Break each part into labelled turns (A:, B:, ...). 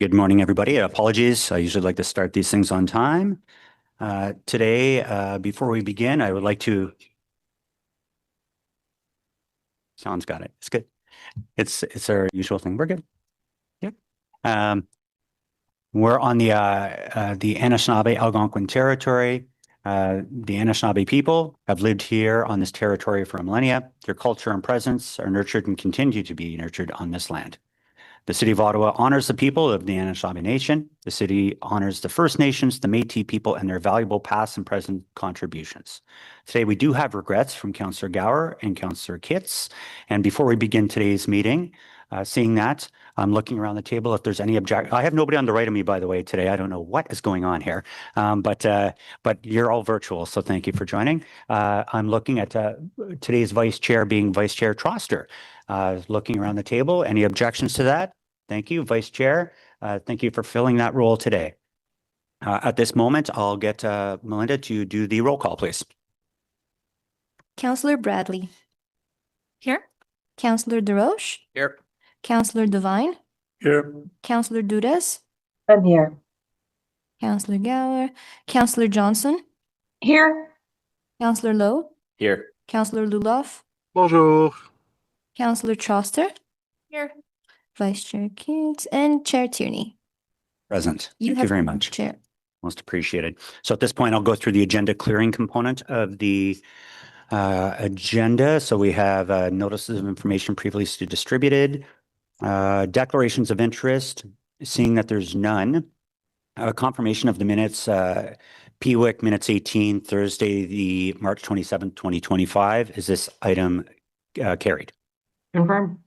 A: Good morning, everybody. Apologies. I usually like to start these things on time. Today, before we begin, I would like to. Sounds got it. It's good. It's our usual thing. We're good. Yep. We're on the Anishinaabe Algonquin territory. The Anishinaabe people have lived here on this territory for millennia. Their culture and presence are nurtured and continue to be nurtured on this land. The City of Ottawa honors the people of the Anishinaabe Nation. The city honors the First Nations, the Métis people, and their valuable past and present contributions. Today, we do have regrets from Councillor Gower and Councillor Kitts. And before we begin today's meeting, seeing that, I'm looking around the table if there's any objection. I have nobody on the right of me, by the way, today. I don't know what is going on here, but you're all virtual, so thank you for joining. I'm looking at today's vice chair being Vice Chair Troster. Looking around the table, any objections to that? Thank you, Vice Chair. Thank you for filling that role today. At this moment, I'll get Melinda to do the roll call, please.
B: Councillor Bradley.
C: Here.
B: Councillor DeRoche.
D: Here.
B: Councillor Devine.
D: Here.
B: Councillor Dudas.
C: I'm here.
B: Councillor Gower. Councillor Johnson.
C: Here.
B: Councillor Lowe.
D: Here.
B: Councillor Luloff.
D: Bonjour.
B: Councillor Troster.
C: Here.
B: Vice Chair Kitts and Chair Tierney.
A: Present. Thank you very much.
B: Chair.
A: Most appreciated. So at this point, I'll go through the agenda clearing component of the agenda. So we have notices of information previously distributed, declarations of interest, seeing that there's none, confirmation of the minutes, PWIC minutes 18, Thursday, the March 27th, 2025. Is this item carried?
C: Confirm.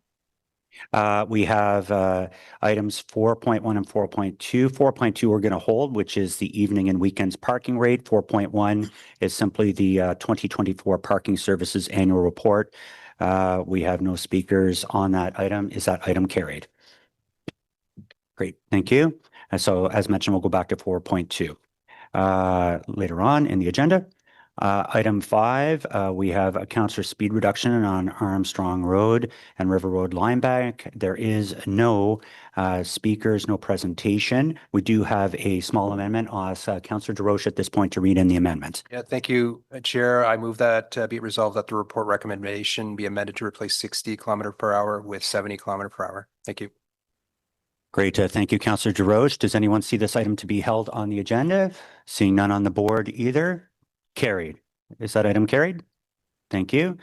A: We have items 4.1 and 4.2. 4.2 we're going to hold, which is the evening and weekends parking rate. 4.1 is simply the 2024 Parking Services Annual Report. We have no speakers on that item. Is that item carried? Great, thank you. And so as mentioned, we'll go back to 4.2 later on in the agenda. Item 5, we have a councillor speed reduction on Armstrong Road and River Road Lineback. There is no speakers, no presentation. We do have a small amendment. I'll ask Councillor DeRoche at this point to read in the amendment.
D: Yeah, thank you, Chair. I move that be it resolved that the report recommendation be amended to replace 60 km per hour with 70 km per hour. Thank you.
A: Great. Thank you, Councillor DeRoche. Does anyone see this item to be held on the agenda? Seeing none on the board either. Carried. Is that item carried? Thank you.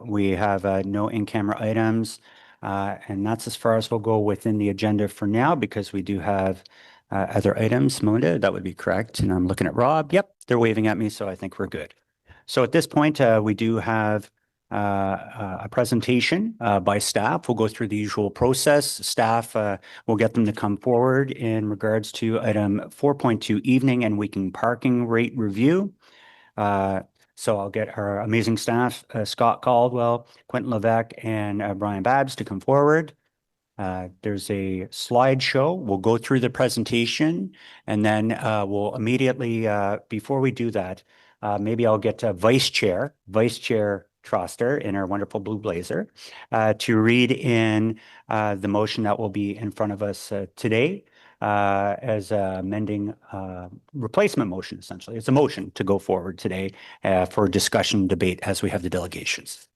A: We have no in-camera items, and that's as far as we'll go within the agenda for now because we do have other items. Melinda, that would be correct. And I'm looking at Rob. Yep, they're waving at me, so I think we're good. So at this point, we do have a presentation by staff. We'll go through the usual process. Staff will get them to come forward in regards to item 4.2, evening and weekend parking rate review. So I'll get our amazing staff, Scott Caldwell, Quentin Levesque, and Brian Babs to come forward. There's a slideshow. We'll go through the presentation, and then we'll immediately, before we do that, maybe I'll get Vice Chair Troster in our wonderful blue blazer to read in the motion that will be in front of us today. As amending replacement motion, essentially. It's a motion to go forward today for discussion debate as we have the delegations.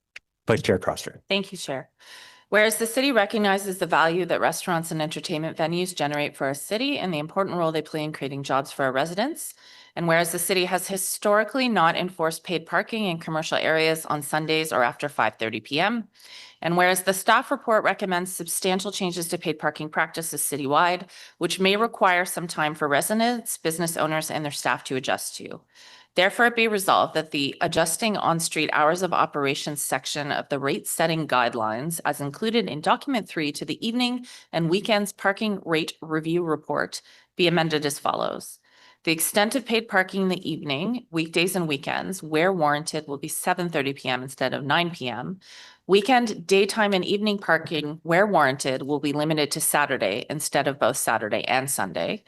A: Vice Chair Troster.
C: Thank you, Chair. Whereas the city recognizes the value that restaurants and entertainment venues generate for our city and the important role they play in creating jobs for our residents, and whereas the city has historically not enforced paid parking in commercial areas on Sundays or after 5:30 p.m., and whereas the staff report recommends substantial changes to paid parking practices citywide, which may require some time for residents, business owners, and their staff to adjust to. Therefore, it be resolved that the adjusting on-street hours of operations section of the rate setting guidelines as included in document 3 to the evening and weekends parking rate review report be amended as follows. The extent of paid parking in the evening, weekdays and weekends, where warranted, will be 7:30 p.m. instead of 9 p.m. Weekend, daytime, and evening parking, where warranted, will be limited to Saturday instead of both Saturday and Sunday.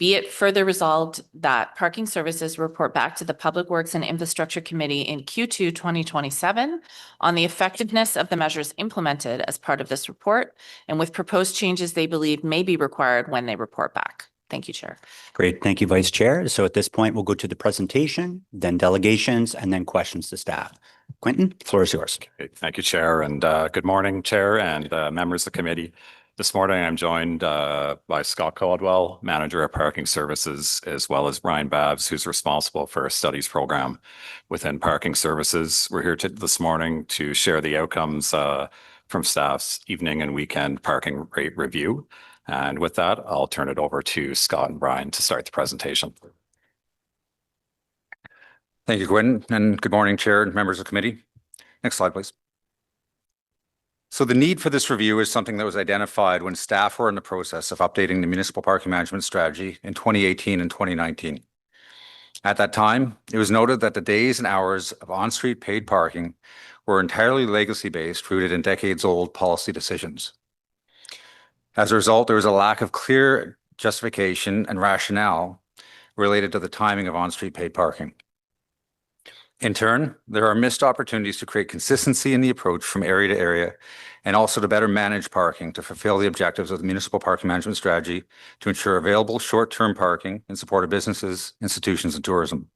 C: Be it further resolved that parking services report back to the Public Works and Infrastructure Committee in Q2 2027 on the effectiveness of the measures implemented as part of this report and with proposed changes they believe may be required when they report back. Thank you, Chair.
A: Great. Thank you, Vice Chair. So at this point, we'll go to the presentation, then delegations, and then questions to staff. Quentin, the floor is yours.
E: Okay, thank you, Chair, and good morning, Chair and members of the committee. This morning, I'm joined by Scott Caldwell, Manager of Parking Services, as well as Brian Babs, who's responsible for a studies program within Parking Services. We're here this morning to share the outcomes from staff's evening and weekend parking rate review. And with that, I'll turn it over to Scott and Brian to start the presentation.
F: Thank you, Quentin, and good morning, Chair and members of the committee. Next slide, please. So the need for this review is something that was identified when staff were in the process of updating the municipal parking management strategy in 2018 and 2019. At that time, it was noted that the days and hours of on-street paid parking were entirely legacy-based, rooted in decades-old policy decisions. As a result, there was a lack of clear justification and rationale related to the timing of on-street paid parking. In turn, there are missed opportunities to create consistency in the approach from area to area and also to better manage parking to fulfill the objectives of the municipal parking management strategy to ensure available short-term parking in support of businesses, institutions, and tourism.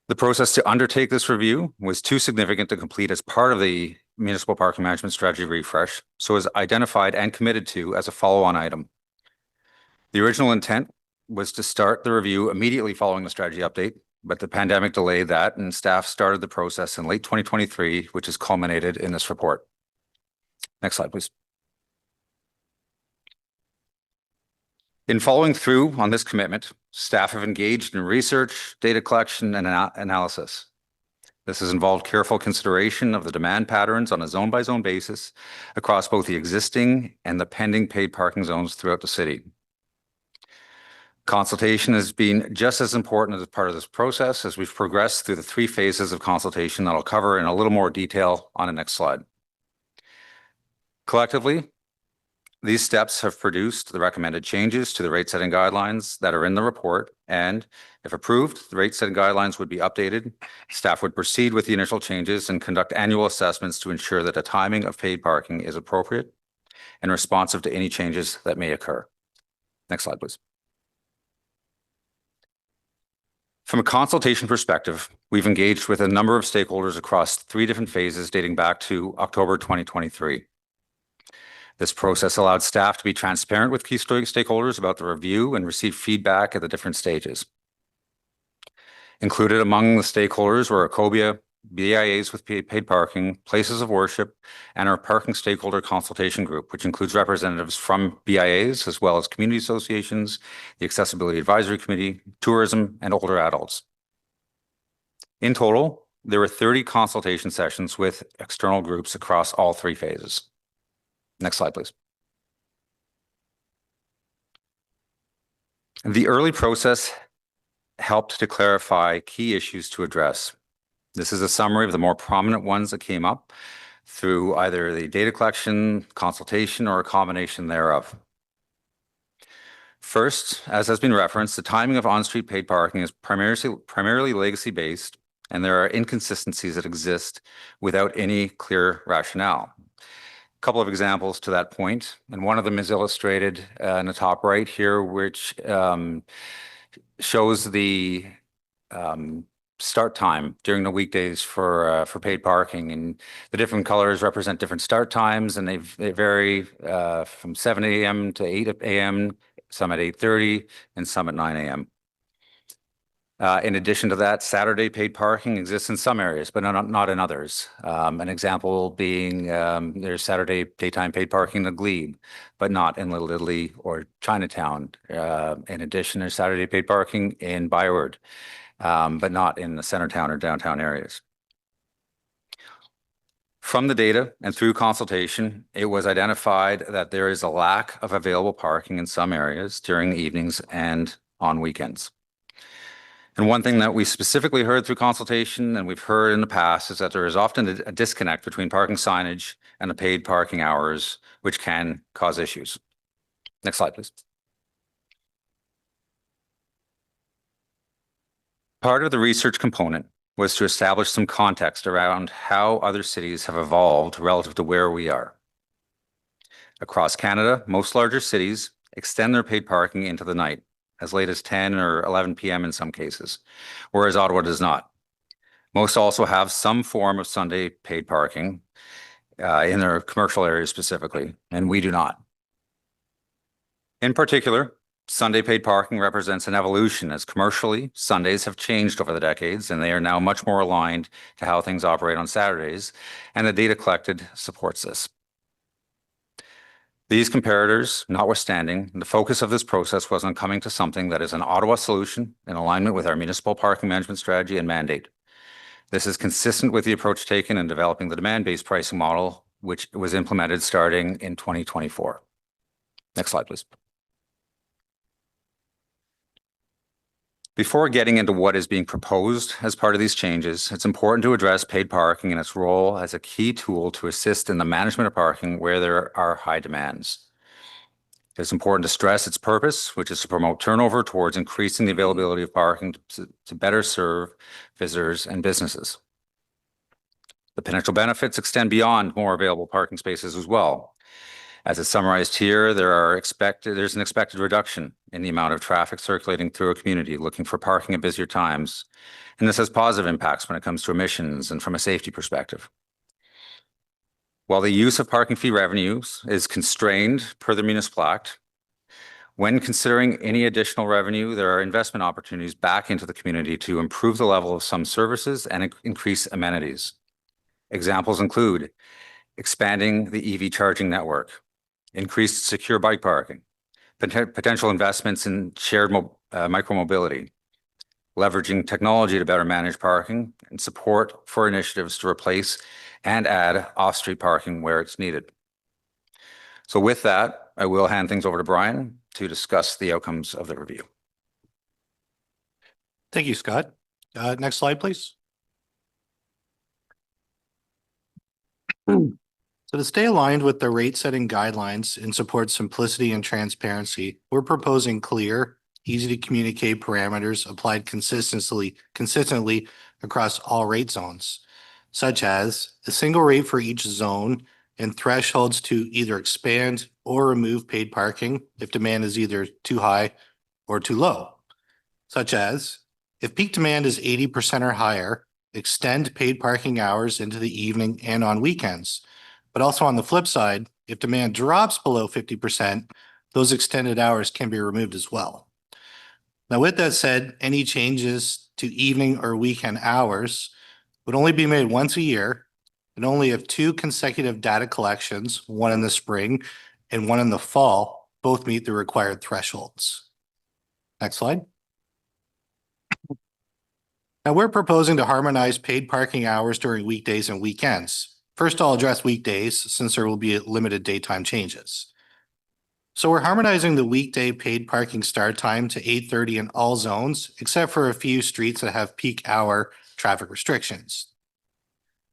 F: The process to undertake this review was too significant to complete as part of the municipal parking management strategy refresh, so it was identified and committed to as a follow-on item. The original intent was to start the review immediately following the strategy update, but the pandemic delayed that and staff started the process in late 2023, which has culminated in this report. Next slide, please. In following through on this commitment, staff have engaged in research, data collection, and analysis. This has involved careful consideration of the demand patterns on a zone-by-zone basis across both the existing and the pending paid parking zones throughout the city. Consultation has been just as important as part of this process as we've progressed through the 3 phases of consultation that I'll cover in a little more detail on the next slide. Collectively, these steps have produced the recommended changes to the rate-setting guidelines that are in the report, and if approved, the rate-setting guidelines would be updated. Staff would proceed with the initial changes and conduct annual assessments to ensure that the timing of paid parking is appropriate and responsive to any changes that may occur. Next slide, please. From a consultation perspective, we've engaged with a number of stakeholders across 3 different phases dating back to October 2023. This process allowed staff to be transparent with key stakeholders about the review and receive feedback at the different stages. Included among the stakeholders were Ecobia, BIAs with paid parking, places of worship, and our parking stakeholder consultation group, which includes representatives from BIAs as well as community associations, the Accessibility Advisory Committee, tourism, and older adults. In total, there were 30 consultation sessions with external groups across all 3 phases. Next slide, please. The early process helped to clarify key issues to address. This is a summary of the more prominent ones that came up through either the data collection, consultation, or a combination thereof. First, as has been referenced, the timing of on-street paid parking is primarily legacy-based, and there are inconsistencies that exist without any clear rationale. A couple of examples to that point, and one of them is illustrated in the top right here, which shows the start time during the weekdays for paid parking, and the different colors represent different start times, and they vary from 7 a.m. to 8 a.m., some at 8:30, and some at 9 a.m. In addition to that, Saturday paid parking exists in some areas, but not in others. An example being there's Saturday daytime paid parking in the Glebe, but not in Little Italy or Chinatown. In addition, there's Saturday paid parking in Byward, but not in the Centertown or downtown areas. From the data and through consultation, it was identified that there is a lack of available parking in some areas during the evenings and on weekends. And one thing that we specifically heard through consultation and we've heard in the past is that there is often a disconnect between parking signage and the paid parking hours, which can cause issues. Next slide, please. Part of the research component was to establish some context around how other cities have evolved relative to where we are. Across Canada, most larger cities extend their paid parking into the night, as late as 10 or 11 p.m. in some cases, whereas Ottawa does not. Most also have some form of Sunday paid parking in their commercial areas specifically, and we do not. In particular, Sunday paid parking represents an evolution as commercially, Sundays have changed over the decades and they are now much more aligned to how things operate on Saturdays, and the data collected supports this. These comparators notwithstanding, the focus of this process was on coming to something that is an Ottawa solution in alignment with our municipal parking management strategy and mandate. This is consistent with the approach taken in developing the demand-based pricing model, which was implemented starting in 2024. Next slide, please. Before getting into what is being proposed as part of these changes, it's important to address paid parking and its role as a key tool to assist in the management of parking where there are high demands. It's important to stress its purpose, which is to promote turnover towards increasing the availability of parking to better serve visitors and businesses. The potential benefits extend beyond more available parking spaces as well. As it's summarized here, there's an expected reduction in the amount of traffic circulating through a community looking for parking at busier times. And this has positive impacts when it comes to emissions and from a safety perspective. While the use of parking fee revenues is constrained per the Municipal Act, when considering any additional revenue, there are investment opportunities back into the community to improve the level of some services and increase amenities. Examples include expanding the EV charging network, increased secure bike parking, potential investments in shared micromobility, leveraging technology to better manage parking, and support for initiatives to replace and add off-street parking where it's needed. So with that, I will hand things over to Brian to discuss the outcomes of the review.
G: Thank you, Scott. Next slide, please. So to stay aligned with the rate setting guidelines and support simplicity and transparency, we're proposing clear, easy to communicate parameters applied consistently across all rate zones, such as a single rate for each zone and thresholds to either expand or remove paid parking if demand is either too high or too low, such as if peak demand is 80% or higher, extend paid parking hours into the evening and on weekends. But also on the flip side, if demand drops below 50%, those extended hours can be removed as well. Now, with that said, any changes to evening or weekend hours would only be made once a year and only if 2 consecutive data collections, one in the spring and one in the fall, both meet the required thresholds. Next slide. Now, we're proposing to harmonize paid parking hours during weekdays and weekends. First, I'll address weekdays since there will be limited daytime changes. So we're harmonizing the weekday paid parking start time to 8:30 in all zones, except for a few streets that have peak hour traffic restrictions.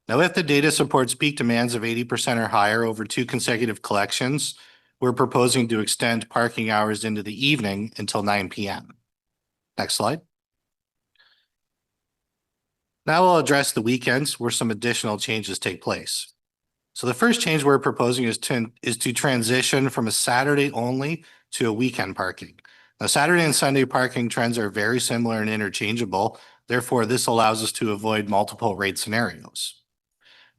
G: Now, if the data supports peak demands of 80% or higher over 2 consecutive collections, we're proposing to extend parking hours into the evening until 9 p.m. Next slide. Now I'll address the weekends where some additional changes take place. So the first change we're proposing is to transition from a Saturday only to a weekend parking. Now, Saturday and Sunday parking trends are very similar and interchangeable. Therefore, this allows us to avoid multiple rate scenarios.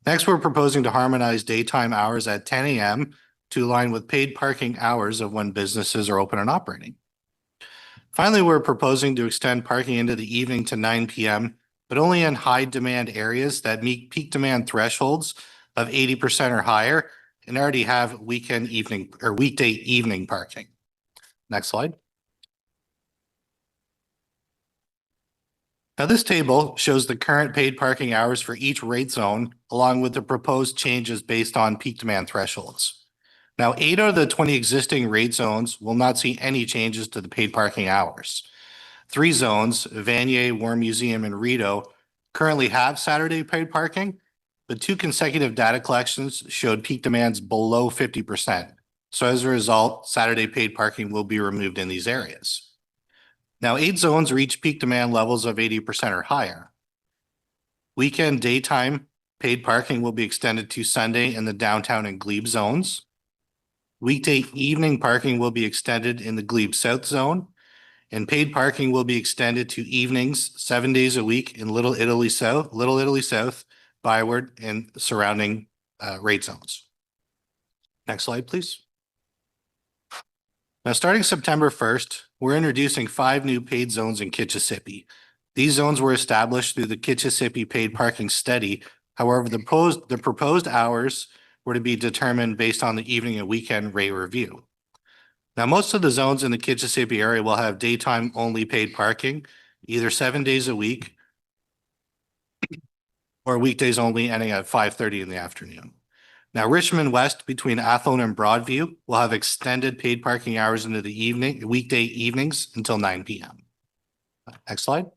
G: Next, we're proposing to harmonize daytime hours at 10 a.m. to align with paid parking hours of when businesses are open and operating. Finally, we're proposing to extend parking into the evening to 9 p.m., but only in high demand areas that meet peak demand thresholds of 80% or higher and already have weekend evening or weekday evening parking. Next slide. Now, this table shows the current paid parking hours for each rate zone, along with the proposed changes based on peak demand thresholds. Now, 8 out of the 20 existing rate zones will not see any changes to the paid parking hours. 3 zones, Vanier, War Museum, and Rideau, currently have Saturday paid parking, but 2 consecutive data collections showed peak demands below 50%. So as a result, Saturday paid parking will be removed in these areas. Now, 8 zones reach peak demand levels of 80% or higher. Weekend daytime paid parking will be extended to Sunday in the downtown and Glebe zones. Weekday evening parking will be extended in the Glebe South zone, and paid parking will be extended to evenings 7 days a week in Little Italy South, Byward, and surrounding rate zones. Next slide, please. Now, starting September 1st, we're introducing 5 new paid zones in Kitchissippi. These zones were established through the Kitchissippi Paid Parking Study. However, the proposed hours were to be determined based on the evening and weekend rate review. Now, most of the zones in the Kitchissippi area will have daytime only paid parking, either 7 days a week or weekdays only ending at 5:30 in the afternoon. Now, Richmond West between Athlone and Broadview will have extended paid parking hours into the weekday evenings until 9 p.m. Next slide.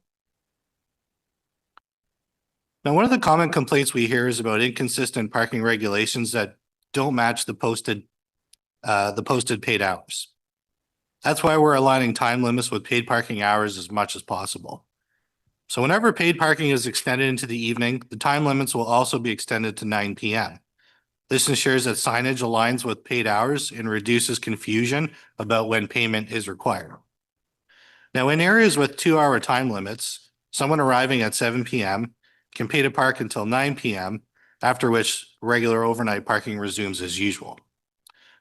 G: Now, one of the common complaints we hear is about inconsistent parking regulations that don't match the posted paid hours. That's why we're aligning time limits with paid parking hours as much as possible. So whenever paid parking is extended into the evening, the time limits will also be extended to 9 p.m. This ensures that signage aligns with paid hours and reduces confusion about when payment is required. Now, in areas with 2-hour time limits, someone arriving at 7 p.m. can pay to park until 9 p.m., after which regular overnight parking resumes as usual.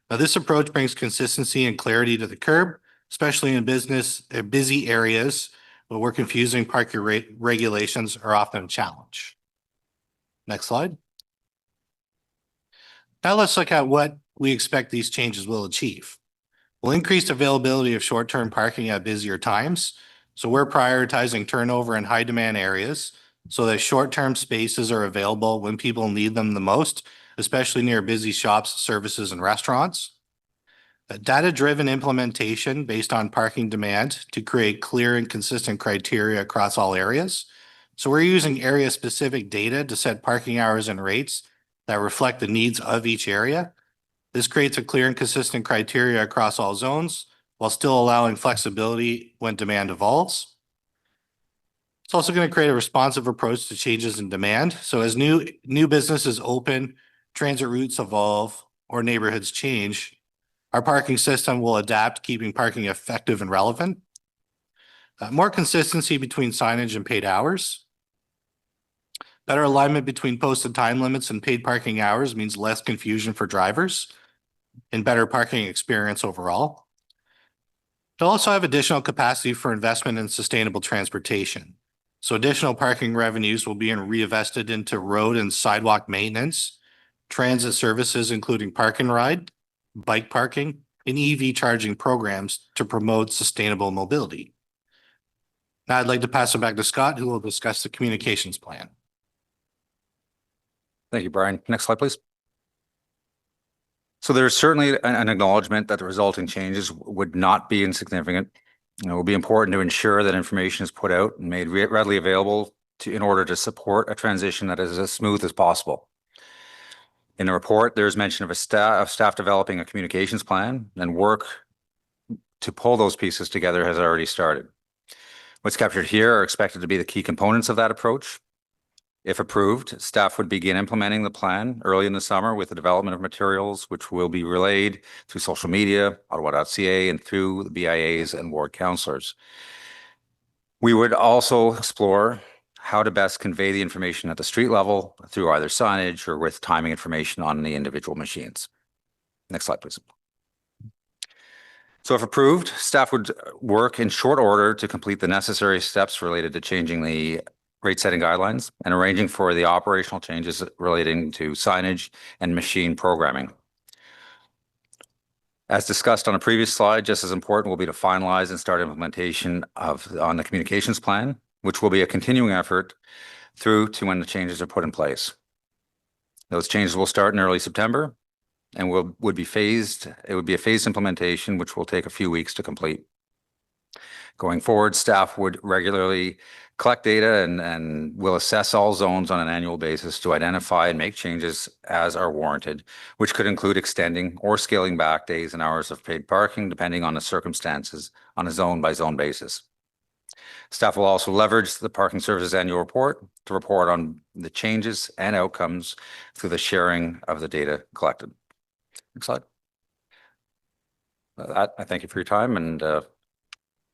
G: Now, this approach brings consistency and clarity to the curb, especially in busy areas where confusing parking regulations are often a challenge. Next slide. Now let's look at what we expect these changes will achieve. We'll increase availability of short-term parking at busier times. So we're prioritizing turnover in high demand areas so that short-term spaces are available when people need them the most, especially near busy shops, services, and restaurants. A data-driven implementation based on parking demand to create clear and consistent criteria across all areas. So we're using area-specific data to set parking hours and rates that reflect the needs of each area. This creates a clear and consistent criteria across all zones while still allowing flexibility when demand evolves. It's also going to create a responsive approach to changes in demand. So as new businesses open, transit routes evolve, or neighborhoods change, our parking system will adapt, keeping parking effective and relevant. More consistency between signage and paid hours. Better alignment between posted time limits and paid parking hours means less confusion for drivers and better parking experience overall. They'll also have additional capacity for investment in sustainable transportation. So additional parking revenues will be reinvested into road and sidewalk maintenance, transit services, including park and ride, bike parking, and EV charging programs to promote sustainable mobility. Now I'd like to pass it back to Scott, who will discuss the communications plan.
F: Thank you, Brian. Next slide, please. So there's certainly an acknowledgement that the resulting changes would not be insignificant. It will be important to ensure that information is put out and made readily available in order to support a transition that is as smooth as possible. In the report, there's mention of staff developing a communications plan, and work to pull those pieces together has already started. What's captured here are expected to be the key components of that approach. If approved, staff would begin implementing the plan early in the summer with the development of materials, which will be relayed through social media, Ottawa.ca, and through the BIAs and ward councillors. We would also explore how to best convey the information at the street level through either signage or with timing information on the individual machines. Next slide, please. So if approved, staff would work in short order to complete the necessary steps related to changing the rate setting guidelines and arranging for the operational changes relating to signage and machine programming. As discussed on a previous slide, just as important will be to finalize and start implementation on the communications plan, which will be a continuing effort through to when the changes are put in place. Those changes will start in early September and would be phased. It would be a phased implementation, which will take a few weeks to complete. Going forward, staff would regularly collect data and will assess all zones on an annual basis to identify and make changes as are warranted, which could include extending or scaling back days and hours of paid parking, depending on the circumstances on a zone by zone basis. Staff will also leverage the Parking Services Annual Report to report on the changes and outcomes through the sharing of the data collected. Next slide. That, I thank you for your time and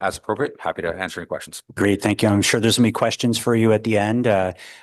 F: as appropriate, happy to answer any questions.
A: Great, thank you. I'm sure there's going to be questions for you at the end.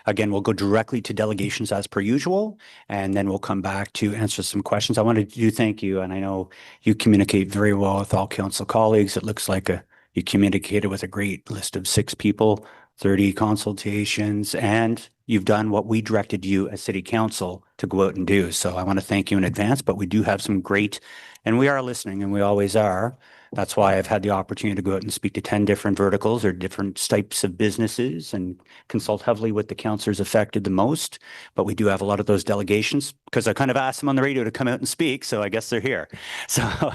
A: Again, we'll go directly to delegations as per usual, and then we'll come back to answer some questions. I wanted to thank you, and I know you communicate very well with all council colleagues. It looks like you communicated with a great list of 6 people, 30 consultations, and you've done what we directed you as city council to go out and do. So I want to thank you in advance, but we do have some great, and we are listening, and we always are. That's why I've had the opportunity to go out and speak to 10 different verticals or different types of businesses and consult heavily with the councillors affected the most. But we do have a lot of those delegations because I kind of asked them on the radio to come out and speak. So I guess they're here. So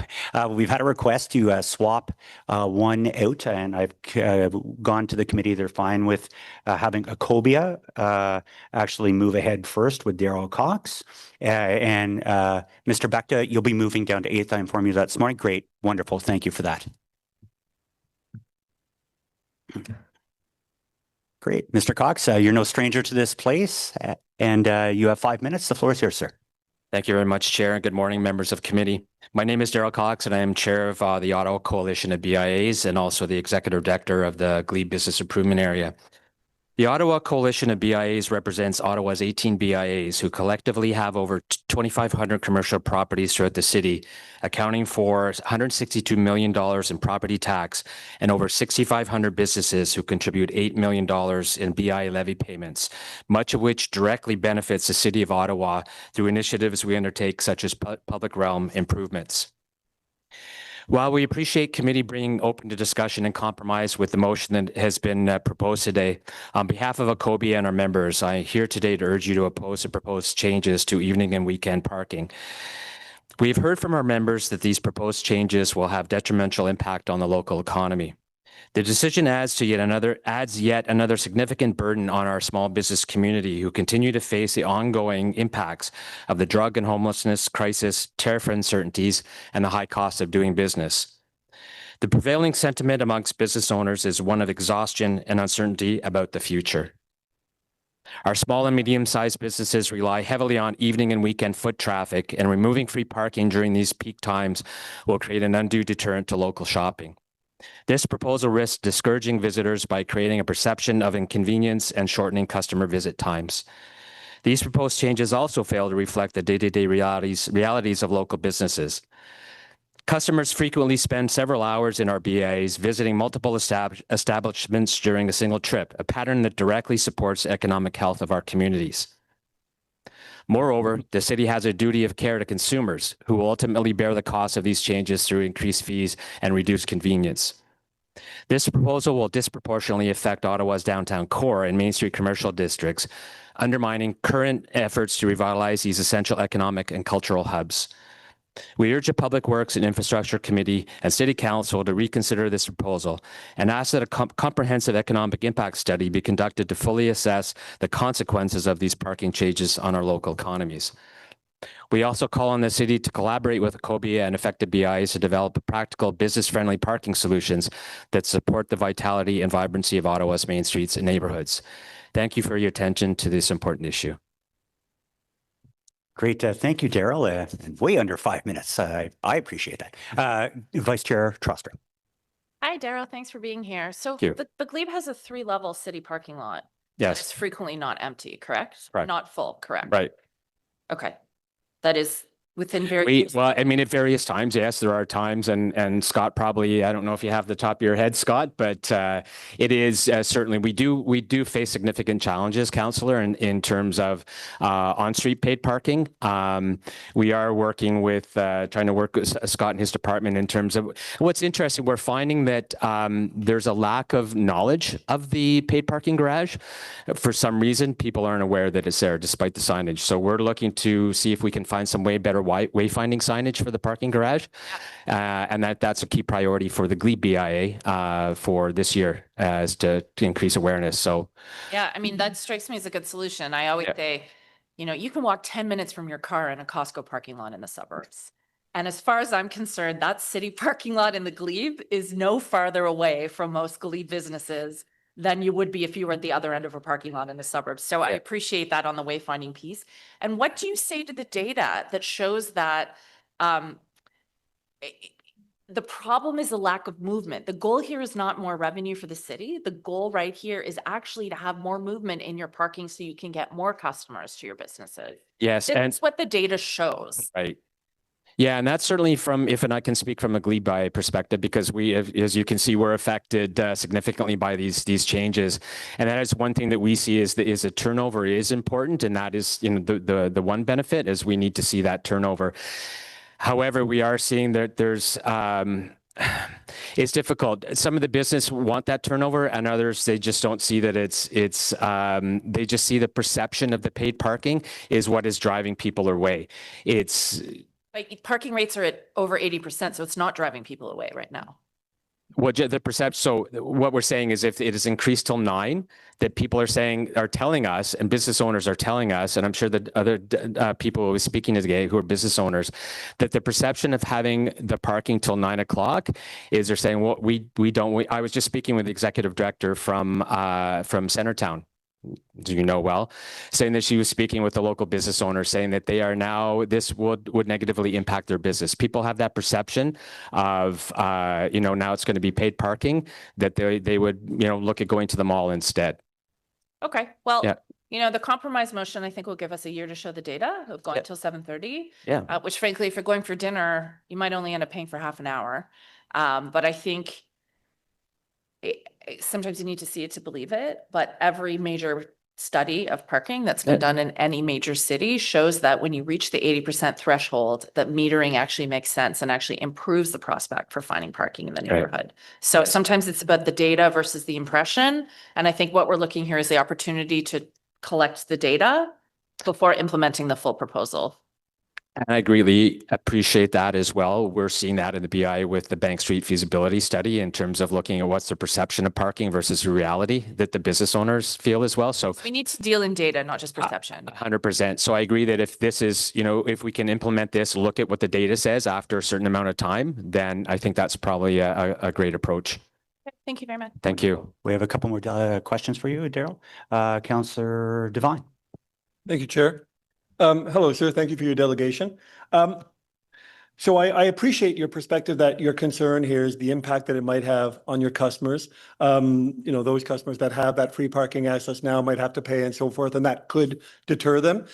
A: we've had a request to swap one out, and I've gone to the committee. They're fine with having a Cobia actually move ahead first with Daryl Cox. And Mr. Bechta, you'll be moving down to 8th. I informed you that this morning. Great. Wonderful. Thank you for that. Great. Mr. Cox, you're no stranger to this place, and you have 5 minutes. The floor is yours, sir.
H: Thank you very much, Chair, and good morning, members of committee. My name is Daryl Cox, and I am Chair of the Ottawa Coalition of BIAs and also the Executive Director of the Glebe Business Improvement Area. The Ottawa Coalition of BIAs represents Ottawa's 18 BIAs who collectively have over 2,500 commercial properties throughout the city, accounting for $162 million in property tax and over 6,500 businesses who contribute $8 million in BIA levy payments, much of which directly benefits the City of Ottawa through initiatives we undertake such as public realm improvements. While we appreciate committee bringing open to discussion and compromise with the motion that has been proposed today, on behalf of Acobia and our members, I am here today to urge you to oppose the proposed changes to evening and weekend parking. We've heard from our members that these proposed changes will have detrimental impact on the local economy. The decision adds yet another significant burden on our small business community who continue to face the ongoing impacts of the drug and homelessness crisis, tariff uncertainties, and the high cost of doing business. The prevailing sentiment amongst business owners is one of exhaustion and uncertainty about the future. Our small and medium-sized businesses rely heavily on evening and weekend foot traffic, and removing free parking during these peak times will create an undue deterrent to local shopping. This proposal risks discouraging visitors by creating a perception of inconvenience and shortening customer visit times. These proposed changes also fail to reflect the day-to-day realities of local businesses. Customers frequently spend several hours in our BIAs visiting multiple establishments during a single trip, a pattern that directly supports the economic health of our communities. Moreover, the city has a duty of care to consumers who will ultimately bear the cost of these changes through increased fees and reduced convenience. This proposal will disproportionately affect Ottawa's downtown core and Main Street commercial districts, undermining current efforts to revitalize these essential economic and cultural hubs. We urge the Public Works and Infrastructure Committee and City Council to reconsider this proposal and ask that a comprehensive economic impact study be conducted to fully assess the consequences of these parking changes on our local economies. We also call on the city to collaborate with Acobia and affected BIs to develop practical business-friendly parking solutions that support the vitality and vibrancy of Ottawa's main streets and neighborhoods. Thank you for your attention to this important issue.
A: Great. Thank you, Daryl. Way under 5 minutes. I appreciate that. Vice Chair Trostra.
C: Hi, Daryl. Thanks for being here. So
H: you.
C: the Glebe has a 3-level city parking lot.
H: Yes.
C: It's frequently not empty, correct?
H: Correct.
C: Not full, correct?
H: Right.
C: Okay. That is within very.
H: Well, I mean, at various times, yes, there are times, and Scott probably, I don't know if you have the top of your head, Scott, but it is certainly, we do face significant challenges, Councillor, in terms of on-street paid parking. We are working with, trying to work with Scott and his department in terms of, what's interesting, we're finding that there's a lack of knowledge of the paid parking garage. For some reason, people aren't aware that it's there despite the signage. So we're looking to see if we can find some better wayfinding signage for the parking garage. And that's a key priority for the Glebe BIA for this year, is to increase awareness. So
C: Yeah, I mean, that strikes me as a good solution. I always say, you can walk 10 minutes from your car in a Costco parking lot in the suburbs. And as far as I'm concerned, that city parking lot in the glebe is no farther away from most glebe businesses than you would be if you were at the other end of a parking lot in the suburbs. So I appreciate that on the wayfinding piece. And what do you say to the data that shows that the problem is a lack of movement? The goal here is not more revenue for the city. The goal right here is actually to have more movement in your parking so you can get more customers to your businesses.
H: Yes, and
C: That's what the data shows.
H: right. Yeah, and that's certainly from, if and I can speak from a glebe buy perspective, because we, as you can see, we're affected significantly by these changes, and that is one thing that we see is a turnover is important, and that is the one benefit is we need to see that turnover. However, we are seeing that there's it's difficult. Some of the business want that turnover, and others they just don't see that they just see the perception of the paid parking is what is driving people away. It's
C: Like parking rates are at over 80%, so it's not driving people away right now.
H: what the perception. So what we're saying is if it is increased till 9, that people are telling us, and business owners are telling us, and I'm sure that other people who are speaking today who are business owners, that the perception of having the parking till 9 o'clock is they're saying, well, I was just speaking with the executive director from Centertown, do you know well, saying that she was speaking with the local business owners, saying that they are now, this would negatively impact their business. People have that perception of, now it's going to be paid parking, that they would, look at going to the mall instead.
C: Okay, well,
H: Yeah.
C: the compromise motion, I think will give us a year to show the data of going till 7:30.
H: Yeah.
C: Which frankly, if you're going for dinner, you might only end up paying for half an hour. But I think sometimes you need to see it to believe it, but every major study of parking that's been done in any major city shows that when you reach the 80% threshold, that metering actually makes sense and actually improves the prospect for finding parking in the neighborhood. So sometimes it's about the data versus the impression. And I think what we're looking here is the opportunity to collect the data before implementing the full proposal.
H: And I really appreciate that as well. We're seeing that in the BI with the Bank Street feasibility study in terms of looking at what's the perception of parking versus the reality that the business owners feel as well. So
C: We need to deal in data, not just perception.
H: 100%. So I agree that if this is, if we can implement this, look at what the data says after a certain amount of time, then I think that's probably a great approach.
C: Thank you very much.
H: Thank you.
A: We have a couple more questions for you, Daryl. Councillor Devine.
I: Thank you, Chair. Hello, sir. Thank you for your delegation. So I appreciate your perspective that your concern here is the impact that it might have on your customers. Those customers that have that free parking access now might have to pay and so forth, and that could deter them.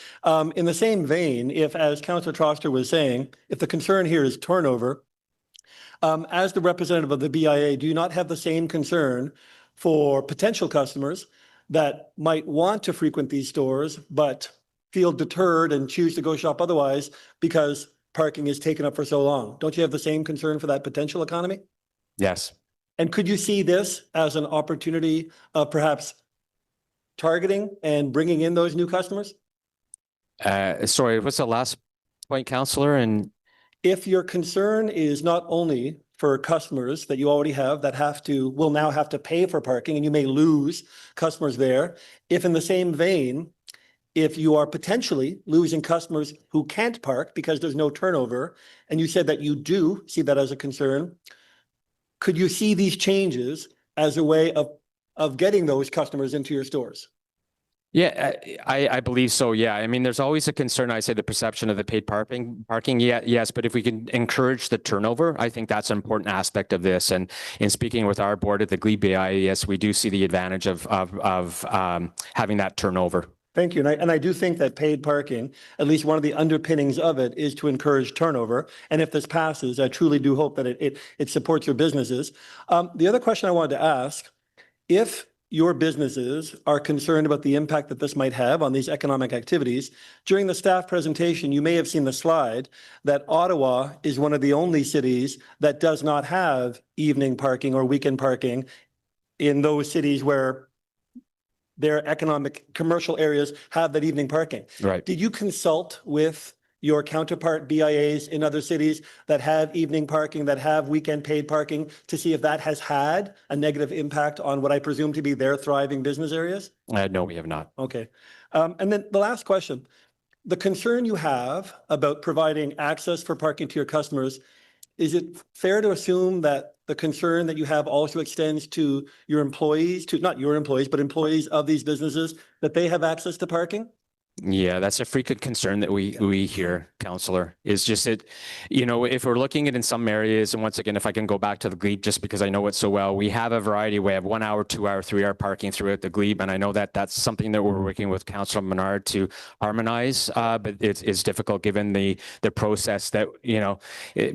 I: In the same vein, if, as Councillor Troster was saying, if the concern here is turnover, as the representative of the BIA, do you not have the same concern for potential customers that might want to frequent these stores, but feel deterred and choose to go shop otherwise because parking is taken up for so long? Don't you have the same concern for that potential economy?
H: Yes.
I: And could you see this as an opportunity of perhaps targeting and bringing in those new customers?
H: Sorry, what's the last point, Councillor? And
I: if your concern is not only for customers that you already have that will now have to pay for parking and you may lose customers there, if in the same vein, if you are potentially losing customers who can't park because there's no turnover, and you said that you do see that as a concern, could you see these changes as a way of getting those customers into your stores?
H: yeah, I believe so. Yeah. I mean, there's always a concern. I say the perception of the paid parking. Yeah, yes. But if we can encourage the turnover, I think that's an important aspect of this. And in speaking with our board at the Glebe yes, we do see the advantage of having that turnover.
I: Thank you. And I do think that paid parking, at least one of the underpinnings of it, is to encourage turnover. And if this passes, I truly do hope that it supports your businesses. The other question I wanted to ask, if your businesses are concerned about the impact that this might have on these economic activities, during the staff presentation, you may have seen the slide that Ottawa is one of the only cities that does not have evening parking or weekend parking in those cities where their economic commercial areas have that evening parking.
H: Right.
I: Did you consult with your counterpart BIAs in other cities that have evening parking, that have weekend paid parking, to see if that has had a negative impact on what I presume to be their thriving business areas?
H: No, we have not.
I: Okay. And then the last question. the concern you have about providing access for parking to your customers, is it fair to assume that the concern that you have also extends to your employees, to not your employees, but employees of these businesses, that they have access to parking?
H: Yeah, that's a frequent concern that we hear, Counselor, is just that, if we're looking at in some areas, and once again, if I can go back to the glebe, just because I know it so well, we have a variety. We have 1 hour, 2 hour, 3 hour parking throughout the glebe. And I know that that's something that we're working with Councilor Menard to harmonize, but it's difficult given the process that,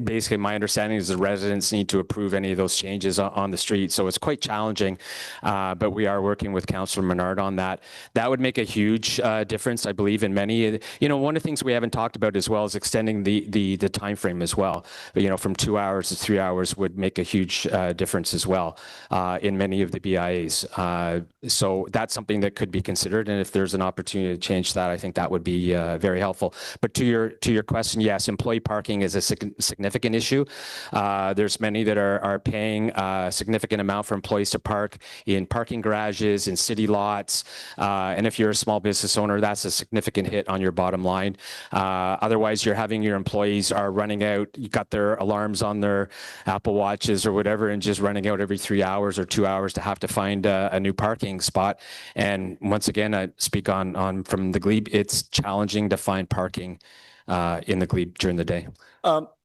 H: basically my understanding is the residents need to approve any of those changes on the street. So it's quite challenging, but we are working with Councilor Menard on that. That would make a huge difference, I believe, in many. One of the things we haven't talked about as well is extending the time frame as well. From 2 hours to 3 hours would make a huge difference as well in many of the BIAs. So that's something that could be considered, and if there's an opportunity to change that, I think that would be very helpful. But to your question, yes, employee parking is a significant issue. There's many that are paying a significant amount for employees to park in parking garages, in city lots, and if you're a small business owner, that's a significant hit on your bottom line. Otherwise, you're having your employees are running out, you got their alarms on their Apple Watches or whatever, and just running out every 3 hours or 2 hours to have to find a new parking spot. And once again, I speak on from the glebe, it's challenging to find parking in the glebe during the day.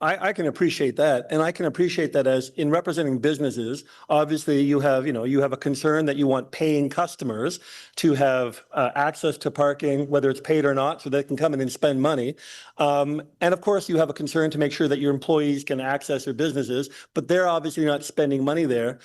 I: I can appreciate that. And I can appreciate that as in representing businesses, obviously you have a concern that you want paying customers to have access to parking, whether it's paid or not, so they can come in and spend money. And of course, you have a concern to make sure that your employees can access your businesses, but they're obviously not spending money there.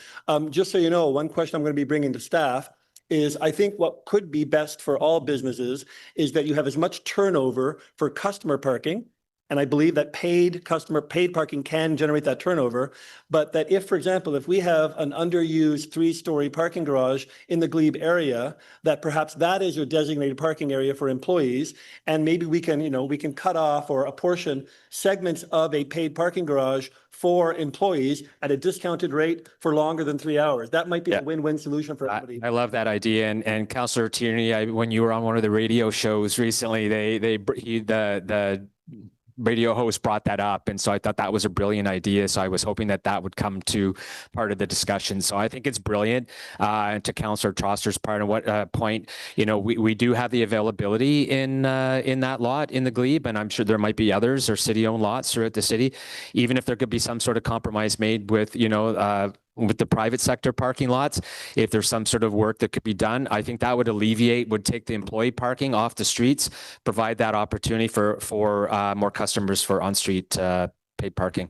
I: Just so you know, one question I'm going to be bringing to staff is I think what could be best for all businesses is that you have as much turnover for customer parking. And I believe that paid parking can generate that turnover. But that if, for example, if we have an underused 3-story parking garage in the glebe area, that perhaps that is your designated parking area for employees. And maybe we can cut off or apportion segments of a paid parking garage for employees at a discounted rate for longer than 3 hours. That might be a win-win solution for everybody.
H: I love that idea. And Councillor Tierney, when you were on one of the radio shows recently, the radio host brought that up. And so I thought that was a brilliant idea. So I was hoping that would come to part of the discussion. So I think it's brilliant. And to Councillor Troster's point, we do have the availability in that lot in the glebe, and I'm sure there might be others or city-owned lots throughout the city, even if there could be some sort of compromise made with, with the private sector parking lots. If there's some sort of work that could be done, I think that would take the employee parking off the streets, provide that opportunity for more customers for on-street paid parking.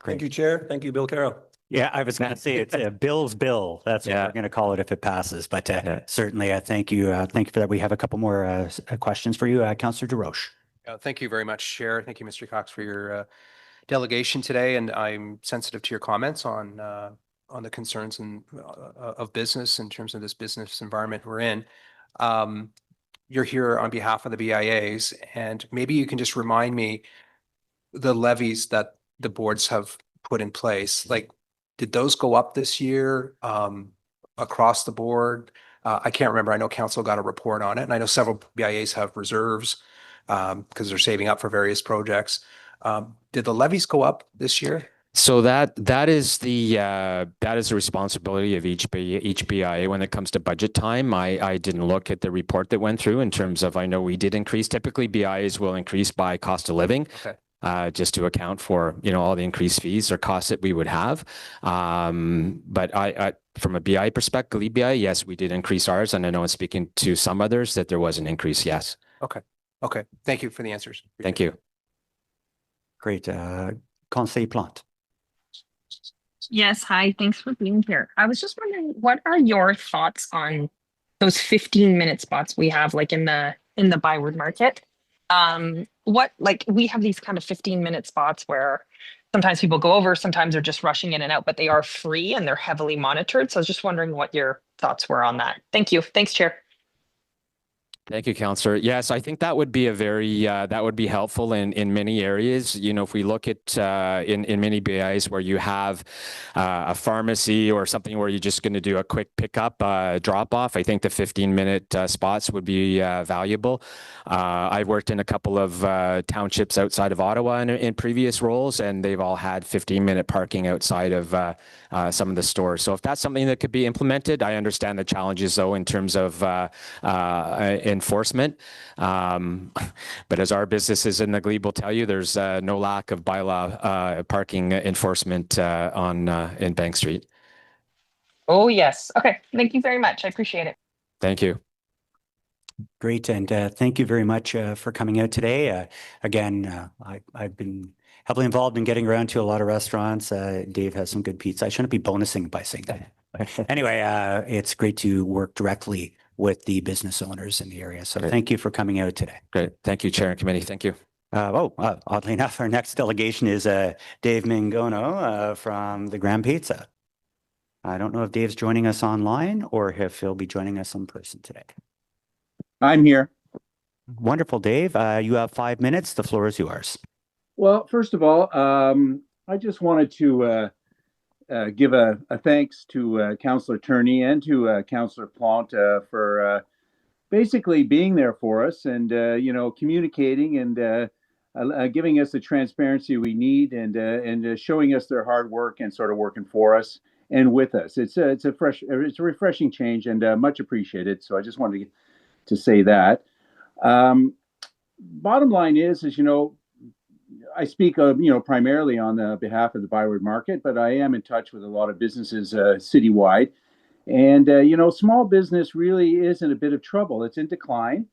I: Thank you, Chair. Thank you, Bill Carroll.
A: Yeah, I was going to say it's a Bill's bill. That's what we're going to call it if it passes. But certainly, thank you. Thank you for that. We have a couple more questions for you, Councillor DeRoche.
D: Thank you very much, Chair. Thank you, Mr. Cox, for your delegation today, and I'm sensitive to your comments on the concerns of business in terms of this business environment we're in. You're here on behalf of the BIAs, and maybe you can just remind me the levies that the boards have put in place. Like, did those go up this year across the board? I can't remember. I know council got a report on it, and I know several BIAs have reserves because they're saving up for various projects. Did the levies go up this year?
H: So that is the responsibility of each BIA when it comes to budget time. I didn't look at the report that went through in terms of, I know we did increase. Typically BIAs will increase by cost of living.
D: Okay.
H: Just to account for, all the increased fees or costs that we would have. But I from a BI perspective, BI, yes, we did increase ours. And I know in speaking to some others that there was an increase. Yes.
D: Okay. Okay. Thank you for the answers.
H: Thank you.
A: Great. Conseil Plante.
J: Yes, hi. Thanks for being here. I was just wondering, what are your thoughts on those 15-minute spots we have, like in the Byward Market? We have these kind of 15-minute spots where sometimes people go over, sometimes they're just rushing in and out, but they are free and they're heavily monitored. So I was just wondering what your thoughts were on that. Thank you. Thanks, Chair.
H: Thank you, Councillor. Yes, I think that would be a very that would be helpful in many areas. You know, if we look at in many BIs where you have a pharmacy or something where you're just going to do a quick pickup drop off, I think the 15-minute spots would be valuable. I've worked in a couple of townships outside of Ottawa in previous roles, and they've all had 15-minute parking outside of some of the stores. So if that's something that could be implemented, I understand the challenges though in terms of enforcement. But as our businesses in the Glebe will tell you, there's no lack of bylaw parking enforcement in Bank Street.
J: Oh, yes. Okay. Thank you very much. I appreciate it.
H: Thank you.
A: Great, and thank you very much for coming out today. Again, I've been heavily involved in getting around to a lot of restaurants. Dave has some good pizza. I shouldn't be bonusing by saying that. Anyway, it's great to work directly with the business owners in the area. So
H: Great.
A: Thank you for coming out today.
H: Great. Thank you, Chair and Committee. Thank you.
A: Oddly enough, our next delegation is Dave Mingono from the Grand Pizza. I don't know if Dave's joining us online or if he'll be joining us in person today.
K: I'm here.
A: Wonderful, Dave. You have 5 minutes. The floor is yours.
K: Well, first of all, I just wanted to give a thanks to Councillor Turney and to Councillor Plante for basically being there for us and communicating and giving us the transparency we need and showing us their hard work and sort of working for us and with us. It's a refreshing change and much appreciated. So I just wanted to say that. Bottom line is I speak primarily on the behalf of the Byward Market, but I am in touch with a lot of businesses citywide. And, small business really is in a bit of trouble. It's in decline.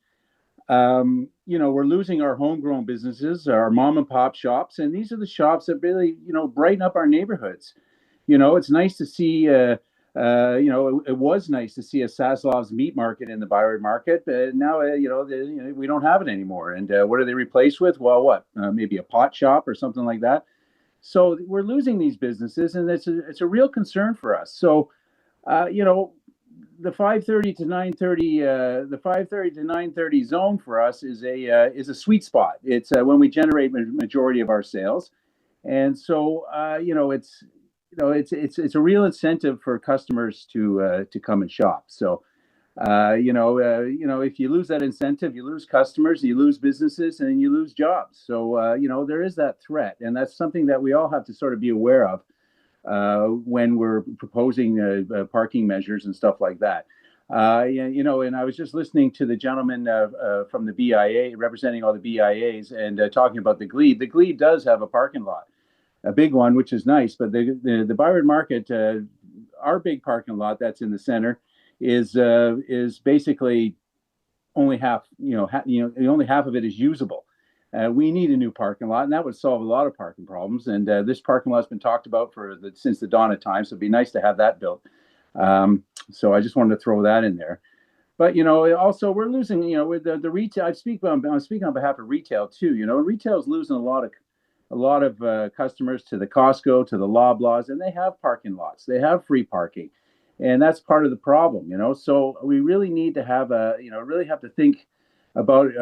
K: We're losing our homegrown businesses, our mom and pop shops, and these are the shops that really, brighten up our neighborhoods. It's nice to see, it was nice to see a Saslov's meat market in the Byward Market, but now, we don't have it anymore. And what are they replaced with? Well, maybe a pot shop or something like that. So we're losing these businesses, and it's a real concern for us. So, the 5:30 to 9:30 zone for us is a sweet spot. It's when we generate majority of our sales, and so it's a real incentive for customers to come and shop. So if you lose that incentive, you lose customers, you lose businesses, and you lose jobs. So there is that threat, and that's something that we all have to sort of be aware of when we're proposing parking measures and stuff like that. And I was just listening to the gentleman from the BIA, representing all the BIAs, and talking about the Glebe. The Glebe does have a parking lot, a big one, which is nice. But the Byward Market, our big parking lot that's in the center, is basically only half. Only half of it is usable. We need a new parking lot, and that would solve a lot of parking problems. And this parking lot has been talked about since the dawn of time, so it'd be nice to have that built. So I just wanted to throw that in there. But also we're losing. With the retail, I'm speaking on behalf of retail too. Retail is losing a lot of customers to the Costco, to the Loblaws, and they have parking lots. They have free parking, and that's part of the problem. So we really need to have really have to think about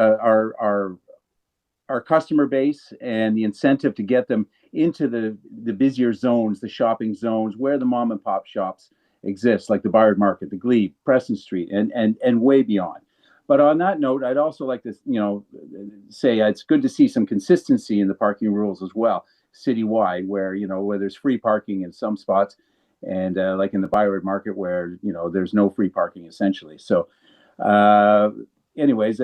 K: our customer base and the incentive to get them into the busier zones, the shopping zones where the mom and pop shops exist, like the Byward Market, the Glebe, Preston Street, and way beyond. But on that note, I'd also like to say it's good to see some consistency in the parking rules as well, citywide, where there's free parking in some spots, and like in the Byward Market where there's no free parking essentially. So, anyways,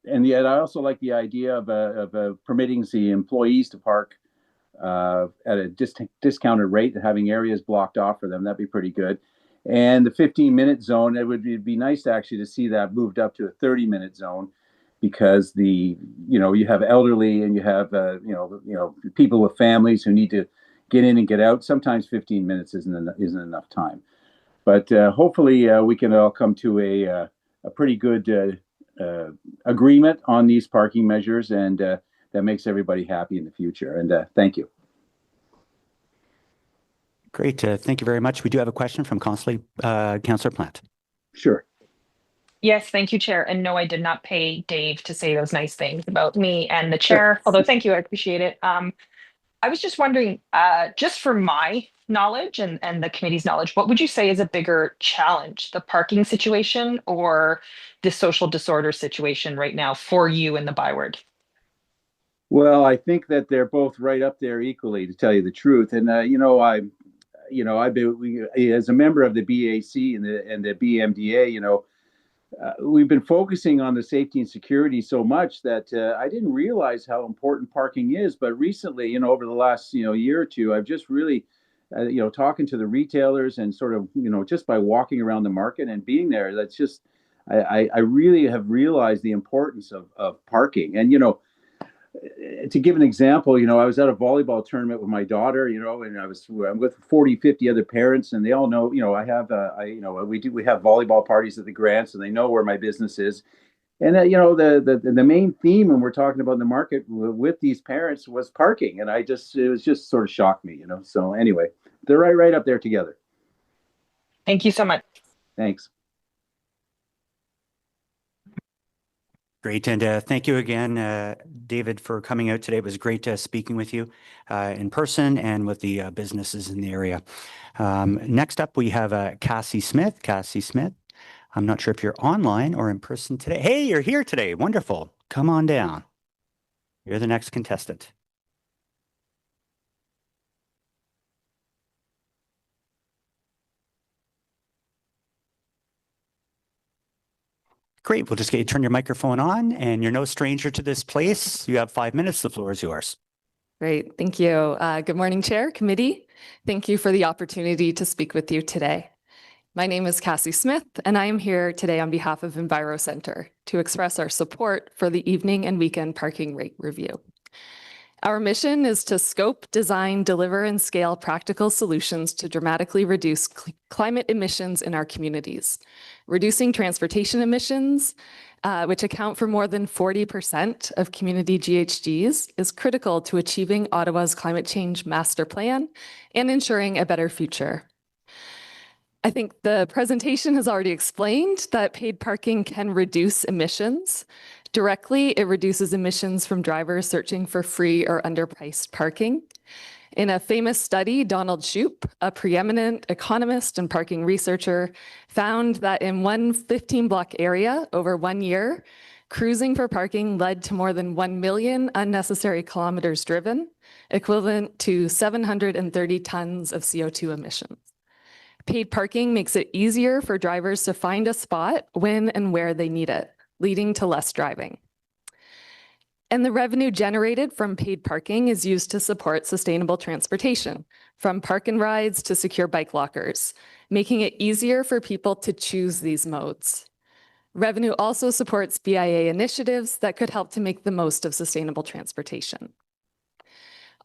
K: and yet I also like the idea of permitting the employees to park at a discounted rate and having areas blocked off for them. That'd be pretty good. And the 15-minute zone, it would be nice to actually to see that moved up to a 30-minute zone, because you have elderly and you have people with families who need to get in and get out. Sometimes 15 minutes isn't enough time. But hopefully we can all come to a pretty good agreement on these parking measures, and that makes everybody happy in the future. And thank you.
A: Great. Thank you very much. We do have a question from Councillor Plante.
K: Sure.
J: Yes, thank you, Chair. And no, I did not pay Dave to say those nice things about me and the chair, although thank you, I appreciate it. I was just wondering, just for my knowledge and the committee's knowledge, what would you say is a bigger challenge, the parking situation or the social disorder situation right now for you in the Byward?
K: Well, I think that they're both right up there equally, to tell you the truth. And I've been as a member of the BAC and the BMDA. We've been focusing on the safety and security so much that I didn't realize how important parking is. But recently, over the last year or two, I've just really, talking to the retailers and sort of just by walking around the market and being there, that's just I really have realized the importance of parking. And to give an example, I was at a volleyball tournament with my daughter, and I'm with 40, 50 other parents, and they all know, I have, we have volleyball parties at the Grants, and they know where my business is. And the main theme when we're talking about the market with these parents was parking, and it was just sort of shocked me, So anyway, they're right up there together.
J: Thank you so much.
K: Thanks.
A: Great. And thank you again, David, for coming out today. It was great speaking with you in person and with the businesses in the area. Next up, we have Cassie Smith. Cassie Smith, I'm not sure if you're online or in person today. Hey, you're here today. Wonderful. Come on down. You're the next contestant. Great. We'll just get you to turn your microphone on, and you're no stranger to this place. You have 5 minutes. The floor is yours.
L: Great. Thank you. Good morning, Chair, Committee. Thank you for the opportunity to speak with you today. My name is Cassie Smith, and I am here today on behalf of Enviro Center to express our support for the evening and weekend parking rate review. Our mission is to scope, design, deliver, and scale practical solutions to dramatically reduce climate emissions in our communities. Reducing transportation emissions, which account for more than 40% of community GHGs, is critical to achieving Ottawa's climate change master plan and ensuring a better future. I think the presentation has already explained that paid parking can reduce emissions. Directly, it reduces emissions from drivers searching for free or underpriced parking. In a famous study, Donald Shoup, a preeminent economist and parking researcher, found that in one 15-block area over 1 year, cruising for parking led to more than 1 million unnecessary kilometers driven, equivalent to 730 tons of CO2 emissions. Paid parking makes it easier for drivers to find a spot when and where they need it, leading to less driving. And the revenue generated from paid parking is used to support sustainable transportation, from park and rides to secure bike lockers, making it easier for people to choose these modes. Revenue also supports BIA initiatives that could help to make the most of sustainable transportation.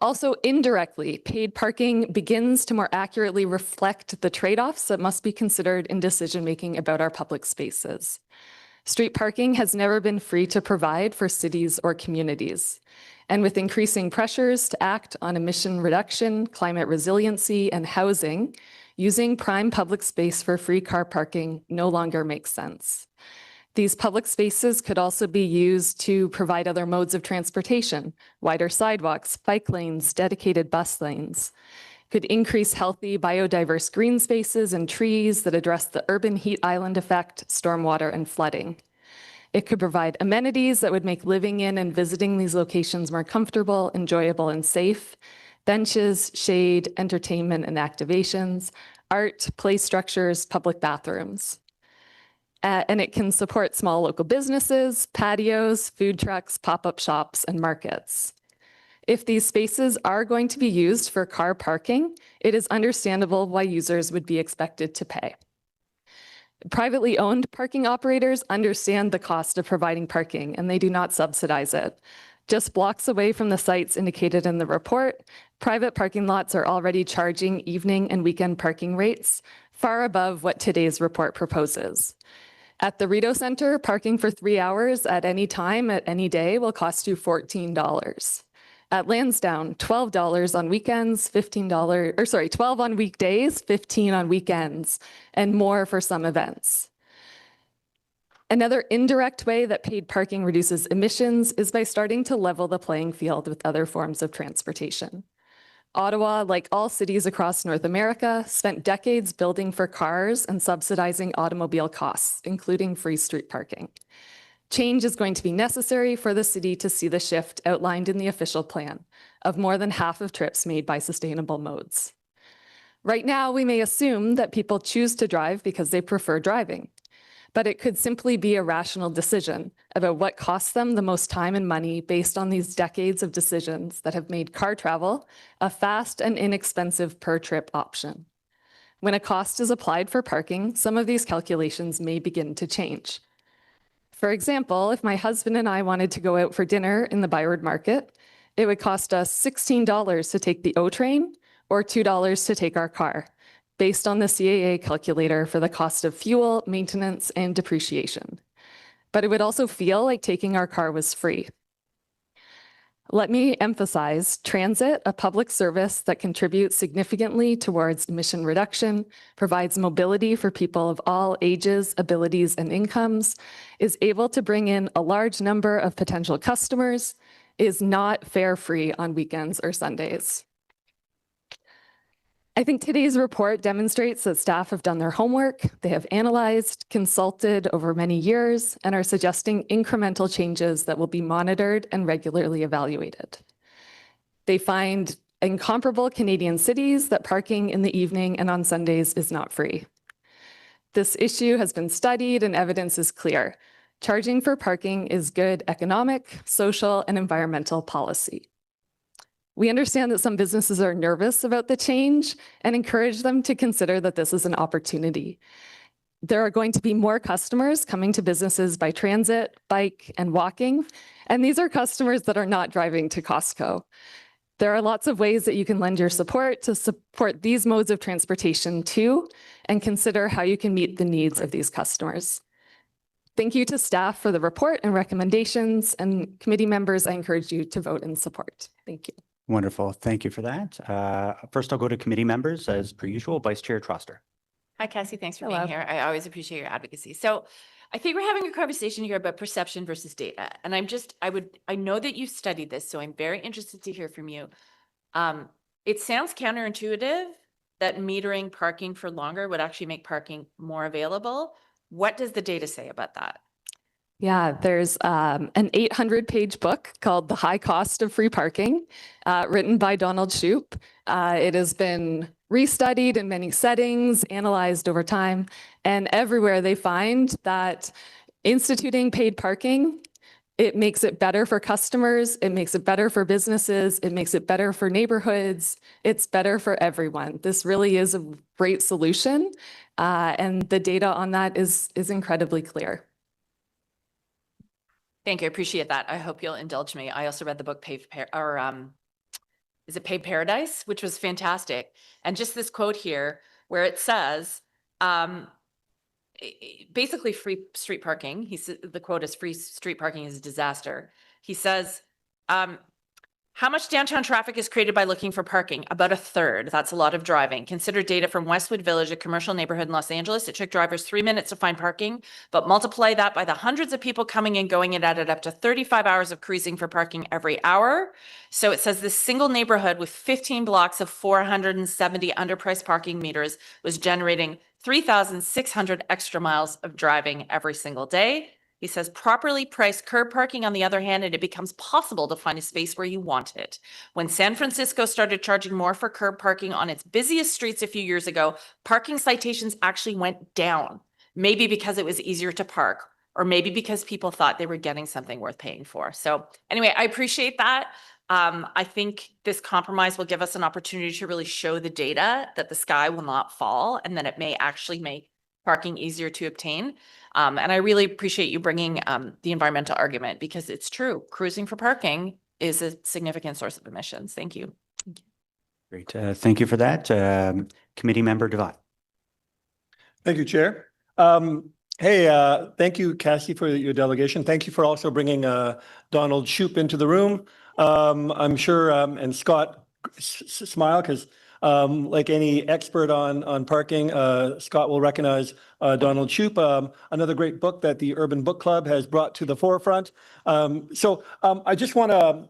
L: Also, indirectly, paid parking begins to more accurately reflect the trade-offs that must be considered in decision-making about our public spaces. Street parking has never been free to provide for cities or communities. And with increasing pressures to act on emission reduction, climate resiliency, and housing, using prime public space for free car parking no longer makes sense. These public spaces could also be used to provide other modes of transportation, wider sidewalks, bike lanes, dedicated bus lanes. Could increase healthy, biodiverse green spaces and trees that address the urban heat island effect, stormwater, and flooding. It could provide amenities that would make living in and visiting these locations more comfortable, enjoyable, and safe. Benches, shade, entertainment and activations, art, play structures, public bathrooms. And it can support small local businesses, patios, food trucks, pop-up shops, and markets. If these spaces are going to be used for car parking, it is understandable why users would be expected to pay. Privately owned parking operators understand the cost of providing parking, and they do not subsidize it. Just blocks away from the sites indicated in the report, private parking lots are already charging evening and weekend parking rates, far above what today's report proposes. At the Rideau Center, parking for 3 hours at any time, at any day, will cost you $14. At Lansdowne, $12 on weekends, $12 on weekdays, $15 on weekends, and more for some events. Another indirect way that paid parking reduces emissions is by starting to level the playing field with other forms of transportation. Ottawa, like all cities across North America, spent decades building for cars and subsidizing automobile costs, including free street parking. Change is going to be necessary for the city to see the shift outlined in the official plan of more than half of trips made by sustainable modes. Right now, we may assume that people choose to drive because they prefer driving, but it could simply be a rational decision about what costs them the most time and money based on these decades of decisions that have made car travel a fast and inexpensive per trip option. When a cost is applied for parking, some of these calculations may begin to change. For example, if my husband and I wanted to go out for dinner in the Byward Market, it would cost us $16 to take the O train or $2 to take our car, based on the CAA calculator for the cost of fuel, maintenance, and depreciation. But it would also feel like taking our car was free. Let me emphasize, transit, a public service that contributes significantly towards emission reduction, provides mobility for people of all ages, abilities, and incomes, is able to bring in a large number of potential customers, is not fare-free on weekends or Sundays. I think today's report demonstrates that staff have done their homework, they have analyzed, consulted over many years, and are suggesting incremental changes that will be monitored and regularly evaluated. They find in comparable Canadian cities that parking in the evening and on Sundays is not free. This issue has been studied and evidence is clear. Charging for parking is good economic, social, and environmental policy. We understand that some businesses are nervous about the change and encourage them to consider that this is an opportunity. There are going to be more customers coming to businesses by transit, bike, and walking, and these are customers that are not driving to Costco. There are lots of ways that you can lend your support to support these modes of transportation too, and consider how you can meet the needs of these customers. Thank you to staff for the report and recommendations, and committee members, I encourage you to vote in support. Thank you.
A: Wonderful. Thank you for that. First, I'll go to committee members as per usual. Vice Chair Troster.
C: Hi, Cassie. Thanks for
L: Hello.
C: being here. I always appreciate your advocacy. So I think we're having a conversation here about perception versus data. And I know that you studied this, so I'm very interested to hear from you. It sounds counterintuitive that metering parking for longer would actually make parking more available. What does the data say about that?
L: Yeah, there's an 800-page book called The High Cost of Free Parking, written by Donald Shoup. It has been restudied in many settings, analyzed over time, and everywhere they find that instituting paid parking, it makes it better for customers, it makes it better for businesses, it makes it better for neighborhoods, it's better for everyone. This really is a great solution, and the data on that is incredibly clear.
C: Thank you. I appreciate that. I hope you'll indulge me. I also read the book Paid Paradise, which was fantastic. And just this quote here where it says, basically free street parking. He said the quote is free street parking is a disaster. He says, how much downtown traffic is created by looking for parking? About a third. That's a lot of driving. Consider data from Westwood Village, a commercial neighborhood in Los Angeles. It took drivers 3 minutes to find parking, but multiply that by the hundreds of people coming and going, it added up to 35 hours of cruising for parking every hour. So it says this single neighborhood with 15 blocks of 470 underpriced parking meters was generating 3,600 extra miles of driving every single day. He says properly priced curb parking, on the other hand, and it becomes possible to find a space where you want it. When San Francisco started charging more for curb parking on its busiest streets a few years ago, parking citations actually went down, maybe because it was easier to park, or maybe because people thought they were getting something worth paying for. So anyway, I appreciate that. I think this compromise will give us an opportunity to really show the data that the sky will not fall and that it may actually make parking easier to obtain. And I really appreciate you bringing the environmental argument, because it's true. Cruising for parking is a significant source of emissions. Thank you.
A: Great. Thank you for that. Committee member Devon.
I: Thank you, Chair. Thank you, Cassie, for your delegation. Thank you for also bringing Donald Shoup into the room. I'm sure, and Scott, smile, because Like any expert on parking, Scott will recognize Donald Shoup, another great book that the Urban Book Club has brought to the forefront. I just want to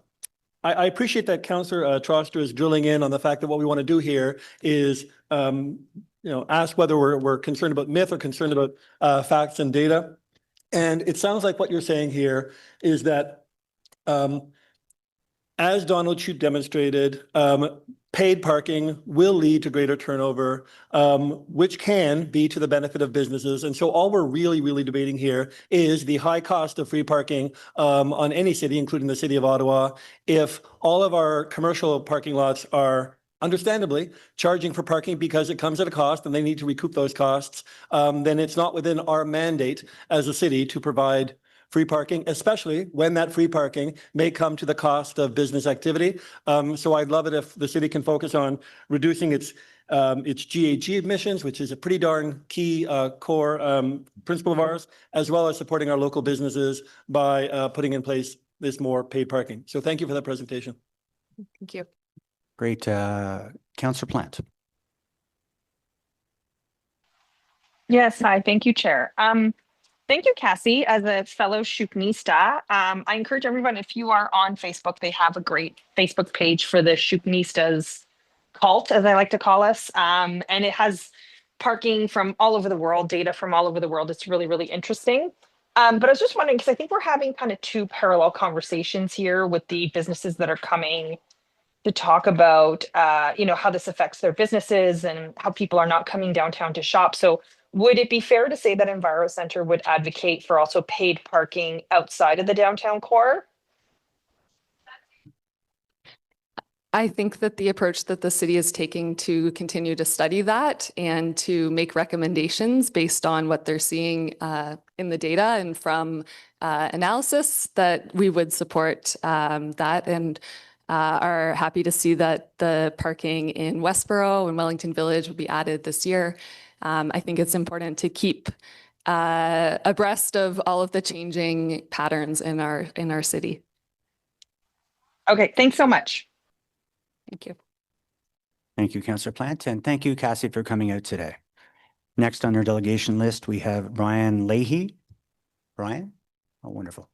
I: I appreciate that Councillor Troster is drilling in on the fact that what we want to do here is, ask whether we're concerned about myth or concerned about facts and data. And it sounds like what you're saying here is that, as Donald Shoup demonstrated, paid parking will lead to greater turnover, which can be to the benefit of businesses. And so all we're really debating here is the high cost of free parking on any city, including the city of Ottawa. If all of our commercial parking lots are understandably charging for parking because it comes at a cost and they need to recoup those costs, then it's not within our mandate as a city to provide free parking, especially when that free parking may come to the cost of business activity. So I'd love it if the city can focus on reducing its GHG emissions, which is a pretty darn key core principle of ours, as well as supporting our local businesses by putting in place this more paid parking. So thank you for that presentation.
L: Thank you.
A: Great. Councillor Plant.
J: Yes, hi, thank you, Chair. Thank you, Cassie. As a fellow Shoupnista, I encourage everyone, if you are on Facebook, they have a great Facebook page for the Shoupnistas cult, as I like to call us. And it has parking from all over the world, data from all over the world. It's really interesting. But I was just wondering, because I think we're having kind of two parallel conversations here with the businesses that are coming to talk about, how this affects their businesses and how people are not coming downtown to shop. So would it be fair to say that Enviro Center would advocate for also paid parking outside of the downtown core?
L: I think that the approach that the city is taking to continue to study that and to make recommendations based on what they're seeing in the data and from analysis, that we would support that, and are happy to see that the parking in Westboro and Wellington Village will be added this year. I think it's important to keep abreast of all of the changing patterns in our city.
J: Okay, thanks so much.
L: Thank you.
A: Thank you, Councillor Plant, and thank you, Cassie, for coming out today. Next on our delegation list, we have Brian Leahy. Brian? Oh, wonderful.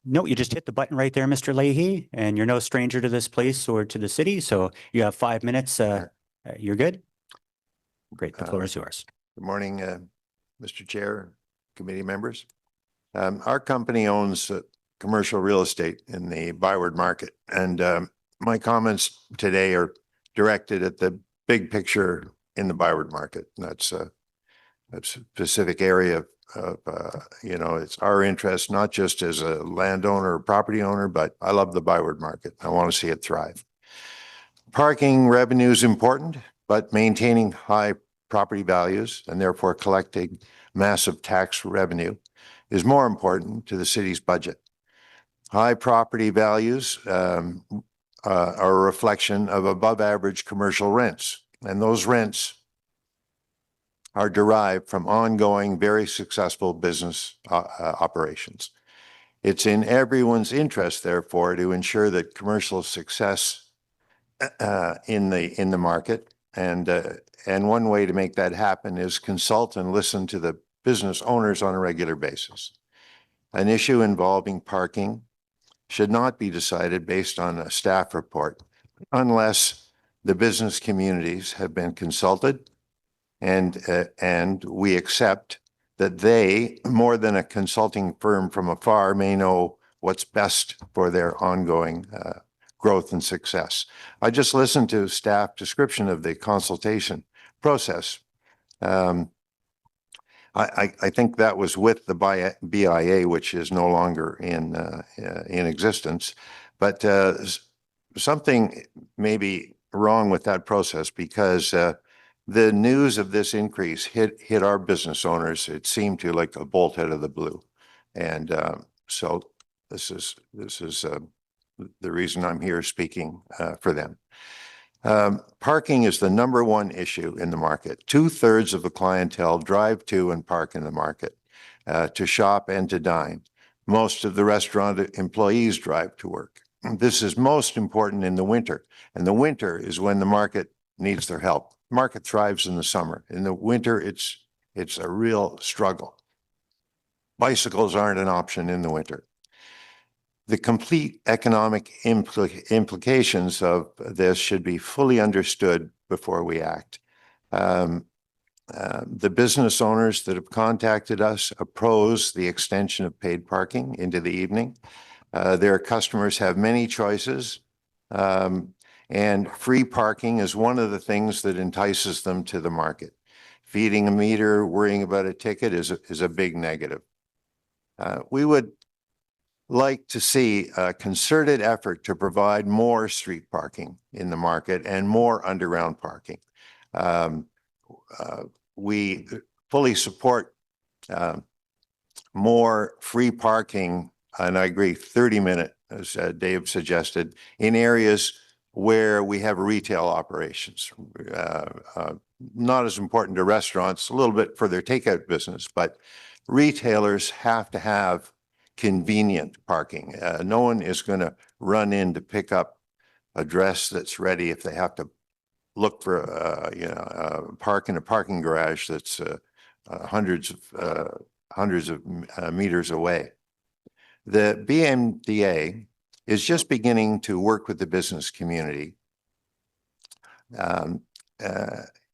A: No, you just hit the button right there, Mr. Leahy, and you're no stranger to this place or to the city, so you have 5 minutes. You're good? Great, the floor is yours.
M: Good morning, Mr. Chair, committee members. Our company owns commercial real estate in the Byward market, and my comments today are directed at the big picture in the Byward market. That's a specific area of, it's our interest, not just as a landowner or property owner, but I love the Byward market. I want to see it thrive. Parking revenue is important, but maintaining high property values and therefore collecting massive tax revenue is more important to the city's budget. High property values are a reflection of above average commercial rents, and those rents are derived from ongoing, very successful business operations. It's in everyone's interest, therefore, to ensure that commercial success in the market, and one way to make that happen is consult and listen to the business owners on a regular basis. An issue involving parking should not be decided based on a staff report unless the business communities have been consulted, and we accept that they, more than a consulting firm from afar, may know what's best for their ongoing growth and success. I just listened to staff description of the consultation process. I think that was with the BIA, which is no longer in existence, but something may be wrong with that process, because the news of this increase hit our business owners. It seemed to like a bolt out of the blue, and so this is the reason I'm here speaking for them. Parking is the number one issue in the market. 2/3 of the clientele drive to and park in the market to shop and to dine. Most of the restaurant employees drive to work. This is most important in the winter, and the winter is when the market needs their help. Market thrives in the summer. In the winter, it's a real struggle. Bicycles aren't an option in the winter. The complete economic implications of this should be fully understood before we act. The business owners that have contacted us oppose the extension of paid parking into the evening. Their customers have many choices, and free parking is one of the things that entices them to the market. Feeding a meter, worrying about a ticket is a big negative. We would like to see a concerted effort to provide more street parking in the market and more underground parking. We fully support more free parking, and I agree, 30-minute, as Dave suggested, in areas where we have retail operations. Not as important to restaurants, a little bit for their takeout business, but retailers have to have convenient parking. No one is going to run in to pick up a dress that's ready if they have to look for park in a parking garage that's hundreds of meters away. The BMDA is just beginning to work with the business community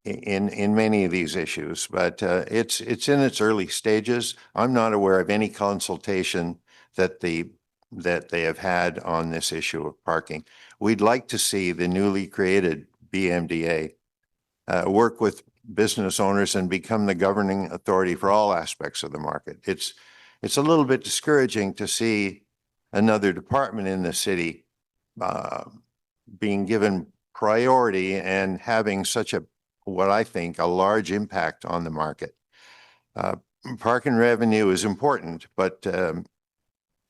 M: in many of these issues, but it's in its early stages. I'm not aware of any consultation that they have had on this issue of parking. We'd like to see the newly created BMDA work with business owners and become the governing authority for all aspects of the market. It's a little bit discouraging to see another department in the city being given priority and having such what I think, a large impact on the market. Parking revenue is important, but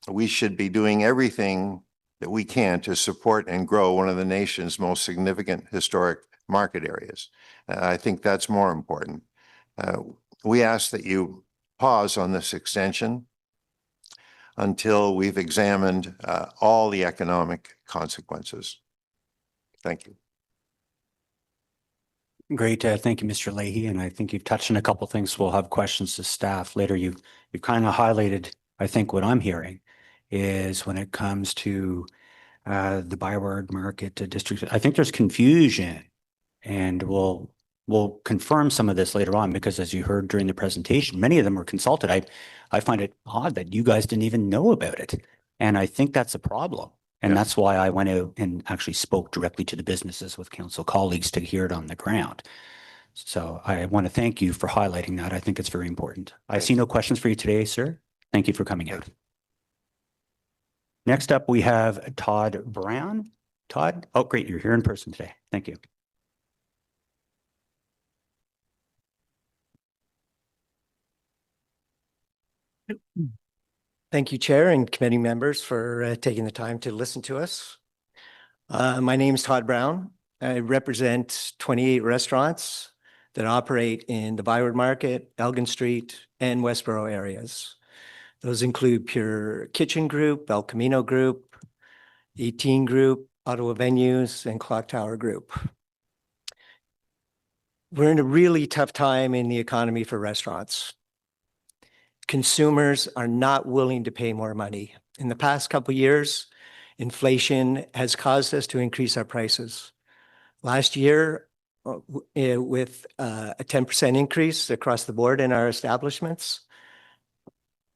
M: we should be doing everything that we can to support and grow one of the nation's most significant historic market areas. I think that's more important. We ask that you pause on this extension until we've examined all the economic consequences. Thank you.
A: Great. Thank you, Mr. Leahy. And I think you've touched on a couple of things. We'll have questions to staff later. You've kind of highlighted, I think what I'm hearing is when it comes to the Byward Market District, I think there's confusion, and we'll confirm some of this later on, because as you heard during the presentation, many of them were consulted. I find it odd that you guys didn't even know about it. And I think that's a problem. And that's why I went out and actually spoke directly to the businesses with council colleagues to hear it on the ground. So I want to thank you for highlighting that. I think it's very important. I see no questions for you today, sir. Thank you for coming out. Next up, we have Todd Brown. Todd, oh, great. You're here in person today. Thank you.
N: Thank you, Chair and committee members, for taking the time to listen to us. My name is Todd Brown. I represent 28 restaurants that operate in the Byward Market, Elgin Street, and Westboro areas. Those include Pure Kitchen Group, El Camino Group, 18 Group, Ottawa Venues, and Clock Tower Group. We're in a really tough time in the economy for restaurants. Consumers are not willing to pay more money. In the past couple of years, inflation has caused us to increase our prices. Last year, with a 10% increase across the board in our establishments,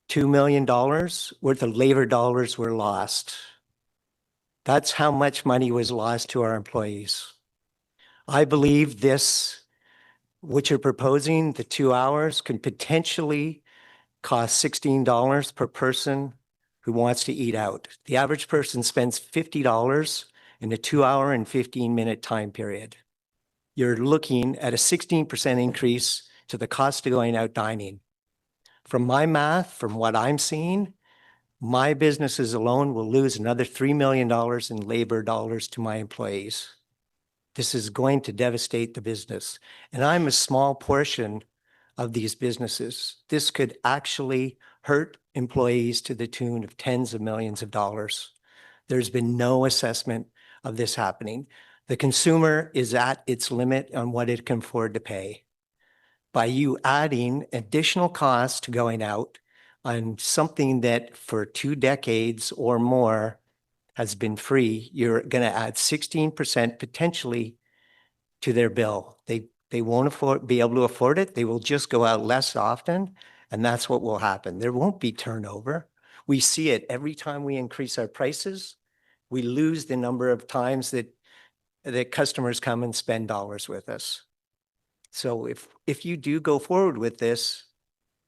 N: $2 million worth of labor dollars were lost. That's how much money was lost to our employees. I believe this, what you're proposing, the 2 hours, can potentially cost $16 per person who wants to eat out. The average person spends $50 in a 2-hour and 15-minute time period. You're looking at a 16% increase to the cost of going out dining. From my math, from what I'm seeing, my businesses alone will lose another $3 million in labor dollars to my employees. This is going to devastate the business. And I'm a small portion of these businesses. This could actually hurt employees to the tune of tens of millions of dollars. There's been no assessment of this happening. The consumer is at its limit on what it can afford to pay. By you adding additional costs to going out on something that for 2 decades or more has been free, you're going to add 16% potentially to their bill. They won't be able to afford it. They will just go out less often, and that's what will happen. There won't be turnover. We see it every time we increase our prices. We lose the number of times that customers come and spend dollars with us. So if you do go forward with this,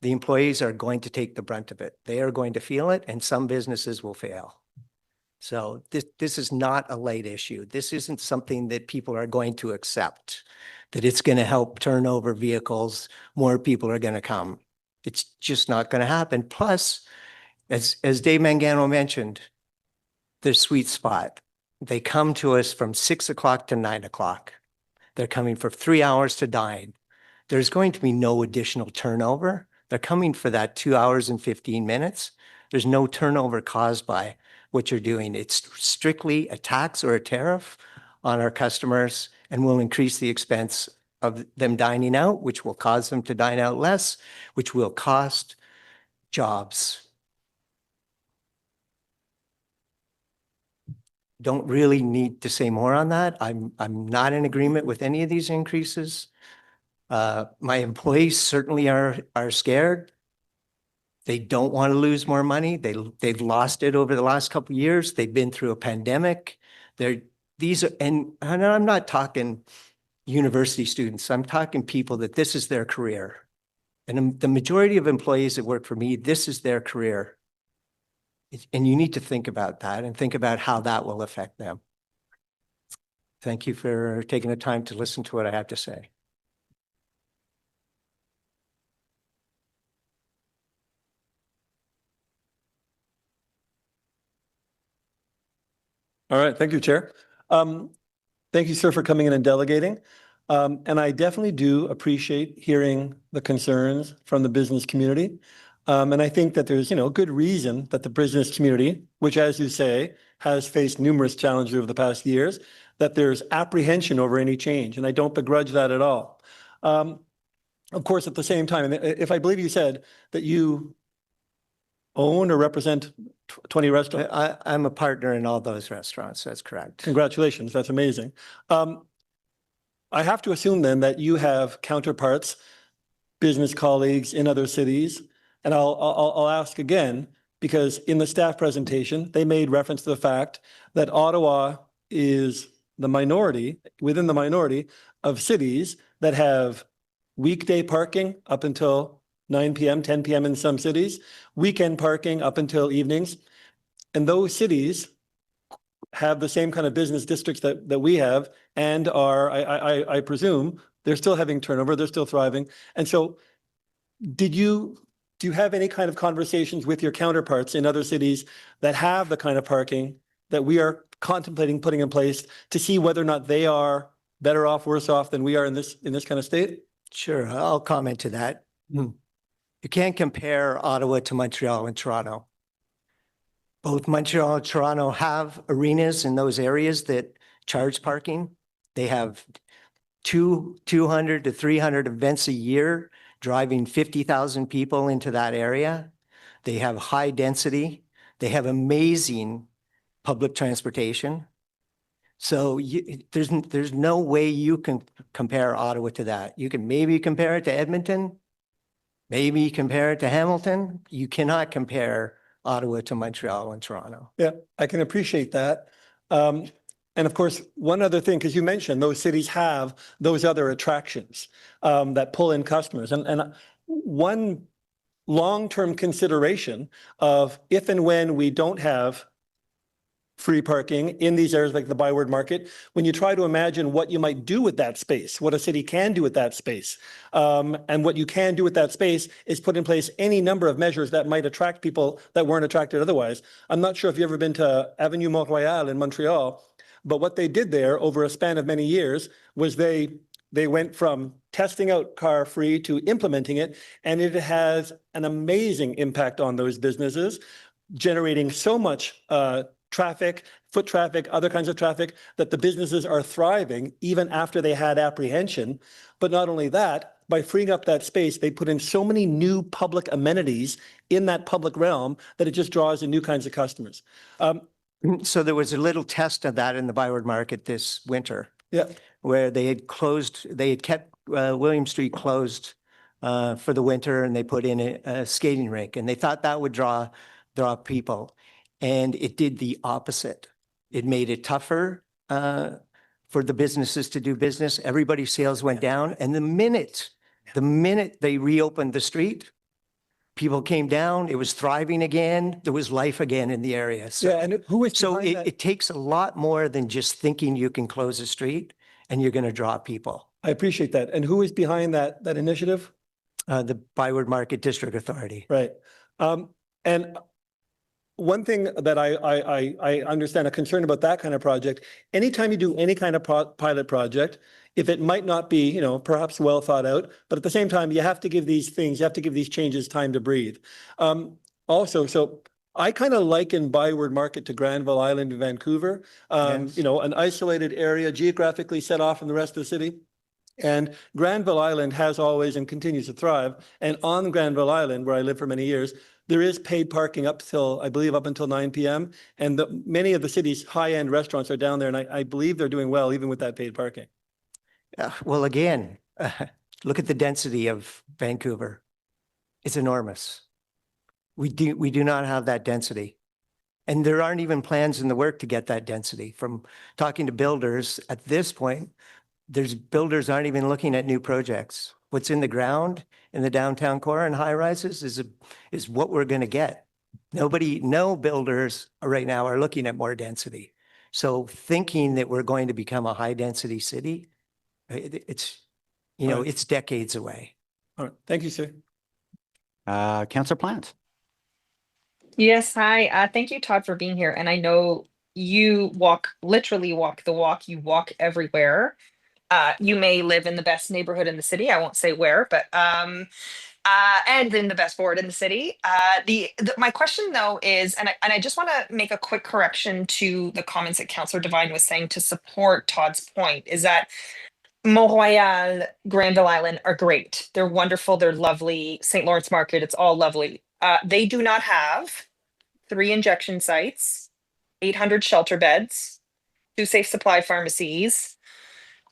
N: the employees are going to take the brunt of it. They are going to feel it, and some businesses will fail. So this is not a light issue. This isn't something that people are going to accept, that it's going to help turn over vehicles, more people are going to come. It's just not going to happen. Plus, as Dave Mangano mentioned, the sweet spot. They come to us from 6 o'clock to 9 o'clock. They're coming for 3 hours to dine. There's going to be no additional turnover. They're coming for that 2 hours and 15 minutes. There's no turnover caused by what you're doing. It's strictly a tax or a tariff on our customers and will increase the expense of them dining out, which will cause them to dine out less, which will cost jobs. Don't really need to say more on that. I'm not in agreement with any of these increases. My employees certainly are scared. They don't want to lose more money. They've lost it over the last couple of years. They've been through a pandemic. And I'm not talking university students. I'm talking people that this is their career. And the majority of employees that work for me, this is their career. And you need to think about that and think about how that will affect them. Thank you for taking the time to listen to what I have to say.
I: All right, thank you, Chair. Thank you, sir, for coming in and delegating. And I definitely do appreciate hearing the concerns from the business community. And I think that there's, good reason that the business community, which, as you say, has faced numerous challenges over the past years, that there's apprehension over any change. And I don't begrudge that at all. Of course, at the same time, if I believe you said that you own or represent 20 restaurants?
N: I'm a partner in all those restaurants. That's correct.
I: Congratulations. That's amazing. I have to assume then that you have counterparts, business colleagues in other cities. And I'll ask again, because in the staff presentation, they made reference to the fact that Ottawa is the minority, within the minority of cities that have weekday parking up until 9 p.m., 10 p.m. in some cities, weekend parking up until evenings. And those cities have the same kind of business districts that we have and are, I presume, they're still having turnover, they're still thriving. And so do you have any kind of conversations with your counterparts in other cities that have the kind of parking that we are contemplating putting in place to see whether or not they are better off, worse off than we are in this kind of state?
N: Sure, I'll comment to that. You can't compare Ottawa to Montreal and Toronto. Both Montreal and Toronto have arenas in those areas that charge parking. They have 200 to 300 events a year, driving 50,000 people into that area. They have high density. They have amazing public transportation. So there's no way you can compare Ottawa to that. You can maybe compare it to Edmonton, maybe compare it to Hamilton. You cannot compare Ottawa to Montreal and Toronto.
I: Yeah, I can appreciate that. And of course, one other thing, because you mentioned those cities have those other attractions that pull in customers. And one long-term consideration of if and when we don't have free parking in these areas like the Byward Market, when you try to imagine what you might do with that space, what a city can do with that space, and what you can do with that space is put in place any number of measures that might attract people that weren't attracted otherwise. I'm not sure if you've ever been to Avenue Mont-Royal in Montreal, but what they did there over a span of many years was they went from testing out car free to implementing it, and it has an amazing impact on those businesses, generating so much traffic, foot traffic, other kinds of traffic, that the businesses are thriving even after they had apprehension. But not only that, by freeing up that space, they put in so many new public amenities in that public realm that it just draws in new kinds of customers.
N: So there was a little test of that in the Byward Market this winter.
I: Yeah.
N: Where they had kept William Street closed for the winter, and they put in a skating rink, and they thought that would draw people. And it did the opposite. It made it tougher for the businesses to do business. Everybody's sales went down. And the minute they reopened the street, people came down, it was thriving again, there was life again in the area. So,
I: Yeah, and who is behind that?
N: it takes a lot more than just thinking you can close a street and you're going to draw people.
I: I appreciate that. And who is behind that initiative?
N: The Byward Market District Authority.
I: Right. And one thing that I understand a concern about that kind of project, anytime you do any kind of pilot project, if it might not be, you know, perhaps well thought out, but at the same time, you have to give these changes time to breathe. Also, so I kind of liken Byward Market to Granville Island in Vancouver,
N: Yes.
I: you know, an isolated area geographically set off from the rest of the city. And Granville Island has always and continues to thrive. And on Granville Island, where I lived for many years, there is paid parking up until 9 p.m. And many of the city's high-end restaurants are down there. And I believe they're doing well, even with that paid parking.
N: Well, again, look at the density of Vancouver. It's enormous. We do not have that density. And there aren't even plans in the work to get that density. From talking to builders at this point, builders aren't even looking at new projects. What's in the ground in the downtown core and high rises is what we're going to get. No builders right now are looking at more density. So thinking that we're going to become a high density city, it's decades away.
I: All right. Thank you, sir.
A: Councillor Plant.
J: Yes, hi. Thank you, Todd, for being here. And I know you literally walk the walk. You walk everywhere. You may live in the best neighborhood in the city. I won't say where, but and in the best ward in the city. My question though is, and I just want to make a quick correction to the comments that Councillor Devine was saying to support Todd's point, is that Mont-Royal, Granville Island are great. They're wonderful. They're lovely. St. Lawrence Market, it's all lovely. They do not have 3 injection sites, 800 shelter beds, 2 safe supply pharmacies,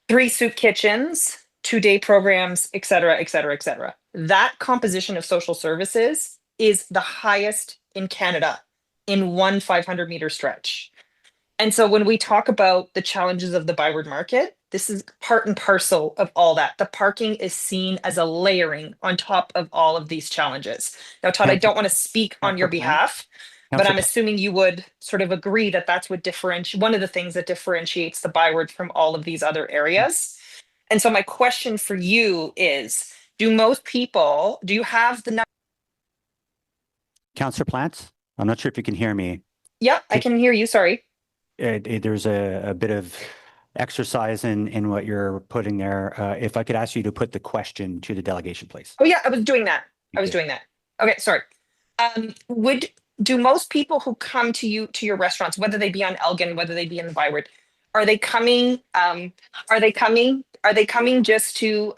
J: 3 soup kitchens, 2-day programs, et cetera, et cetera, et cetera. That composition of social services is the highest in Canada in one 500-meter stretch. And so when we talk about the challenges of the Byward Market, this is part and parcel of all that. The parking is seen as a layering on top of all of these challenges. Now, Todd, I don't want to speak on your behalf, but I'm assuming you would sort of agree that that's what one of the things that differentiates the Byward from all of these other areas. And so my question for you is, do you have the number?
A: Councillor Plant, I'm not sure if you can hear me.
J: Yeah, I can hear you. Sorry.
A: There's a bit of exercise in what you're putting there. If I could ask you to put the question to the delegation, please.
J: Oh yeah, I was doing that. Okay, sorry. Do most people who come to your restaurants, whether they be on Elgin, whether they be in the Byward, are they coming just to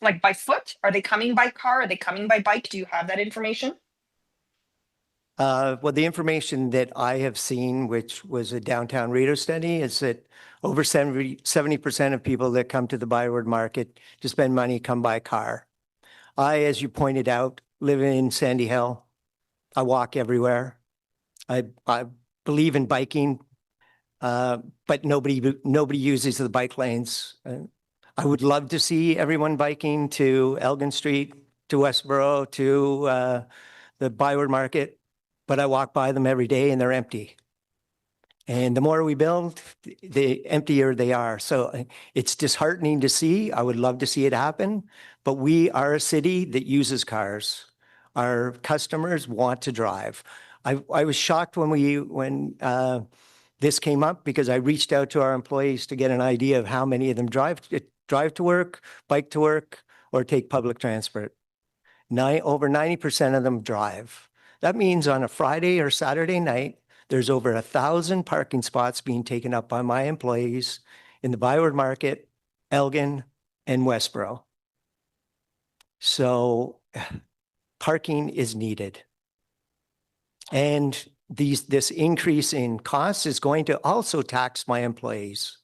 J: like by foot? Are they coming by car? Are they coming by bike? Do you have that information?
N: Well, the information that I have seen, which was a downtown reader study, is that over 70% of people that come to the Byward Market to spend money come by car. As you pointed out, live in Sandy Hill. I walk everywhere. I believe in biking, but nobody uses the bike lanes. I would love to see everyone biking to Elgin Street, to Westboro, to the Byward Market, but I walk by them every day and they're empty. And the more we build, the emptier they are. So it's disheartening to see. I would love to see it happen, but we are a city that uses cars. Our customers want to drive. I was shocked when this came up because I reached out to our employees to get an idea of how many of them drive to work, bike to work, or take public transport. Over 90% of them drive. That means on a Friday or Saturday night, there's over 1,000 parking spots being taken up by my employees in the Byward Market, Elgin, and Westboro. So parking is needed. And this increase in costs is going to also tax my employees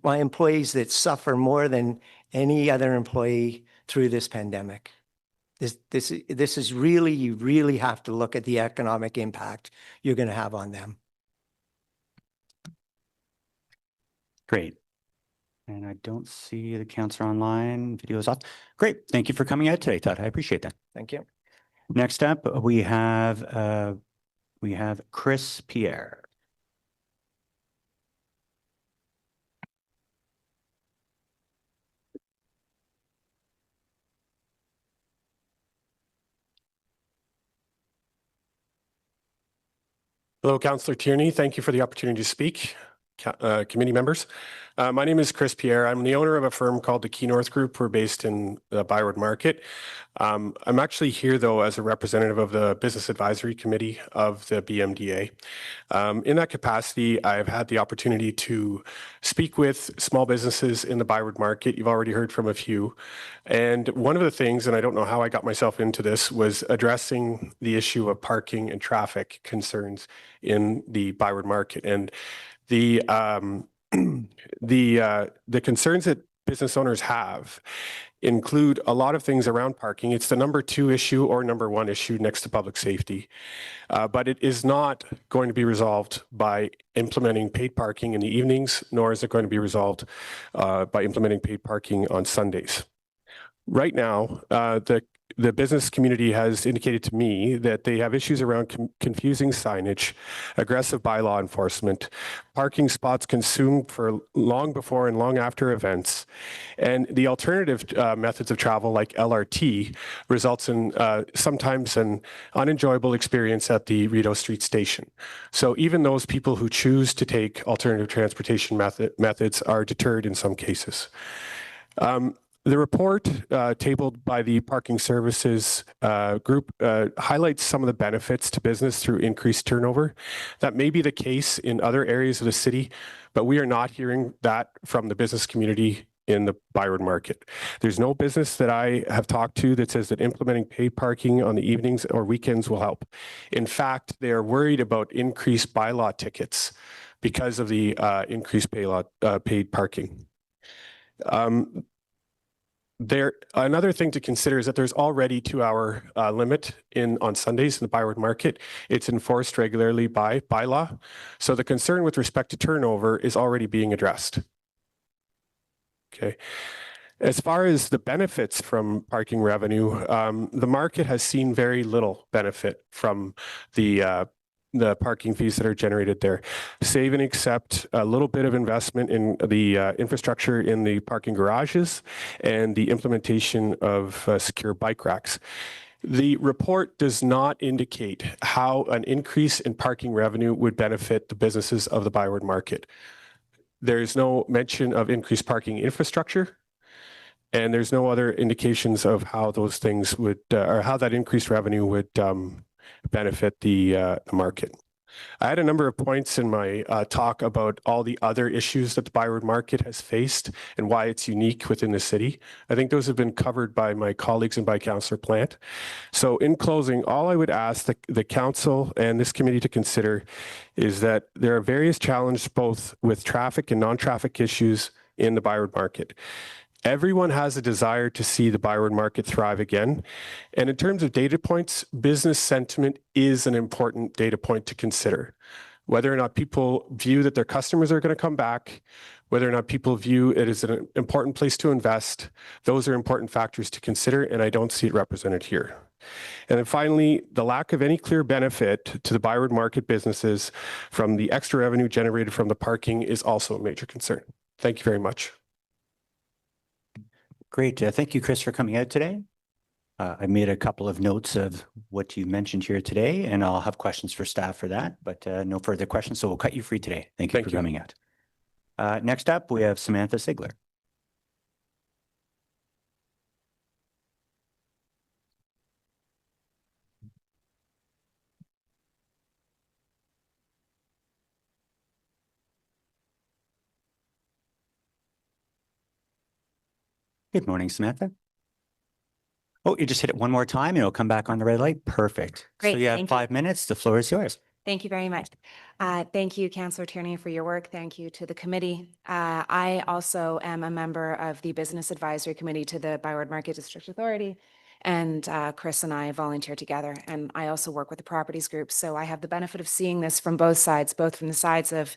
N: that suffer more than any other employee through this pandemic. This is really, you really have to look at the economic impact you're going to have on them.
A: Great. And I don't see the counselor online. Video is off. Great. Thank you for coming out today, Todd. I appreciate that.
N: Thank you.
A: Next up, we have Chris Pierre.
O: Hello, Councillor Tierney. Thank you for the opportunity to speak. Committee members. My name is Chris Pierre. I'm the owner of a firm called the Key North Group. We're based in the Byward Market. I'm actually here, though, as a representative of the Business Advisory Committee of the BMDA. In that capacity, I've had the opportunity to speak with small businesses in the Byward Market. You've already heard from a few. And one of the things, and I don't know how I got myself into this, was addressing the issue of parking and traffic concerns in the Byward Market. And the concerns that business owners have include a lot of things around parking. It's the number 2 issue or number 1 issue next to public safety. But it is not going to be resolved by implementing paid parking in the evenings, nor is it going to be resolved by implementing paid parking on Sundays. Right now, the business community has indicated to me that they have issues around confusing signage, aggressive bylaw enforcement, parking spots consumed for long before and long after events, and the alternative methods of travel like LRT results in sometimes an unenjoyable experience at the Rideau Street station. So even those people who choose to take alternative transportation methods are deterred in some cases. The report tabled by the Parking Services Group highlights some of the benefits to business through increased turnover. That may be the case in other areas of the city, but we are not hearing that from the business community in the Byward Market. There's no business that I have talked to that says that implementing paid parking on the evenings or weekends will help. In fact, they are worried about increased bylaw tickets because of the increased paid parking. Another thing to consider is that there's already 2-hour limit on Sundays in the Byward Market. It's enforced regularly by bylaw. So the concern with respect to turnover is already being addressed. Okay. As far as the benefits from parking revenue, the market has seen very little benefit from the parking fees that are generated there. Save and accept a little bit of investment in the infrastructure in the parking garages and the implementation of secure bike racks. The report does not indicate how an increase in parking revenue would benefit the businesses of the Byward Market. There is no mention of increased parking infrastructure, and there's no other indications of how those things would, or how that increased revenue would benefit the market. I had a number of points in my talk about all the other issues that the Byward Market has faced and why it's unique within the city. I think those have been covered by my colleagues and by Councillor Plant. So in closing, all I would ask the council and this committee to consider is that there are various challenges both with traffic and non-traffic issues in the Byward Market. Everyone has a desire to see the Byward Market thrive again. And in terms of data points, business sentiment is an important data point to consider. Whether or not people view that their customers are going to come back, whether or not people view it as an important place to invest, those are important factors to consider, and I don't see it represented here. And then finally, the lack of any clear benefit to the Byward Market businesses from the extra revenue generated from the parking is also a major concern. Thank you very much.
A: Great. Thank you, Chris, for coming out today. I made a couple of notes of what you mentioned here today, and I'll have questions for staff for that, but no further questions. So we'll cut you free today. Thank you for coming out. Next up, we have Samantha Sigler. Good morning, Samantha. Oh, you just hit it one more time and it'll come back on the red light. Perfect.
P: Great,
A: So you have
P: thank you.
A: 5 minutes. The floor is yours.
P: Thank you very much. Thank you, Councillor Tierney, for your work. Thank you to the committee. I also am a member of the Business Advisory Committee to the Byward Market District Authority, and Chris and I volunteer together, and I also work with the properties group. So I have the benefit of seeing this from both sides, both from the sides of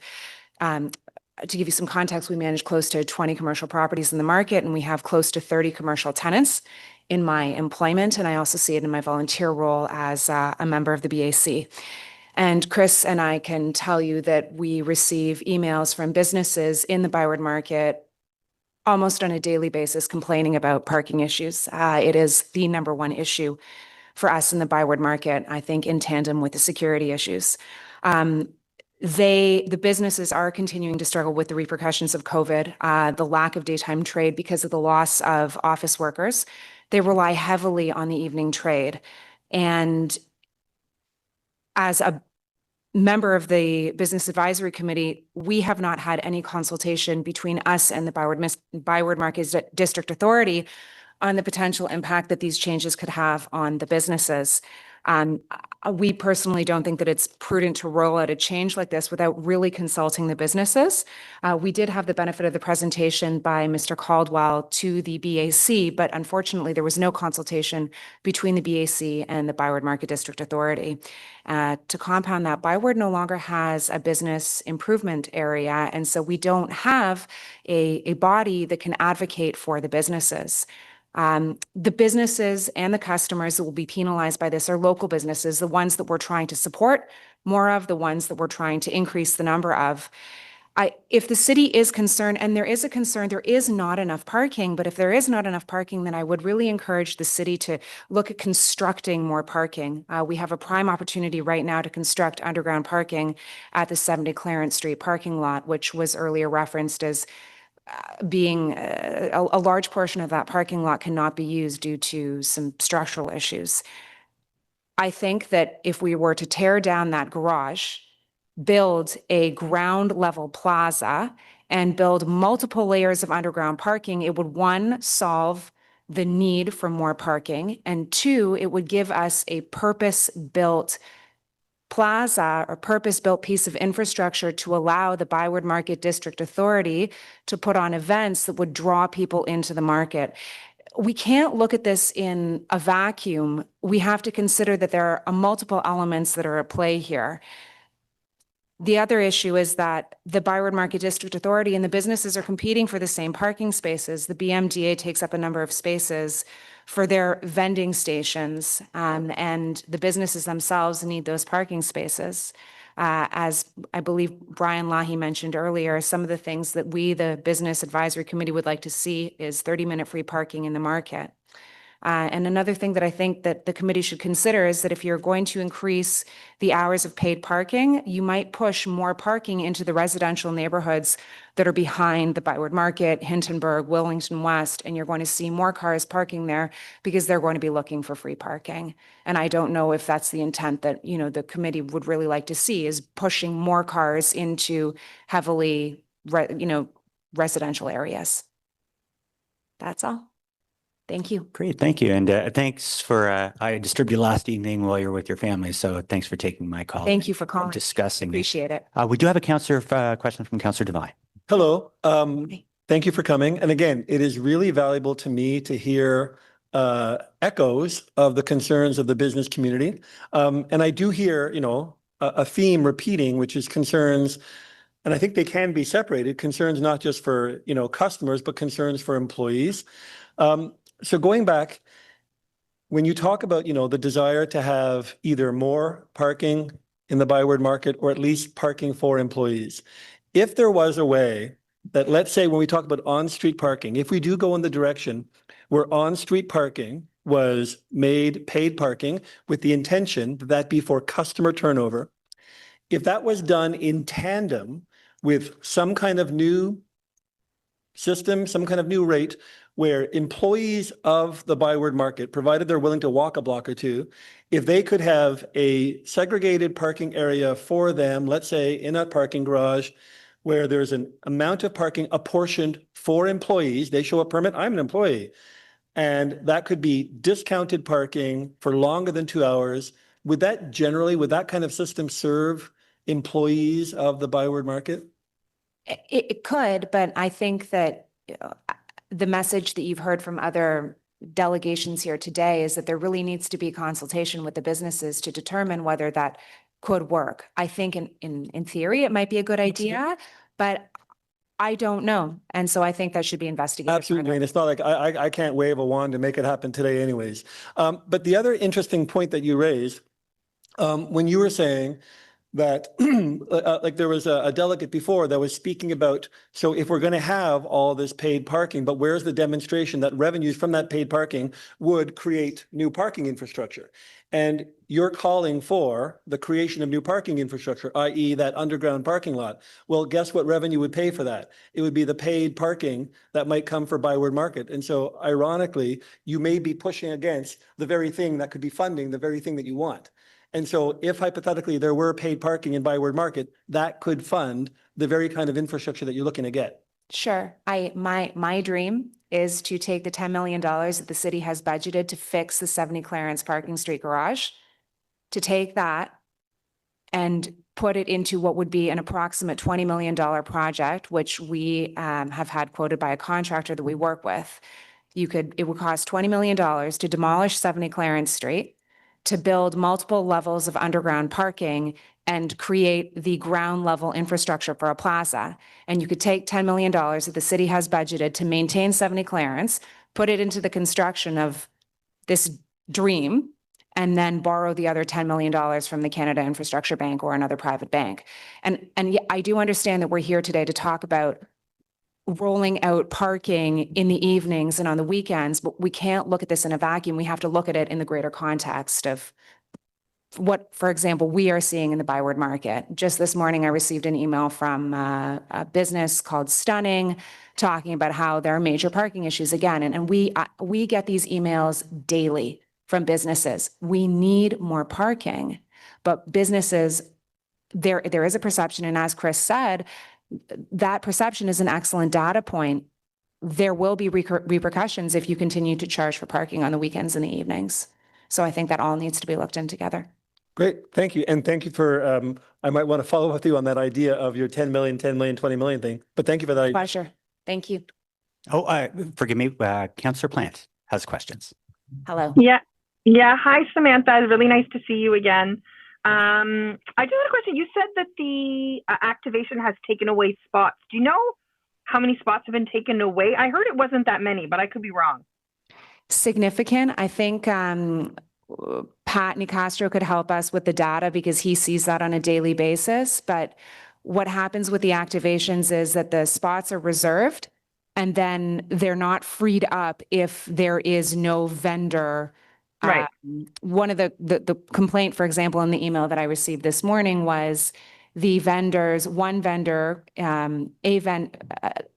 P: to give you some context, we manage close to 20 commercial properties in the market, and we have close to 30 commercial tenants in my employment. And I also see it in my volunteer role as a member of the BAC. And Chris and I can tell you that we receive emails from businesses in the Byward Market almost on a daily basis complaining about parking issues. It is the number one issue for us in the Byward Market, I think in tandem with the security issues. The businesses are continuing to struggle with the repercussions of COVID, the lack of daytime trade because of the loss of office workers. They rely heavily on the evening trade. And as a member of the Business Advisory Committee, we have not had any consultation between us and the Byward Market District Authority on the potential impact that these changes could have on the businesses. We personally don't think that it's prudent to roll out a change like this without really consulting the businesses. We did have the benefit of the presentation by Mr. Caldwell to the BAC, but unfortunately there was no consultation between the BAC and the Byward Market District Authority. To compound that, Byward no longer has a business improvement area, and so we don't have a body that can advocate for the businesses. The businesses and the customers that will be penalized by this are local businesses, the ones that we're trying to support more of, the ones that we're trying to increase the number of. If the city is concerned, and there is a concern, there is not enough parking, but if there is not enough parking, then I would really encourage the city to look at constructing more parking. We have a prime opportunity right now to construct underground parking at the 70 Clarence Street parking lot, which was earlier referenced as being a large portion of that parking lot cannot be used due to some structural issues. I think that if we were to tear down that garage, build a ground level plaza, and build multiple layers of underground parking, it would, one, solve the need for more parking, and two, it would give us a purpose-built plaza or purpose-built piece of infrastructure to allow the Byward Market District Authority to put on events that would draw people into the market. We can't look at this in a vacuum. We have to consider that there are multiple elements that are at play here. The other issue is that the Byward Market District Authority and the businesses are competing for the same parking spaces. The BMDA takes up a number of spaces for their vending stations, and the businesses themselves need those parking spaces. As I believe Brian Lahi mentioned earlier, some of the things that we, the Business Advisory Committee, would like to see is 30-minute free parking in the market. And another thing that I think that the committee should consider is that if you're going to increase the hours of paid parking, you might push more parking into the residential neighborhoods that are behind the Byward Market, Hintonburg, Willington West, and you're going to see more cars parking there because they're going to be looking for free parking. And I don't know if that's the intent that, you know, the committee would really like to see, is pushing more cars into heavily, residential areas. That's all. Thank you.
A: Great, thank you. And thanks for, I disturbed you last evening while you're with your family, so thanks for taking my call.
P: Thank you for calling.
A: Discussing.
P: Appreciate it.
A: We do have a question from Councillor Devine.
I: Hello. Thank you for coming. And again, it is really valuable to me to hear echoes of the concerns of the business community. And I do hear, a theme repeating, which is concerns, and I think they can be separated, concerns not just for, customers, but concerns for employees. So going back, when you talk about, the desire to have either more parking in the Byward Market or at least parking for employees, if there was a way that, let's say, when we talk about on-street parking, if we do go in the direction where on-street parking was made paid parking with the intention that that be for customer turnover, if that was done in tandem with some kind of new system, some kind of new rate where employees of the Byward Market, provided they're willing to walk a block or two, if they could have a segregated parking area for them, let's say in a parking garage, where there's an amount of parking apportioned for employees, they show a permit, I'm an employee, and that could be discounted parking for longer than 2 hours. Would that kind of system serve employees of the Byward Market?
P: It could, but I think that the message that you've heard from other delegations here today is that there really needs to be consultation with the businesses to determine whether that could work. I think in theory, it might be a good idea, but I don't know. And so I think that should be investigated.
I: Absolutely. And it's not like I can't wave a wand and make it happen today anyways. But the other interesting point that you raised, when you were saying that like there was a delegate before that was speaking about, so if we're going to have all this paid parking, but where's the demonstration that revenues from that paid parking would create new parking infrastructure? And you're calling for the creation of new parking infrastructure, i.e. that underground parking lot. Well, guess what revenue would pay for that? It would be the paid parking that might come for Byward Market. And so ironically, you may be pushing against the very thing that could be funding the very thing that you want. And so if hypothetically there were paid parking in Byward Market, that could fund the very kind of infrastructure that you're looking to get.
P: Sure. My dream is to take the $10 million that the city has budgeted to fix the 70 Clarence Parking Street garage, to take that and put it into what would be an approximate $20 million project, which we have had quoted by a contractor that we work with. It would cost $20 million to demolish 70 Clarence Street, to build multiple levels of underground parking and create the ground level infrastructure for a plaza. And you could take $10 million that the city has budgeted to maintain 70 Clarence, put it into the construction of this dream, and then borrow the other $10 million from the Canada Infrastructure Bank or another private bank. And I do understand that we're here today to talk about rolling out parking in the evenings and on the weekends, but we can't look at this in a vacuum. We have to look at it in the greater context of what, for example, we are seeing in the Byward Market. Just this morning, I received an email from a business called Stunning talking about how there are major parking issues again. And we get these emails daily from businesses. We need more parking, but businesses, there is a perception. And as Chris said, that perception is an excellent data point. There will be repercussions if you continue to charge for parking on the weekends and the evenings. So I think that all needs to be looked in together.
I: Great. Thank you. And thank you for, I might want to follow up with you on that idea of your 10 million, 20 million thing, but thank you for that.
P: Pleasure. Thank you.
A: Oh, forgive me, Councillor Plant has questions.
P: Hello.
Q: Yeah. Hi, Samantha. It's really nice to see you again. I just had a question. You said that the activation has taken away spots. Do you know how many spots have been taken away? I heard it wasn't that many, but I could be wrong.
P: Significant. I think Pat Nicastro could help us with the data because he sees that on a daily basis. But what happens with the activations is that the spots are reserved and then they're not freed up if there is no vendor.
Q: Right.
P: One of the complaint, for example, in the email that I received this morning was the vendors,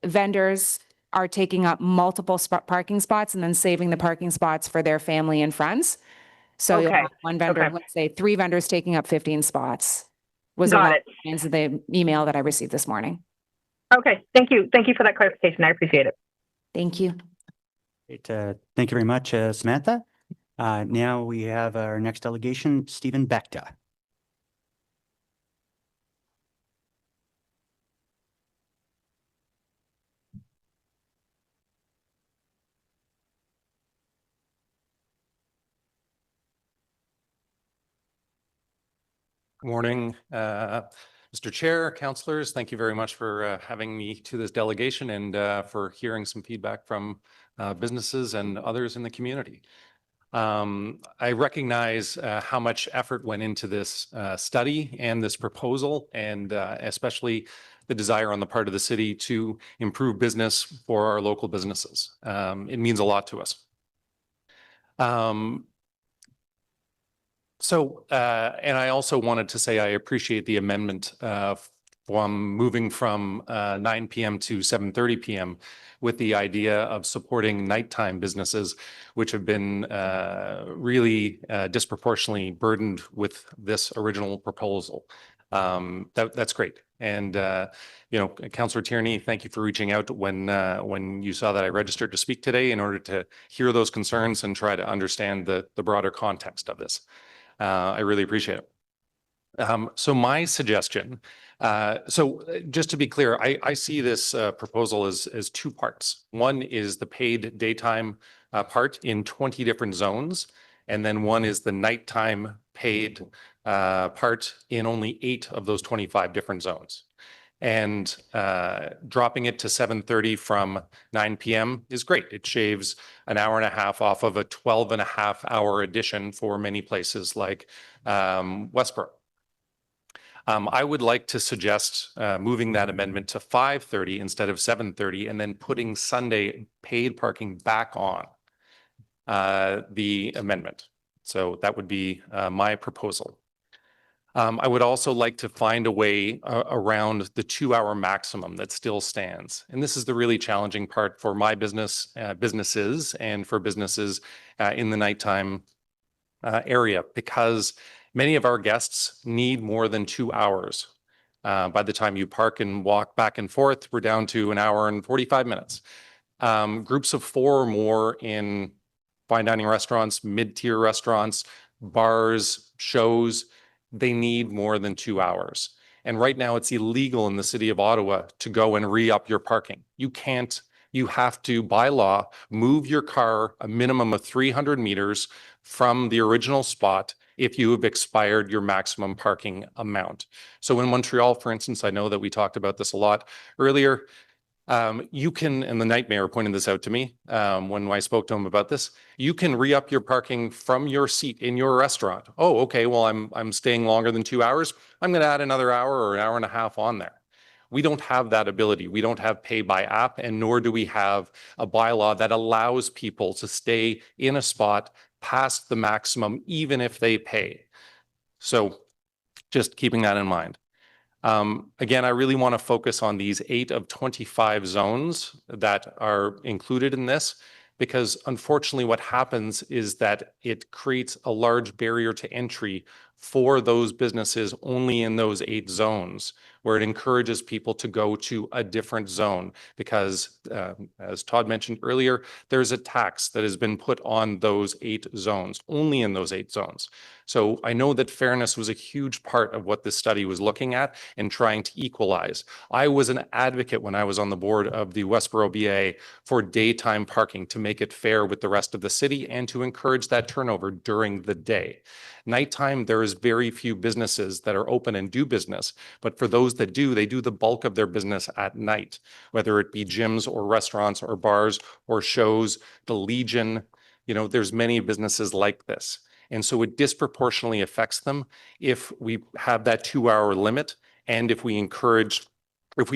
P: vendors are taking up multiple parking spots and then saving the parking spots for their family and friends. So you'll have one vendor, let's say 3 vendors taking up 15 spots. Was
Q: Got it.
P: The email that I received this morning.
Q: Okay. Thank you. Thank you for that clarification. I appreciate it.
P: Thank you.
A: Great, thank you very much, Samantha. Now we have our next delegation, Stephen Bechta.
E: Good morning, Mr. Chair, councillors. Thank you very much for having me to this delegation and for hearing some feedback from businesses and others in the community.
R: I recognize how much effort went into this study and this proposal, and especially the desire on the part of the city to improve business for our local businesses. It means a lot to us. And I also wanted to say I appreciate the amendment from moving from 9 p.m. to 7:30 p.m. with the idea of supporting nighttime businesses, which have been really disproportionately burdened with this original proposal. That's great. And, Councillor Tierney, thank you for reaching out when you saw that I registered to speak today in order to hear those concerns and try to understand the broader context of this. I really appreciate it. So my suggestion, just to be clear, I see this proposal as two parts. One is the paid daytime part in 20 different zones, and then one is the nighttime paid part in only 8 of those 25 different zones. And dropping it to 7:30 from 9 p.m. is great. It shaves an hour and a half off of a 12-and-a-half-hour addition for many places like Westboro. I would like to suggest moving that amendment to 5:30 instead of 7:30, and then putting Sunday paid parking back on the amendment. So that would be my proposal. I would also like to find a way around the 2-hour maximum that still stands. And this is the really challenging part for my businesses and for businesses in the nighttime area, because many of our guests need more than 2 hours. By the time you park and walk back and forth, we're down to 1 hour and 45 minutes. Groups of 4 or more in fine dining restaurants, mid-tier restaurants, bars, shows, they need more than 2 hours. And right now it's illegal in the city of Ottawa to go and re-up your parking. You can't. You have to, by law, move your car a minimum of 300 meters from the original spot if you have expired your maximum parking amount. So in Montreal, for instance, I know that we talked about this a lot earlier. You can, and the night mayor pointed this out to me when I spoke to him about this, you can re-up your parking from your seat in your restaurant. Oh, okay, well, I'm staying longer than 2 hours. I'm going to add another hour or 1 hour and a half on there. We don't have that ability. We don't have pay by app, and nor do we have a bylaw that allows people to stay in a spot past the maximum, even if they pay. So just keeping that in mind. Again, I really want to focus on these 8 of 25 zones that are included in this, because unfortunately what happens is that it creates a large barrier to entry for those businesses only in those 8 zones, where it encourages people to go to a different zone because, as Todd mentioned earlier, there's a tax that has been put on those 8 zones, only in those 8 zones. So I know that fairness was a huge part of what this study was looking at and trying to equalize. I was an advocate when I was on the board of the Westboro BA for daytime parking to make it fair with the rest of the city and to encourage that turnover during the day. Nighttime, there is very few businesses that are open and do business, but for those that do, they do the bulk of their business at night, whether it be gyms or restaurants or bars or shows, the Legion, there's many businesses like this. And so it disproportionately affects them if we have that 2-hour limit and if we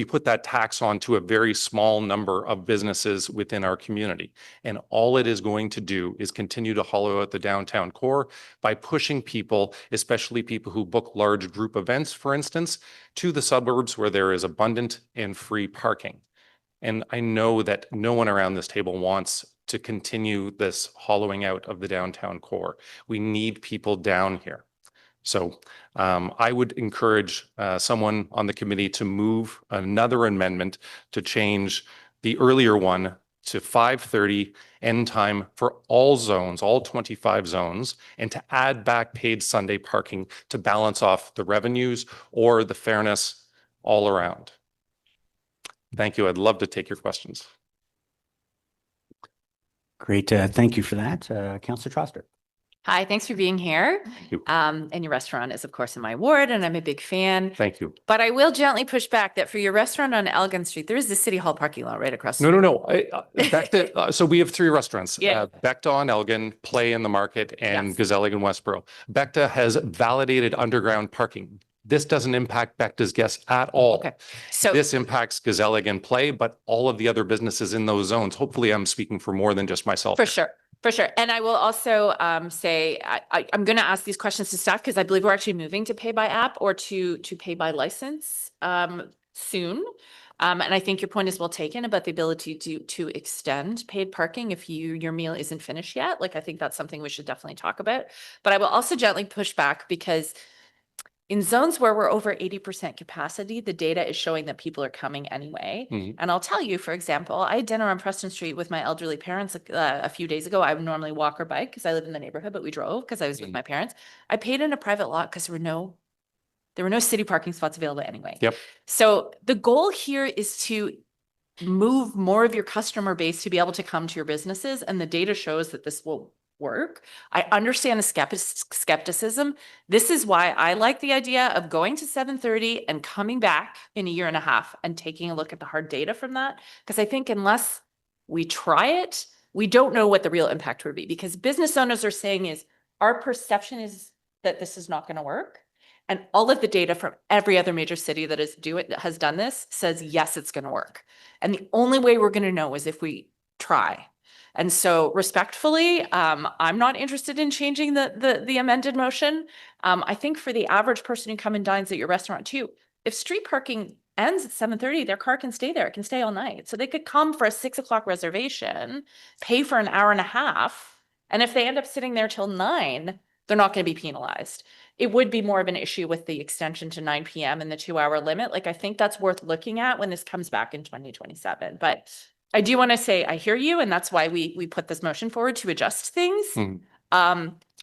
R: put that tax on to a very small number of businesses within our community. And all it is going to do is continue to hollow out the downtown core by pushing people, especially people who book large group events, for instance, to the suburbs where there is abundant and free parking. And I know that no one around this table wants to continue this hollowing out of the downtown core. We need people down here. So I would encourage someone on the committee to move another amendment to change the earlier one to 5:30 end time for all zones, all 25 zones, and to add back paid Sunday parking to balance off the revenues or the fairness all around. Thank you. I'd love to take your questions.
A: Great. Thank you for that. Councillor Troster.
C: Hi, thanks for being here. And your restaurant is, of course, in my ward, and I'm a big fan.
R: Thank you.
C: But I will gently push back that for your restaurant on Elgin Street, there is the City Hall parking lot right across. the
R: No.
C: street.
R: Back to, so we have 3 restaurants.
C: Yeah.
R: Becta on Elgin, Play in the Market, and
C: Yes.
R: Gazelle in Westboro. Becta has validated underground parking. This doesn't impact Becta's guests at all.
C: Okay. So
R: This impacts Gazelle and Play, but all of the other businesses in those zones. Hopefully, I'm speaking for more than just myself.
C: for sure. For sure. And I will also say, I'm going to ask these questions to staff because I believe we're actually moving to pay by app or to pay by license soon. And I think your point is well taken about the ability to extend paid parking if your meal isn't finished yet. Like, I think that's something we should definitely talk about. But I will also gently push back because in zones where we're over 80% capacity, the data is showing that people are coming anyway.
R: Mhm.
C: And I'll tell you, for example, I had dinner on Preston Street with my elderly parents a few days ago. I would normally walk or bike because I live in the neighborhood, but we drove because I was with my parents. I paid in a private lot because there were no city parking spots available anyway.
R: Yep.
C: So the goal here is to move more of your customer base to be able to come to your businesses, and the data shows that this will work. I understand the skepticism. This is why I like the idea of going to 7:30 and coming back in a year and a half and taking a look at the hard data from that. Because I think unless we try it, we don't know what the real impact would be. Because business owners are saying is our perception is that this is not going to work. And all of the data from every other major city that has done this says, yes, it's going to work. And the only way we're going to know is if we try. And so respectfully, I'm not interested in changing the amended motion. I think for the average person who come and dines at your restaurant too, if street parking ends at 7:30, their car can stay there. It can stay all night. So they could come for a 6 o'clock reservation, pay for an hour and a half. And if they end up sitting there till 9, they're not going to be penalized. It would be more of an issue with the extension to 9 p.m. and the 2-hour limit. Like, I think that's worth looking at when this comes back in 2027. But I do want to say, I hear you, and that's why we put this motion forward to adjust things.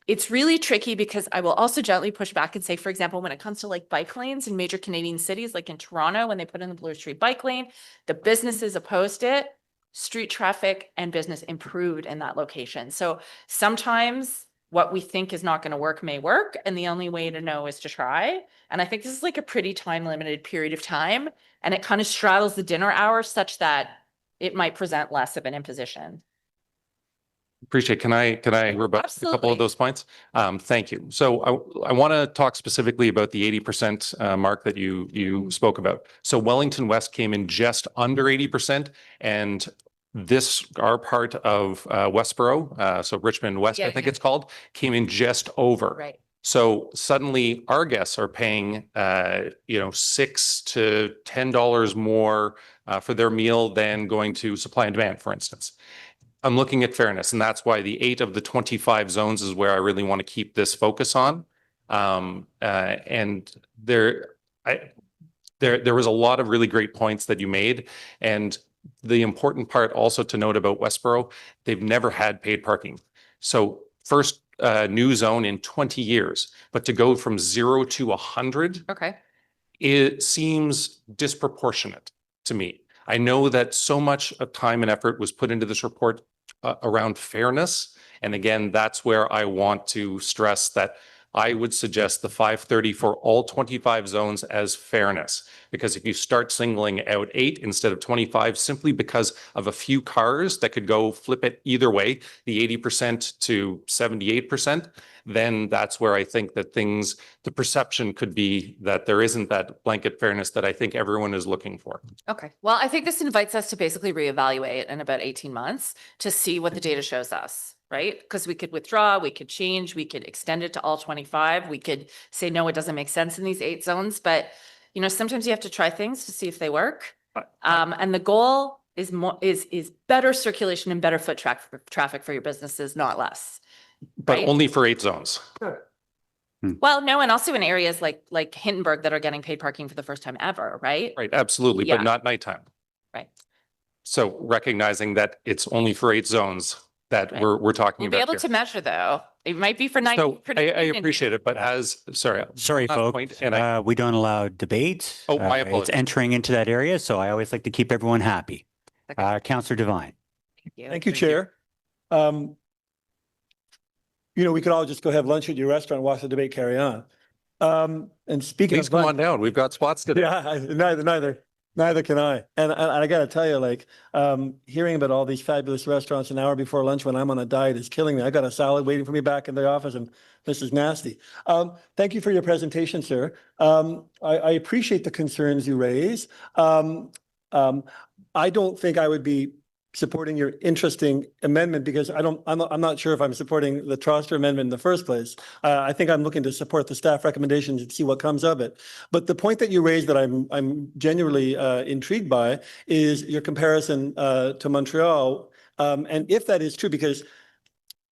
C: It's really tricky because I will also gently push back and say, for example, when it comes to like bike lanes in major Canadian cities, like in Toronto, when they put in the Bloor Street bike lane, the businesses opposed it, street traffic and business improved in that location. So sometimes what we think is not going to work may work, and the only way to know is to try. And I think this is like a pretty time limited period of time, and it kind of straddles the dinner hour such that it might present less of an imposition.
R: Appreciate. Can I rebut a couple of those points? Thank you. So I want to talk specifically about the 80% mark that you spoke about. So Wellington West came in just under 80%, and our part of Westboro, so Richmond West, I think it's called, came in just over.
C: Right.
R: So suddenly our guests are paying, $6 to $10 more for their meal than going to supply and demand, for instance. I'm looking at fairness, and that's why the 8 of the 25 zones is where I really want to keep this focus on. And there was a lot of really great points that you made, and the important part also to note about Westboro, they've never had paid parking. So first new zone in 20 years, but to go from 0 to 100,
C: Okay.
R: it seems disproportionate to me. I know that so much of time and effort was put into this report around fairness. And again, that's where I want to stress that I would suggest the 530 for all 25 zones as fairness. Because if you start singling out 8 instead of 25, simply because of a few cars that could go flip it either way, the 80% to 78%, then that's where I think that the perception could be that there isn't that blanket fairness that I think everyone is looking for.
C: Okay. Well, I think this invites us to basically reevaluate in about 18 months to see what the data shows us, right? Because we could withdraw, we could change, we could extend it to all 25. We could say, no, it doesn't make sense in these 8 zones. But, sometimes you have to try things to see if they work. And the goal is better circulation and better foot traffic for your businesses, not less.
R: But
C: right?
R: only for 8 zones.
C: Well, no, and also in areas like Hindenburg that are getting paid parking for the first time ever, right?
R: Right, absolutely,
C: Yeah.
R: but not nighttime.
C: Right.
R: So recognizing that it's only for 8 zones that we're talking
C: We'll
R: about
C: be able
R: here.
C: to measure though. It might be for night.
R: So I appreciate it, but sorry,
A: folks,
R: point, and
A: we don't allow debate.
R: Oh, my
A: It's
R: apologies.
A: entering into that area, so I always like to keep everyone happy. Councillor Devine.
I: Thank you, Chair. we could all just go have lunch at your restaurant, watch the debate, carry on. And speaking
R: Please
I: of
R: come
I: lunch,
R: on down. We've got spots today.
I: yeah, neither can I. And I got to tell you, like, hearing about all these fabulous restaurants an hour before lunch when I'm on a diet is killing me. I got a salad waiting for me back in the office, and this is nasty. Thank you for your presentation, sir. I appreciate the concerns you raise. I don't think I would be supporting your interesting amendment because I'm not sure if I'm supporting the Troster amendment in the first place. I think I'm looking to support the staff recommendations and see what comes of it. But the point that you raised that I'm genuinely intrigued by is your comparison to Montreal. And if that is true, because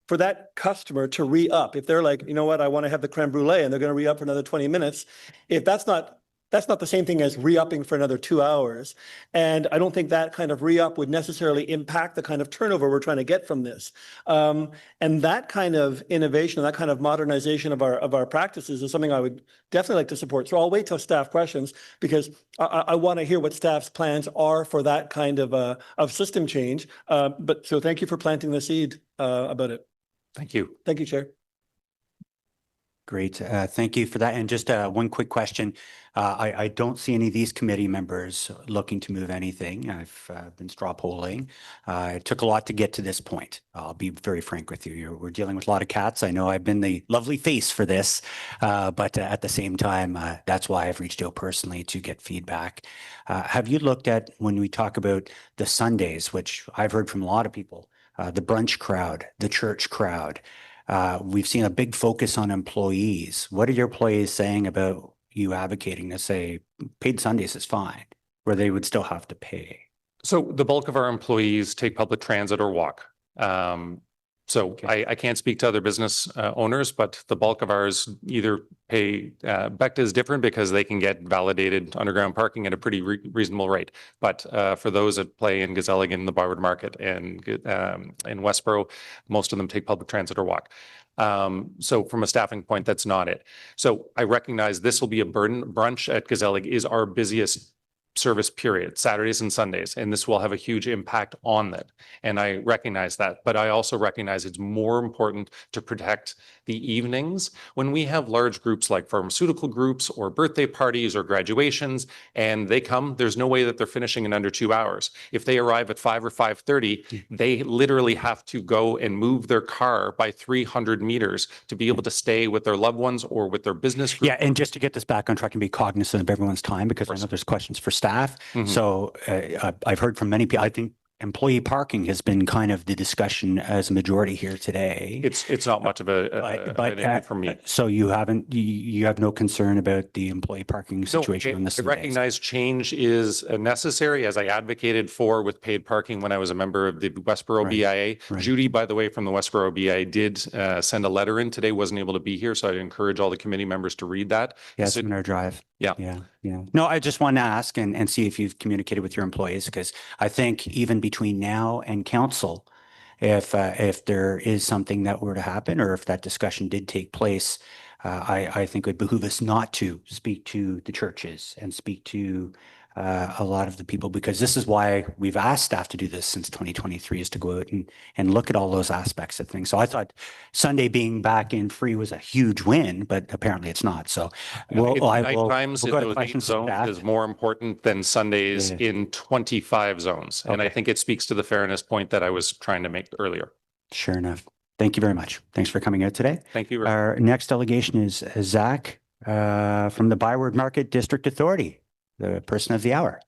I: for that customer to re-up, if they're like, you know what, I want to have the creme brulee and they're going to re-up for another 20 minutes, if that's not the same thing as re-upping for another 2 hours. And I don't think that kind of re-up would necessarily impact the kind of turnover we're trying to get from this. And that kind of innovation, that kind of modernization of our practices is something I would definitely like to support. So I'll wait till staff questions because I want to hear what staff's plans are for that kind of system change. But so thank you for planting the seed about it.
R: Thank you.
I: Thank you, Chair.
A: Great. Thank you for that. And just one quick question. I don't see any of these committee members looking to move anything. I've been straw polling. It took a lot to get to this point. I'll be very frank with you. We're dealing with a lot of cats. I know I've been the lovely face for this, but at the same time, that's why I've reached out personally to get feedback. Have you looked at, when we talk about the Sundays, which I've heard from a lot of people, the brunch crowd, the church crowd, we've seen a big focus on employees. What are your employees saying about you advocating to say paid Sundays is fine, where they would still have to pay?
R: So the bulk of our employees take public transit or walk. I can't speak to other business owners, but the bulk of ours either pay, Becta is different because they can get validated underground parking at a pretty reasonable rate. But for those that play in Gazeligan, the Byward Market, and in Westboro, most of them take public transit or walk. So from a staffing point, that's not it. So I recognize this will be a burden. Brunch at Gazelig is our busiest service period, Saturdays and Sundays, and this will have a huge impact on that. And I recognize that, but I also recognize it's more important to protect the evenings when we have large groups like pharmaceutical groups or birthday parties or graduations, and they come, there's no way that they're finishing in under 2 hours. If they arrive at 5 or 5:30, they literally have to go and move their car by 300 meters to be able to stay with their loved ones or with their business group.
A: Yeah, and just to get this back on track and be cognizant of everyone's time, because I know there's questions for staff. So I've heard from many people, I think employee parking has been kind of the discussion as a majority here today.
R: It's not much of an issue for me.
A: So you have no concern about the employee parking situation on this?
R: I recognize change is necessary, as I advocated for with paid parking when I was a member of the Westboro BIA. Judy, by the way, from the Westboro BIA did send a letter in today, wasn't able to be here. So I'd encourage all the committee members to read that.
A: Yes, in our drive.
R: Yeah.
A: No, I just want to ask and see if you've communicated with your employees, because I think even between now and council, if there is something that were to happen, or if that discussion did take place, I think it would behoove us not to speak to the churches and speak to a lot of the people, because this is why we've asked staff to do this since 2023, is to go out and look at all those aspects of things. So I thought Sunday being back in free was a huge win, but apparently it's not. So
R: Times in those 8 zones is more important than Sundays in 25 zones. And I think it speaks to the fairness point that I was trying to make earlier.
A: Sure enough. Thank you very much. Thanks for coming out today.
R: Thank you.
A: Our next delegation is Zach from the Byward Market District Authority, the person of the hour.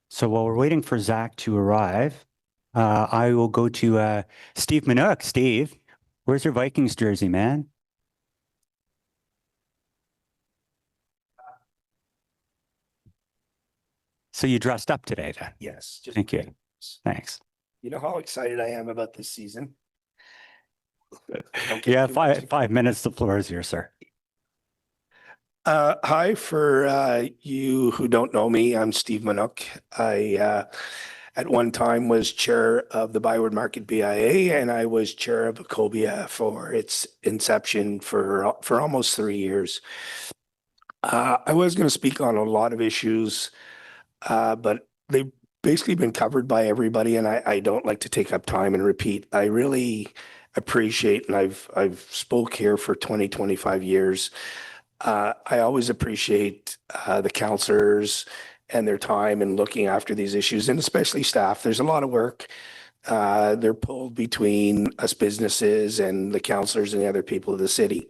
A: So while we're waiting for Zach to arrive, I will go to Steve Minook. Steve, where's your Vikings jersey, man? So you dressed up today then?
S: Yes.
A: Thank you. Thanks.
S: You know how excited I am about this season?
A: Yeah, 5 minutes. The floor is yours, sir.
S: Hi, for you who don't know me, I'm Steve Minook. I at one time was chair of the Byward Market BIA, and I was chair of Ecobia for its inception for almost 3 years. I was going to speak on a lot of issues, but they've basically been covered by everybody, and I don't like to take up time and repeat. I really appreciate, and I've spoke here for 25 years. I always appreciate the counselors and their time in looking after these issues, and especially staff. There's a lot of work. They're pulled between us businesses and the counselors and the other people of the city.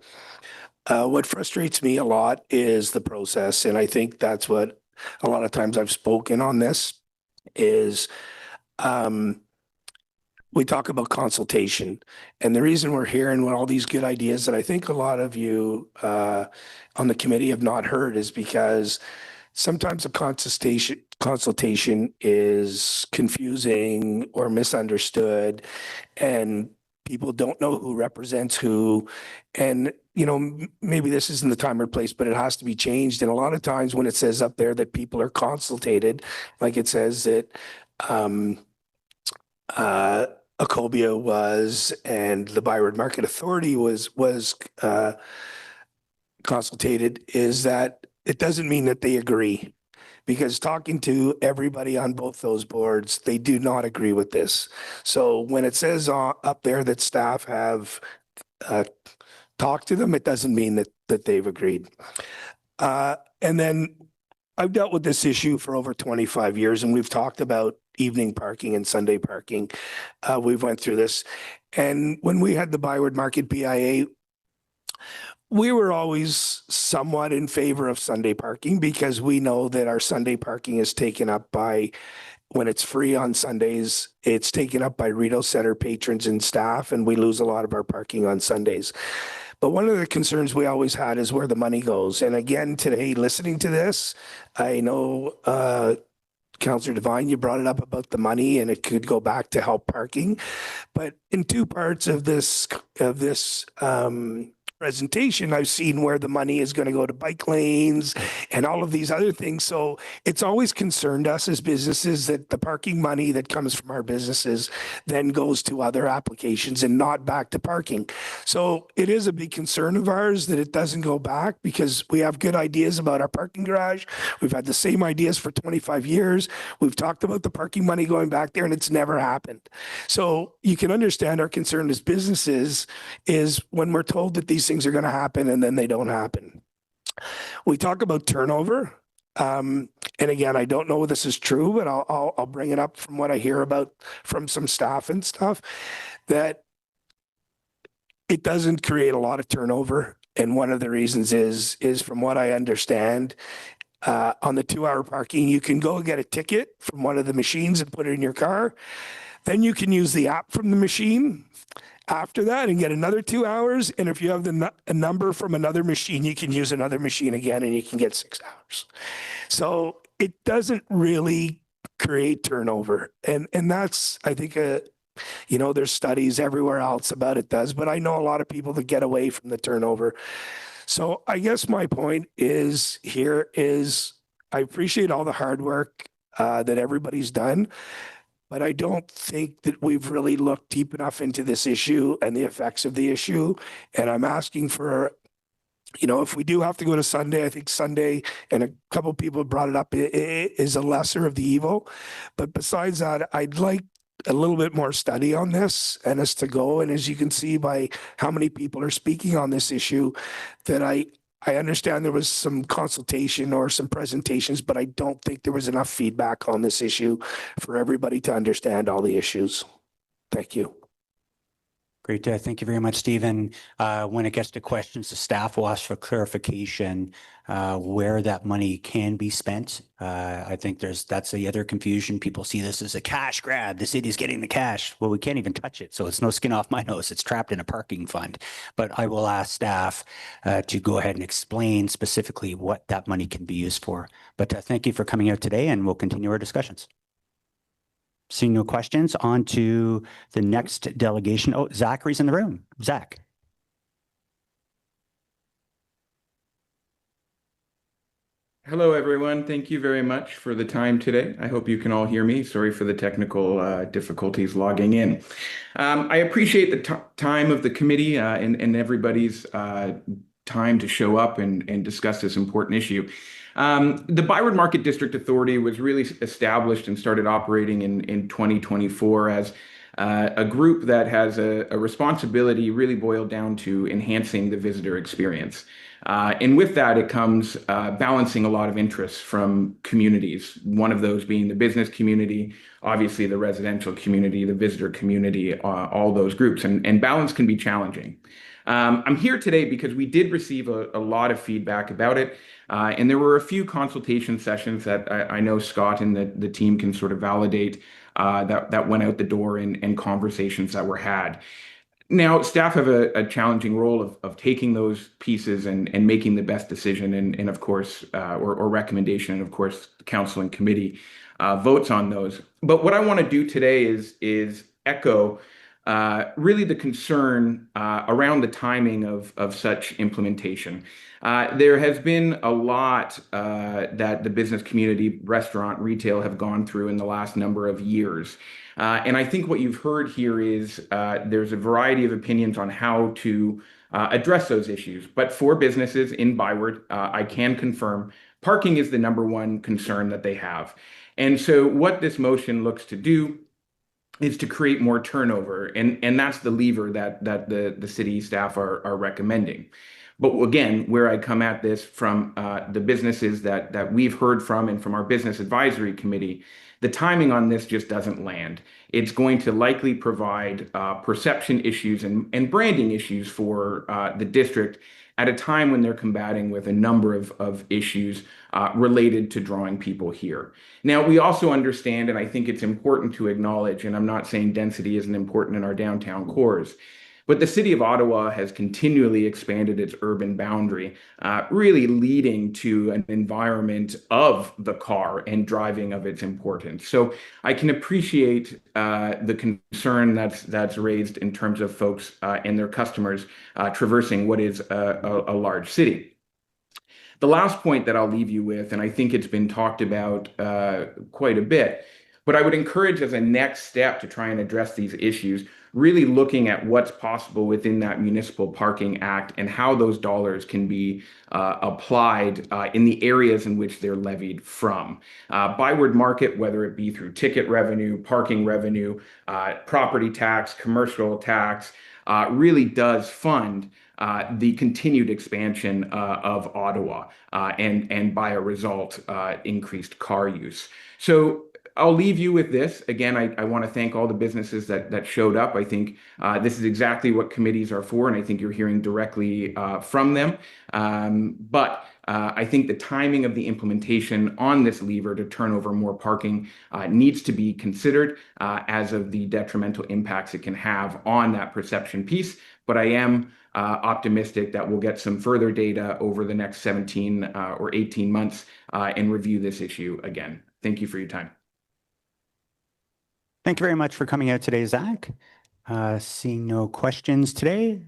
S: What frustrates me a lot is the process, and I think that's what a lot of times I've spoken on this is we talk about consultation, and the reason we're hearing all these good ideas that I think a lot of you on the committee have not heard is because sometimes a consultation is confusing or misunderstood, and people don't know who represents who. And, maybe this isn't the time or place, but it has to be changed. And a lot of times when it says up there that people are consultated, like it says that Ecobia was and the Byward Market Authority was consultated, is that it doesn't mean that they agree. Because talking to everybody on both those boards, they do not agree with this. So when it says up there that staff have talked to them, it doesn't mean that they've agreed. And then I've dealt with this issue for over 25 years, and we've talked about evening parking and Sunday parking. We've went through this. And when we had the Byward Market BIA, we were always somewhat in favor of Sunday parking because we know that our Sunday parking is taken up by, when it's free on Sundays, it's taken up by Rideau Center patrons and staff, and we lose a lot of our parking on Sundays. But one of the concerns we always had is where the money goes. And again, today, listening to this, I know Councillor Devine, you brought it up about the money and it could go back to help parking. But in two parts of this presentation, I've seen where the money is going to go to bike lanes and all of these other things. So it's always concerned us as businesses that the parking money that comes from our businesses then goes to other applications and not back to parking. So it is a big concern of ours that it doesn't go back, because we have good ideas about our parking garage. We've had the same ideas for 25 years. We've talked about the parking money going back there, and it's never happened. So you can understand our concern as businesses is when we're told that these things are going to happen and then they don't happen. We talk about turnover. And again, I don't know if this is true, but I'll bring it up from what I hear about from some staff and stuff, that it doesn't create a lot of turnover. And one of the reasons is from what I understand, on the 2-hour parking, you can go get a ticket from one of the machines and put it in your car. Then you can use the app from the machine after that and get another 2 hours. And if you have a number from another machine, you can use another machine again and you can get 6 hours. So it doesn't really create turnover. And that's, I think, there's studies everywhere else about it does, but I know a lot of people that get away from the turnover. So I guess my point is I appreciate all the hard work that everybody's done, but I don't think that we've really looked deep enough into this issue and the effects of the issue. And I'm asking for, if we do have to go to Sunday, I think Sunday, and a couple of people brought it up, is a lesser of the evil. But besides that, I'd like a little bit more study on this and us to go. And as you can see by how many people are speaking on this issue, that I understand there was some consultation or some presentations, but I don't think there was enough feedback on this issue for everybody to understand all the issues. Thank you.
A: Great. Thank you very much, Stephen. When it gets to questions, the staff will ask for clarification where that money can be spent. I think that's the other confusion. People see this as a cash grab. The city's getting the cash. Well, we can't even touch it. So it's no skin off my nose. It's trapped in a parking fund. But I will ask staff to go ahead and explain specifically what that money can be used for. But thank you for coming out today, and we'll continue our discussions. Seeing no questions, on to the next delegation. Oh, Zachary's in the room. Zach.
T: Hello, everyone. Thank you very much for the time today. I hope you can all hear me. Sorry for the technical difficulties logging in. I appreciate the time of the committee and everybody's time to show up and discuss this important issue. The Byward Market District Authority was really established and started operating in 2024 as a group that has a responsibility really boiled down to enhancing the visitor experience. And with that, it comes balancing a lot of interests from communities, one of those being the business community, obviously the residential community, the visitor community, all those groups. And balance can be challenging. I'm here today because we did receive a lot of feedback about it. And there were a few consultation sessions that I know Scott and the team can sort of validate that went out the door and conversations that were had. Now, staff have a challenging role of taking those pieces and making the best decision and of course, or recommendation, and of course, the council and committee votes on those. But what I want to do today is echo really the concern around the timing of such implementation. There has been a lot that the business community, restaurant, retail have gone through in the last number of years. And I think what you've heard here is there's a variety of opinions on how to address those issues. But for businesses in Byward, I can confirm parking is the #1 concern that they have. And so what this motion looks to do is to create more turnover. And that's the lever that the city staff are recommending. But again, where I come at this from the businesses that we've heard from and from our business advisory committee, the timing on this just doesn't land. It's going to likely provide perception issues and branding issues for the district at a time when they're combating with a number of issues related to drawing people here. Now, we also understand, and I think it's important to acknowledge, and I'm not saying density isn't important in our downtown cores, but the city of Ottawa has continually expanded its urban boundary, really leading to an environment of the car and driving of its importance. So I can appreciate the concern that's raised in terms of folks and their customers traversing what is a large city. The last point that I'll leave you with, and I think it's been talked about quite a bit, but I would encourage as a next step to try and address these issues, really looking at what's possible within that Municipal Parking Act and how those dollars can be applied in the areas in which they're levied from. Byward Market, whether it be through ticket revenue, parking revenue, property tax, commercial tax, really does fund the continued expansion of Ottawa and by a result, increased car use. So I'll leave you with this. Again, I want to thank all the businesses that showed up. I think this is exactly what committees are for, and I think you're hearing directly from them. But I think the timing of the implementation on this lever to turn over more parking needs to be considered as of the detrimental impacts it can have on that perception piece. But I am optimistic that we'll get some further data over the next 17 or 18 months and review this issue again. Thank you for your time.
A: Thank you very much for coming out today, Zach. Seeing no questions today,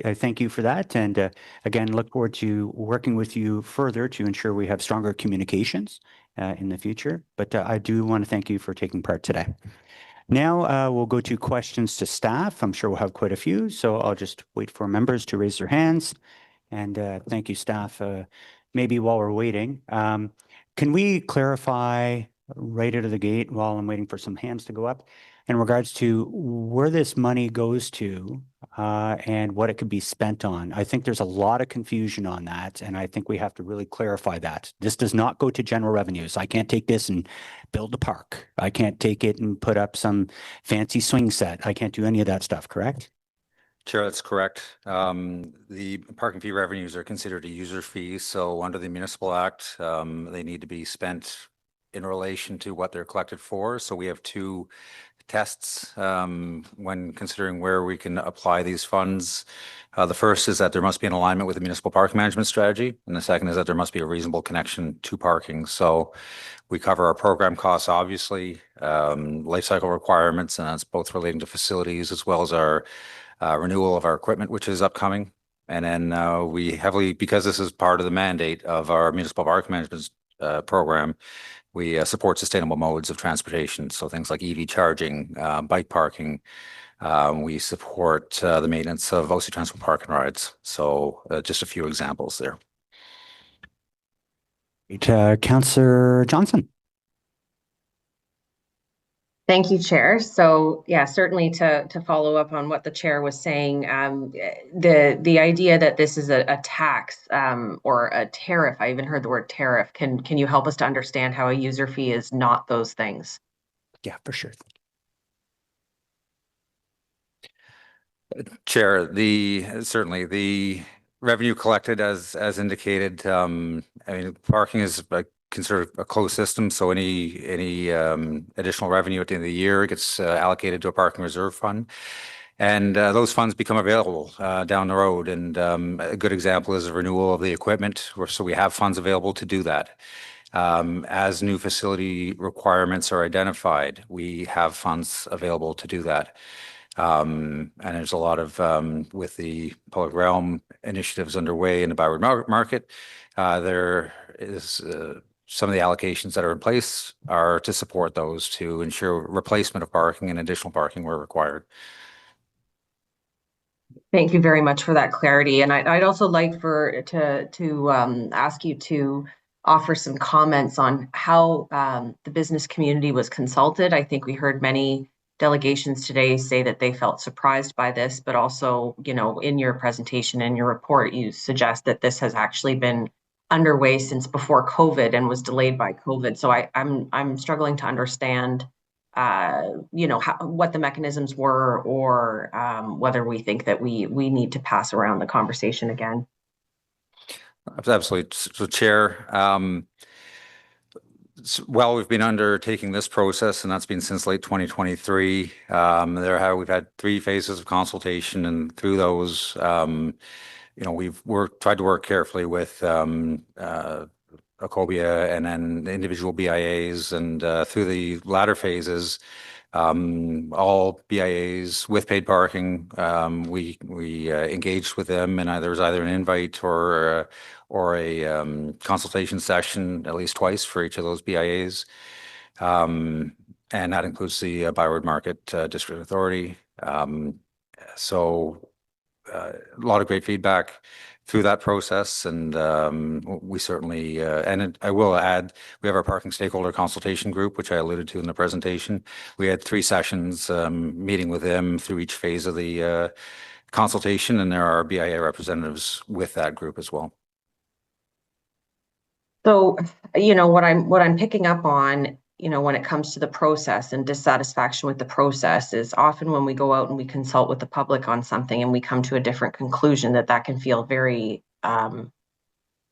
A: I thank you for that. And again, look forward to working with you further to ensure we have stronger communications in the future. But I do want to thank you for taking part today. Now we'll go to questions to staff. I'm sure we'll have quite a few, so I'll just wait for members to raise their hands. And thank you, staff. Maybe while we're waiting, can we clarify right out of the gate while I'm waiting for some hands to go up in regards to where this money goes to and what it could be spent on? I think there's a lot of confusion on that, and I think we have to really clarify that. This does not go to general revenues. I can't take this and build a park. I can't take it and put up some fancy swing set. I can't do any of that stuff, correct?
F: Chair, that's correct. The parking fee revenues are considered a user fee. So under the Municipal Act, they need to be spent in relation to what they're collected for. So we have two tests when considering where we can apply these funds. The first is that there must be an alignment with the municipal park management strategy. And the second is that there must be a reasonable connection to parking. So we cover our program costs, obviously, life cycle requirements, and that's both relating to facilities as well as our renewal of our equipment, which is upcoming. And then we heavily, because this is part of the mandate of our municipal park management program, we support sustainable modes of transportation. So things like EV charging, bike parking. We support the maintenance of OC Transport Park and Rides. So just a few examples there.
A: Councillor Johnson.
U: Thank you, Chair. So yeah, certainly to follow up on what the Chair was saying, the idea that this is a tax or a tariff, I even heard the word tariff. Can you help us to understand how a user fee is not those things?
N: Yeah, for sure.
F: Chair, certainly the revenue collected as indicated, I mean, parking is considered a closed system, so any additional revenue at the end of the year gets allocated to a parking reserve fund. And those funds become available down the road. And a good example is the renewal of the equipment, so we have funds available to do that. As new facility requirements are identified, we have funds available to do that. And there's a lot of, with the public realm initiatives underway in the Byward market, there is some of the allocations that are in place are to support those to ensure replacement of parking and additional parking where required.
U: Thank you very much for that clarity. And I'd also like to ask you to offer some comments on how the business community was consulted. I think we heard many delegations today say that they felt surprised by this, but also, you know, in your presentation and your report, you suggest that this has actually been underway since before COVID and was delayed by COVID. So I'm struggling to understand, you know, what the mechanisms were, or whether we think that we need to pass around the conversation again.
F: Absolutely. So, Chair, well, we've been undertaking this process, and that's been since late 2023. We've had 3 phases of consultation, and through those, you know, we've tried to work carefully with Acobia and then the individual BIAs, and through the latter phases, all BIAs with paid parking, we engaged with them, and there was either an invite or a consultation session at least twice for each of those BIAs. And that includes the Byward Market District Authority. So a lot of great feedback through that process, and we certainly, I will add, we have our parking stakeholder consultation group, which I alluded to in the presentation. We had 3 sessions meeting with them through each phase of the consultation, and there are BIA representatives with that group as well.
U: So, you know, what I'm picking up on, you know, when it comes to the process and dissatisfaction with the process, is often when we go out and we consult with the public on something and we come to a different conclusion, that can feel very, you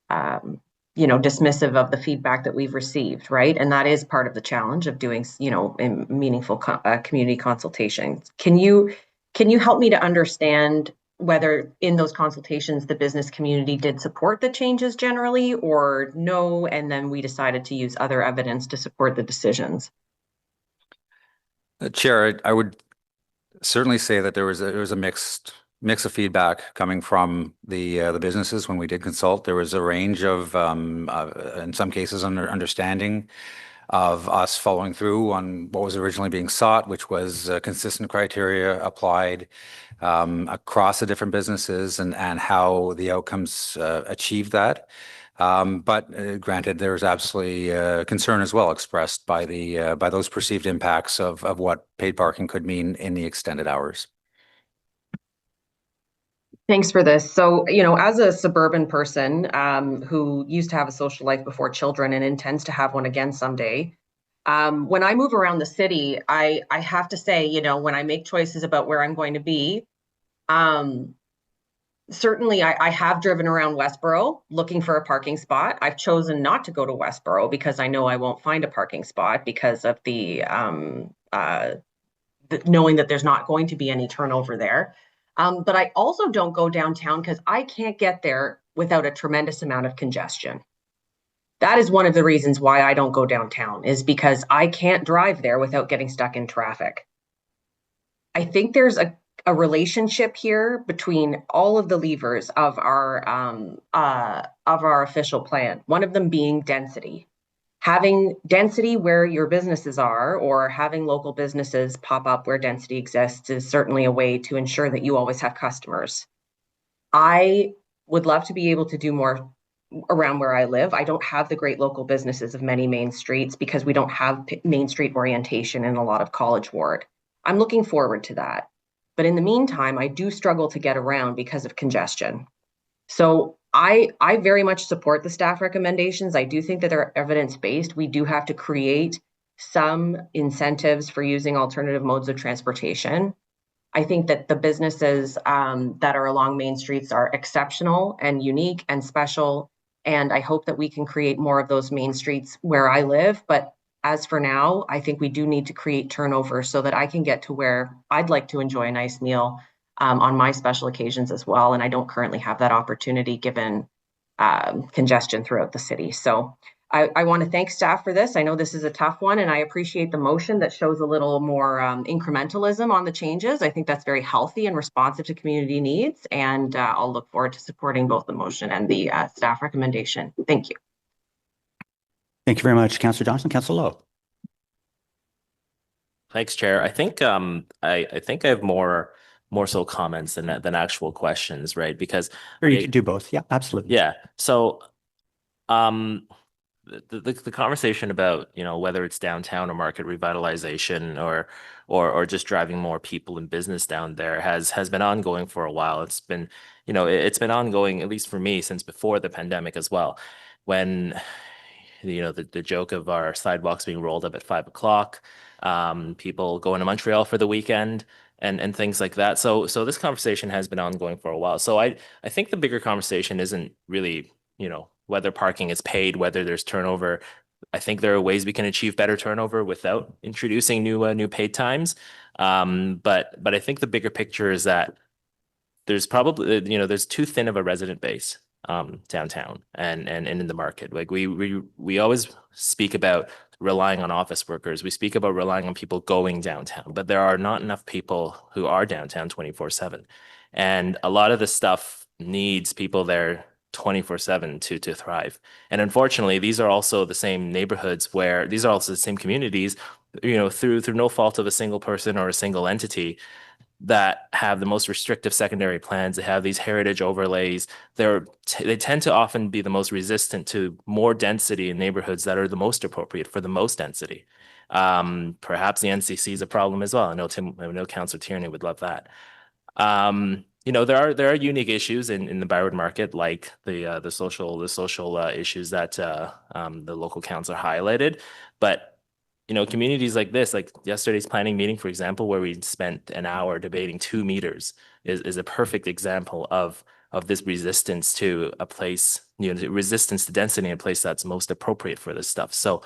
U: know, dismissive of the feedback that we've received, right? And that is part of the challenge of doing, you know, meaningful community consultations. Can you help me to understand whether in those consultations the business community did support the changes generally, or no, and then we decided to use other evidence to support the decisions?
F: Chair, I would certainly say that there was a mix of feedback coming from the businesses when we did consult. There was a range of, in some cases, understanding of us following through on what was originally being sought, which was consistent criteria applied across the different businesses, and how the outcomes achieved that. But granted, there was absolutely concern as well expressed by those perceived impacts of what paid parking could mean in the extended hours.
U: Thanks for this. So, you know, as a suburban person who used to have a social life before children and intends to have one again someday, when I move around the city, I have to say, you know, when I make choices about where I'm going to be, certainly I have driven around Westboro looking for a parking spot. I've chosen not to go to Westboro because I know I won't find a parking spot because of the knowing that there's not going to be any turnover there. But I also don't go downtown because I can't get there without a tremendous amount of congestion. That is one of the reasons why I don't go downtown, is because I can't drive there without getting stuck in traffic. I think there's a relationship here between all of the levers of our official plan, one of them being density. having density where your businesses are, or having local businesses pop up where density exists, is certainly a way to ensure that you always have customers. I would love to be able to do more around where I live. I don't have the great local businesses of many main streets because we don't have main street orientation in a lot of College Ward. I'm looking forward to that. But in the meantime, I do struggle to get around because of congestion. So I very much support the staff recommendations. I do think that they're evidence-based. We do have to create some incentives for using alternative modes of transportation. I think that the businesses that are along main streets are exceptional and unique and special. And I hope that we can create more of those main streets where I live. But as for now, I think we do need to create turnover so that I can get to where I'd like to enjoy a nice meal on my special occasions as well. And I don't currently have that opportunity given congestion throughout the city. So I want to thank staff for this. I know this is a tough one, and I appreciate the motion that shows a little more incrementalism on the changes. I think that's very healthy and responsive to community needs, and I'll look forward to supporting both the motion and the staff recommendation. Thank you.
A: Thank you very much, Councillor Johnson. Councillor Lowe.
B: Thanks, Chair. I think I think I have more so comments than actual questions, right? Because
A: or you can do both. Yeah, absolutely.
B: Yeah. So the conversation about, you know, whether it's downtown or market revitalization or just driving more people and business down there has been ongoing for a while. It's been, you know, it's been ongoing, at least for me, since before the pandemic as well. When, you know, the joke of our sidewalks being rolled up at 5 o'clock, people going to Montreal for the weekend and things like that. So this conversation has been ongoing for a while. So I think the bigger conversation isn't really, you know, whether parking is paid, whether there's turnover. I think there are ways we can achieve better turnover without introducing new paid times. But I think the bigger picture is that there's probably, you know, there's too thin of a resident base downtown and in the market. Like we always speak about relying on office workers. We speak about relying on people going downtown, but there are not enough people who are downtown 24/7. And a lot of the stuff needs people there 24/7 to thrive. And unfortunately, these are also the same neighborhoods where these are also the same communities, you know, through no fault of a single person or a single entity, that have the most restrictive secondary plans. They have these heritage overlays. They tend to often be the most resistant to more density in neighborhoods that are the most appropriate for the most density. Perhaps the NCC is a problem as well. I know Councillor Tierney would love that. You know, there are unique issues in the Byward market, like the social issues that the local council highlighted. But you know, communities like this, like yesterday's planning meeting, for example, where we spent an hour debating 2 meters, is a perfect example of this resistance to a place, you know, resistance to density in a place that's most appropriate for this stuff. So,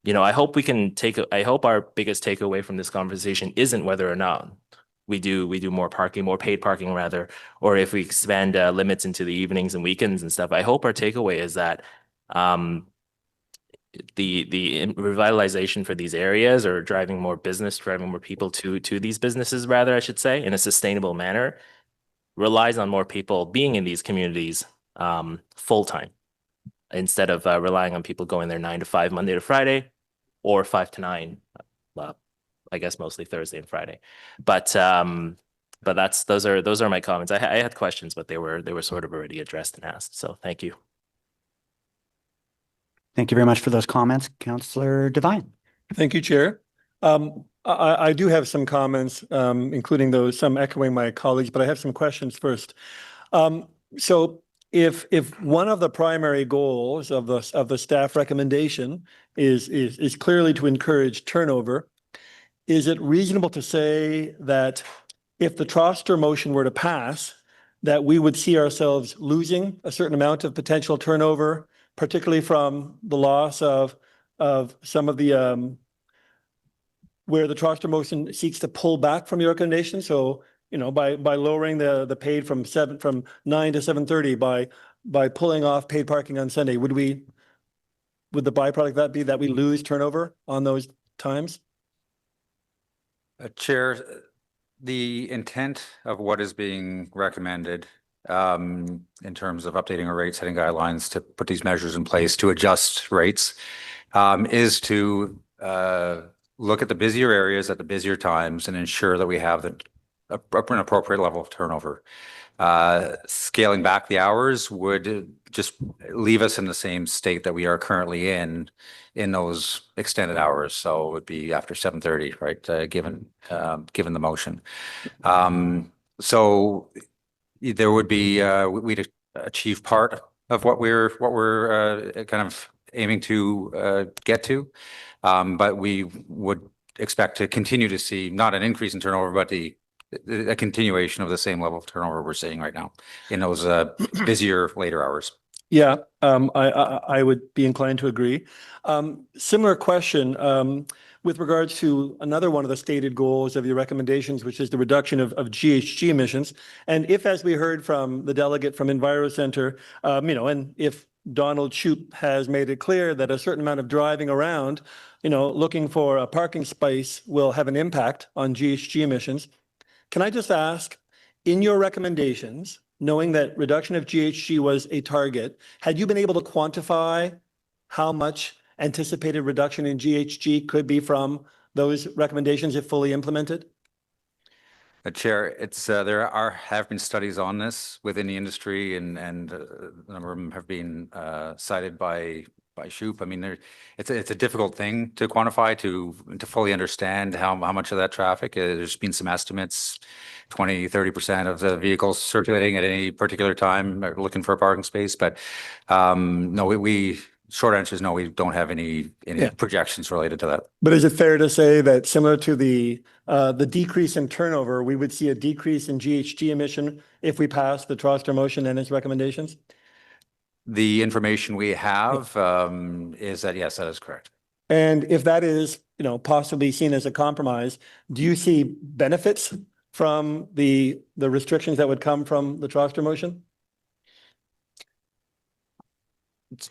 B: you know, I hope I hope our biggest takeaway from this conversation isn't whether or not we do more parking, more paid parking rather, or if we expand limits into the evenings and weekends and stuff. I hope our takeaway is that the revitalization for these areas, or driving more business, driving more people to these businesses rather, I should say, in a sustainable manner, relies on more people being in these communities full time, instead of relying on people going there 9 to 5 Monday to Friday, or 5 to 9. Well, I guess mostly Thursday and Friday, but those are my comments. I had questions, but they were sort of already addressed and asked. So thank you.
A: Thank you very much for those comments, Councillor Devine.
I: Thank you, Chair. I do have some comments, including some echoing my colleagues, but I have some questions first. So if one of the primary goals of the staff recommendation is clearly to encourage turnover, is it reasonable to say that if the Troster motion were to pass, that we would see ourselves losing a certain amount of potential turnover, particularly from the loss of some of the where the Troster motion seeks to pull back from your recommendation? So, you know, by lowering the paid from 9 to 7:30, by pulling off paid parking on Sunday, would the byproduct of that be that we lose turnover on those times?
F: Chair, the intent of what is being recommended in terms of updating our rate setting guidelines to put these measures in place to adjust rates is to look at the busier areas at the busier times and ensure that we have an appropriate level of turnover. Scaling back the hours would just leave us in the same state that we are currently in those extended hours. So it would be after 7:30, right? Given the motion. So there would be we'd achieve part of what we're kind of aiming to get to, but we would expect to continue to see not an increase in turnover, but a continuation of the same level of turnover we're seeing right now in those busier later hours.
I: Yeah, I would be inclined to agree. Similar question with regards to another one of the stated goals of your recommendations, which is the reduction of GHG emissions. And if, as we heard from the delegate from EnviroCenter, and if Donald Shoup has made it clear that a certain amount of driving around, looking for a parking space will have an impact on GHG emissions. Can I just ask, in your recommendations, knowing that reduction of GHG was a target, had you been able to quantify how much anticipated reduction in GHG could be from those recommendations if fully implemented?
F: Chair, it's have been studies on this within the industry, and a number of them have been cited by Shoup. I mean, it's a difficult thing to quantify to fully understand how much of that traffic. There's been some estimates, 20-30% of the vehicles circulating at any particular time are looking for a parking space. But no, we short answer is no, we don't have any projections related to that.
I: But is it fair to say that similar to the decrease in turnover, we would see a decrease in GHG emission if we pass the Troster motion and its recommendations?
F: The information we have is that, yes, that is correct.
I: And if that is, possibly seen as a compromise, do you see benefits from the restrictions that would come from the Troster motion?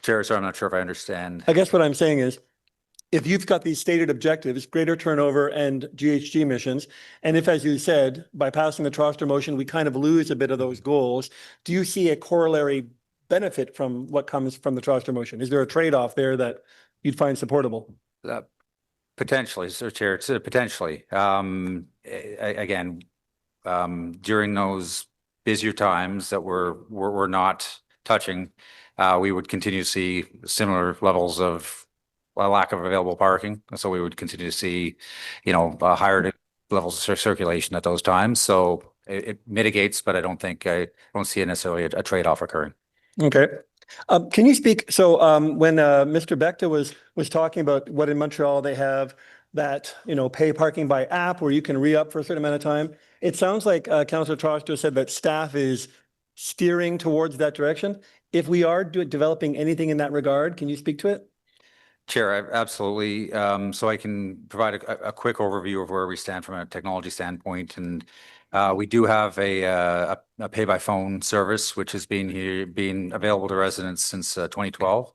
F: Chair, sorry, I'm not sure if I understand.
I: I guess what I'm saying is, if you've got these stated objectives, greater turnover and GHG emissions, and if, as you said, by passing the Troster motion, we kind of lose a bit of those goals, do you see a corollary benefit from what comes from the Troster motion? Is there a trade-off there that you'd find supportable?
F: Potentially, Sir Chair, potentially. Again, during those busier times that we're not touching, we would continue to see similar levels of lack of available parking. So we would continue to see, higher levels of circulation at those times. So it mitigates, but I don't see necessarily a trade-off occurring.
I: Okay. Can you speak? So when Mr. Becta was talking about what in Montreal they have that, pay parking by app where you can re-up for a certain amount of time, it sounds like Councillor Troster said that staff is steering towards that direction. If we are developing anything in that regard, can you speak to it?
F: Chair, absolutely. So I can provide a quick overview of where we stand from a technology standpoint. And we do have a pay-by-phone service, which has been available to residents since 2012.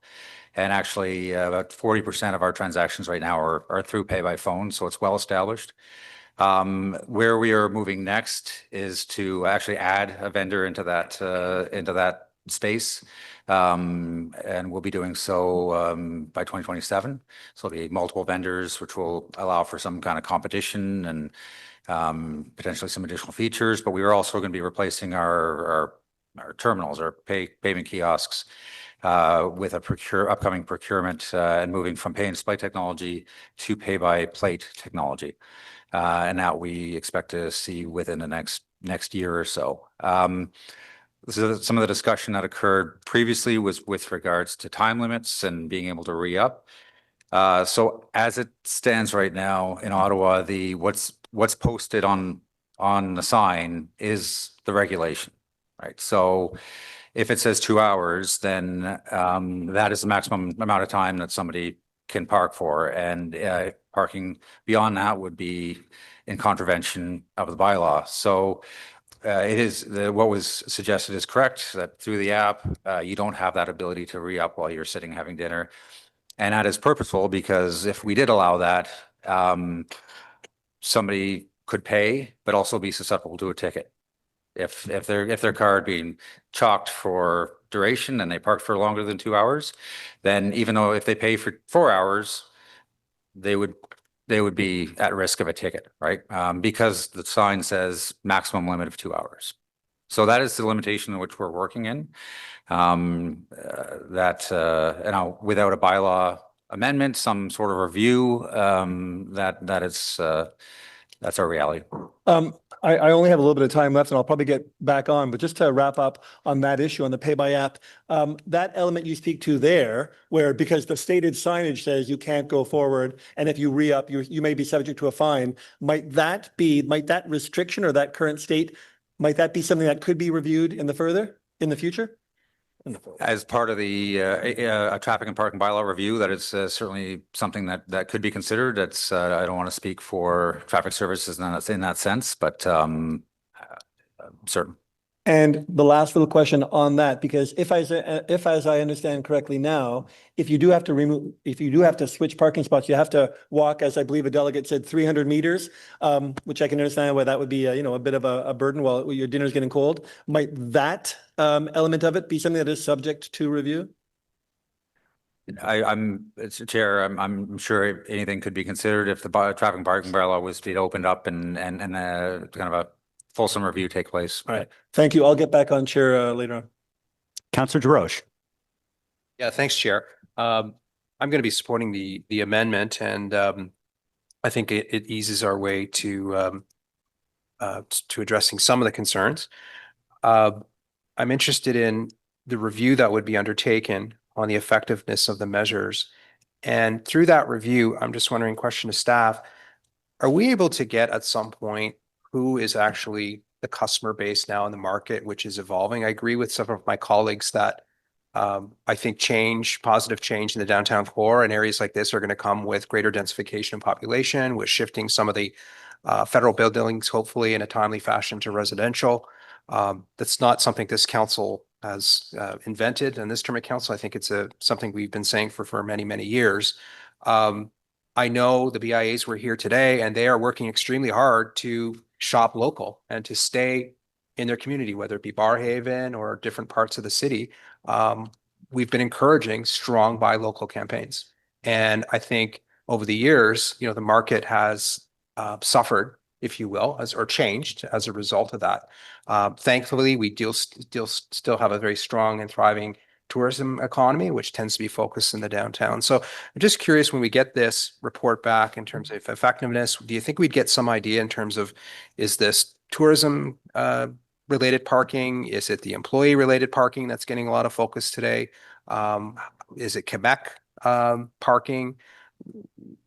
F: And actually, about 40% of our transactions right now are through pay-by-phone, so it's well established. Where we are moving next is to actually add a vendor into that space. And we'll be doing so by 2027. So there'll be multiple vendors, which will allow for some kind of competition and potentially some additional features. But we are also going to be replacing our terminals, our payment kiosks, with upcoming procurement and moving from pay and display technology to pay by plate technology. And that we expect to see within the next year or so. So some of the discussion that occurred previously was with regards to time limits and being able to re-up. So as it stands right now in Ottawa, what's posted on the sign is the regulation, right? So if it says 2 hours, then that is the maximum amount of time that somebody can park for, and parking beyond that would be in contravention of the bylaw. So it is what was suggested is correct, that through the app, you don't have that ability to re-up while you're sitting having dinner. And that is purposeful because if we did allow that, somebody could pay, but also be susceptible to a ticket. If their card being chalked for duration and they park for longer than 2 hours, then even though if they pay for 4 hours, they would be at risk of a ticket, right? Because the sign says maximum limit of 2 hours. So that is the limitation in which we're working in. That you know, without a bylaw amendment, some sort of review, that's our reality.
I: I only have a little bit of time left and I'll probably get back on, but just to wrap up on that issue on the pay by app, that element you speak to there, where because the stated signage says you can't go forward, and if you re-up, you may be subject to a fine. Might that restriction or that current state, might that be something that could be reviewed in the future?
F: As part of the traffic and parking bylaw review, that is certainly something that could be considered. It's I don't want to speak for traffic services in that sense, but certain.
I: And the last little question on that, because if as I understand correctly now, if you do have to switch parking spots, you have to walk, as I believe a delegate said, 300 meters, which I can understand why that would be a bit of a burden while your dinner's getting cold. Might that element of it be something that is subject to review?
F: Chair, I'm sure anything could be considered if the traffic and parking bylaw was to be opened up and kind of a fulsome review take place.
I: All right. Thank you. I'll get back on chair later on.
A: Councillor DesRoches.
D: Yeah, thanks, Chair. I'm going to be supporting the amendment, and I think it eases our way to addressing some of the concerns. I'm interested in the review that would be undertaken on the effectiveness of the measures. And through that review, I'm just wondering, question to staff, are we able to get at some point who is actually the customer base now in the market, which is evolving? I agree with some of my colleagues that I think positive change in the downtown core and areas like this are going to come with greater densification of population, with shifting some of the federal buildings, hopefully in a timely fashion, to residential. That's not something this council has invented in this term of council. I think it's something we've been saying for many, many years. I know the BIAs were here today and they are working extremely hard to shop local and to stay in their community, whether it be Barrhaven or different parts of the city. We've been encouraging strong buy local campaigns. And I think over the years, the market has suffered, if you will, or changed as a result of that. Thankfully, we still have a very strong and thriving tourism economy, which tends to be focused in the downtown. So I'm just curious, when we get this report back in terms of effectiveness, do you think we'd get some idea in terms of, is this tourism related parking? Is it the employee related parking that's getting a lot of focus today? Is it Quebec parking?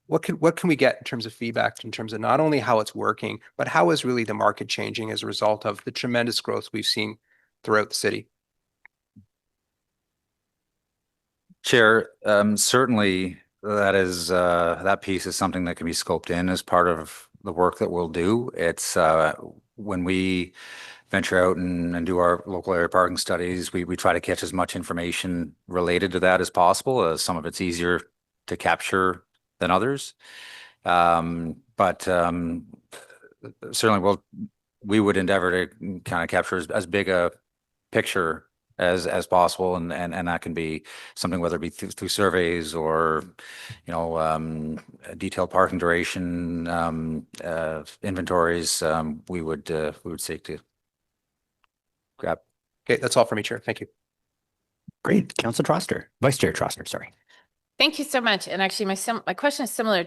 D: What can we get in terms of feedback, in terms of not only how it's working, but how is really the market changing as a result of the tremendous growth we've seen throughout the city?
F: Chair, certainly that piece is something that can be scoped in as part of the work that we'll do. It's when we venture out and do our local area parking studies, we try to catch as much information related to that as possible, as some of it's easier to capture than others. But certainly we would endeavor to kind of capture as big a picture as possible, and that can be something, whether it be through surveys or detailed parking duration inventories. We would seek to grab.
D: Okay, that's all for me, Chair. Thank you.
A: Great. Councillor Troster, Vice Chair Troster, sorry.
C: Thank you so much. And actually, my question is similar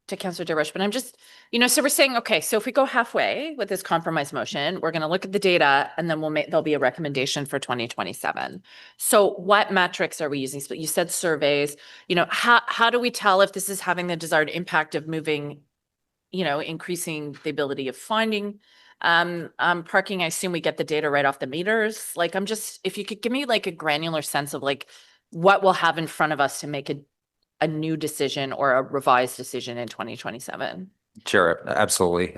C: to Councillor DesRoches, but I'm just, so we're saying, okay, so if we go halfway with this compromise motion, we're going to look at the data and then there'll be a recommendation for 2027. So what metrics are we using? You said surveys, how do we tell if this is having the desired impact of moving, increasing the ability of finding parking? I assume we get the data right off the meters. If you could give me a granular sense of what we'll have in front of us to make a new decision or a revised decision in 2027.
F: Sure, absolutely.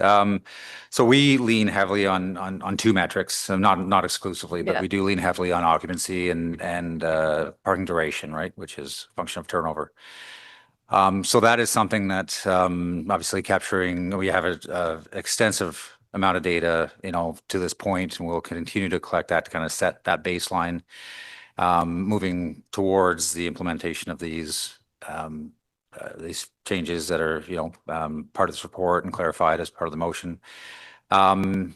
F: So we lean heavily on two metrics, not exclusively, but we do lean heavily on occupancy and parking duration, right, which is a function of turnover. So that is something that obviously capturing. We have an extensive amount of data, to this point, and we'll continue to collect that to kind of set that baseline. moving towards the implementation of these changes that are, part of this report and clarified as part of the motion. But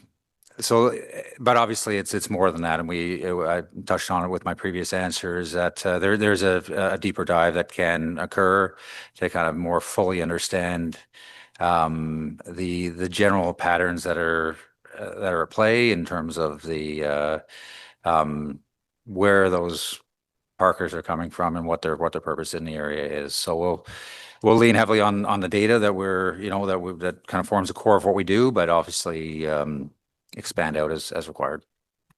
F: obviously it's more than that. And I touched on it with my previous answers that there's a deeper dive that can occur to kind of more fully understand the general patterns that are at play in terms of the where those parkers are coming from and what their purpose in the area is. So we'll lean heavily on the data that that kind of forms the core of what we do, but obviously expand out as required.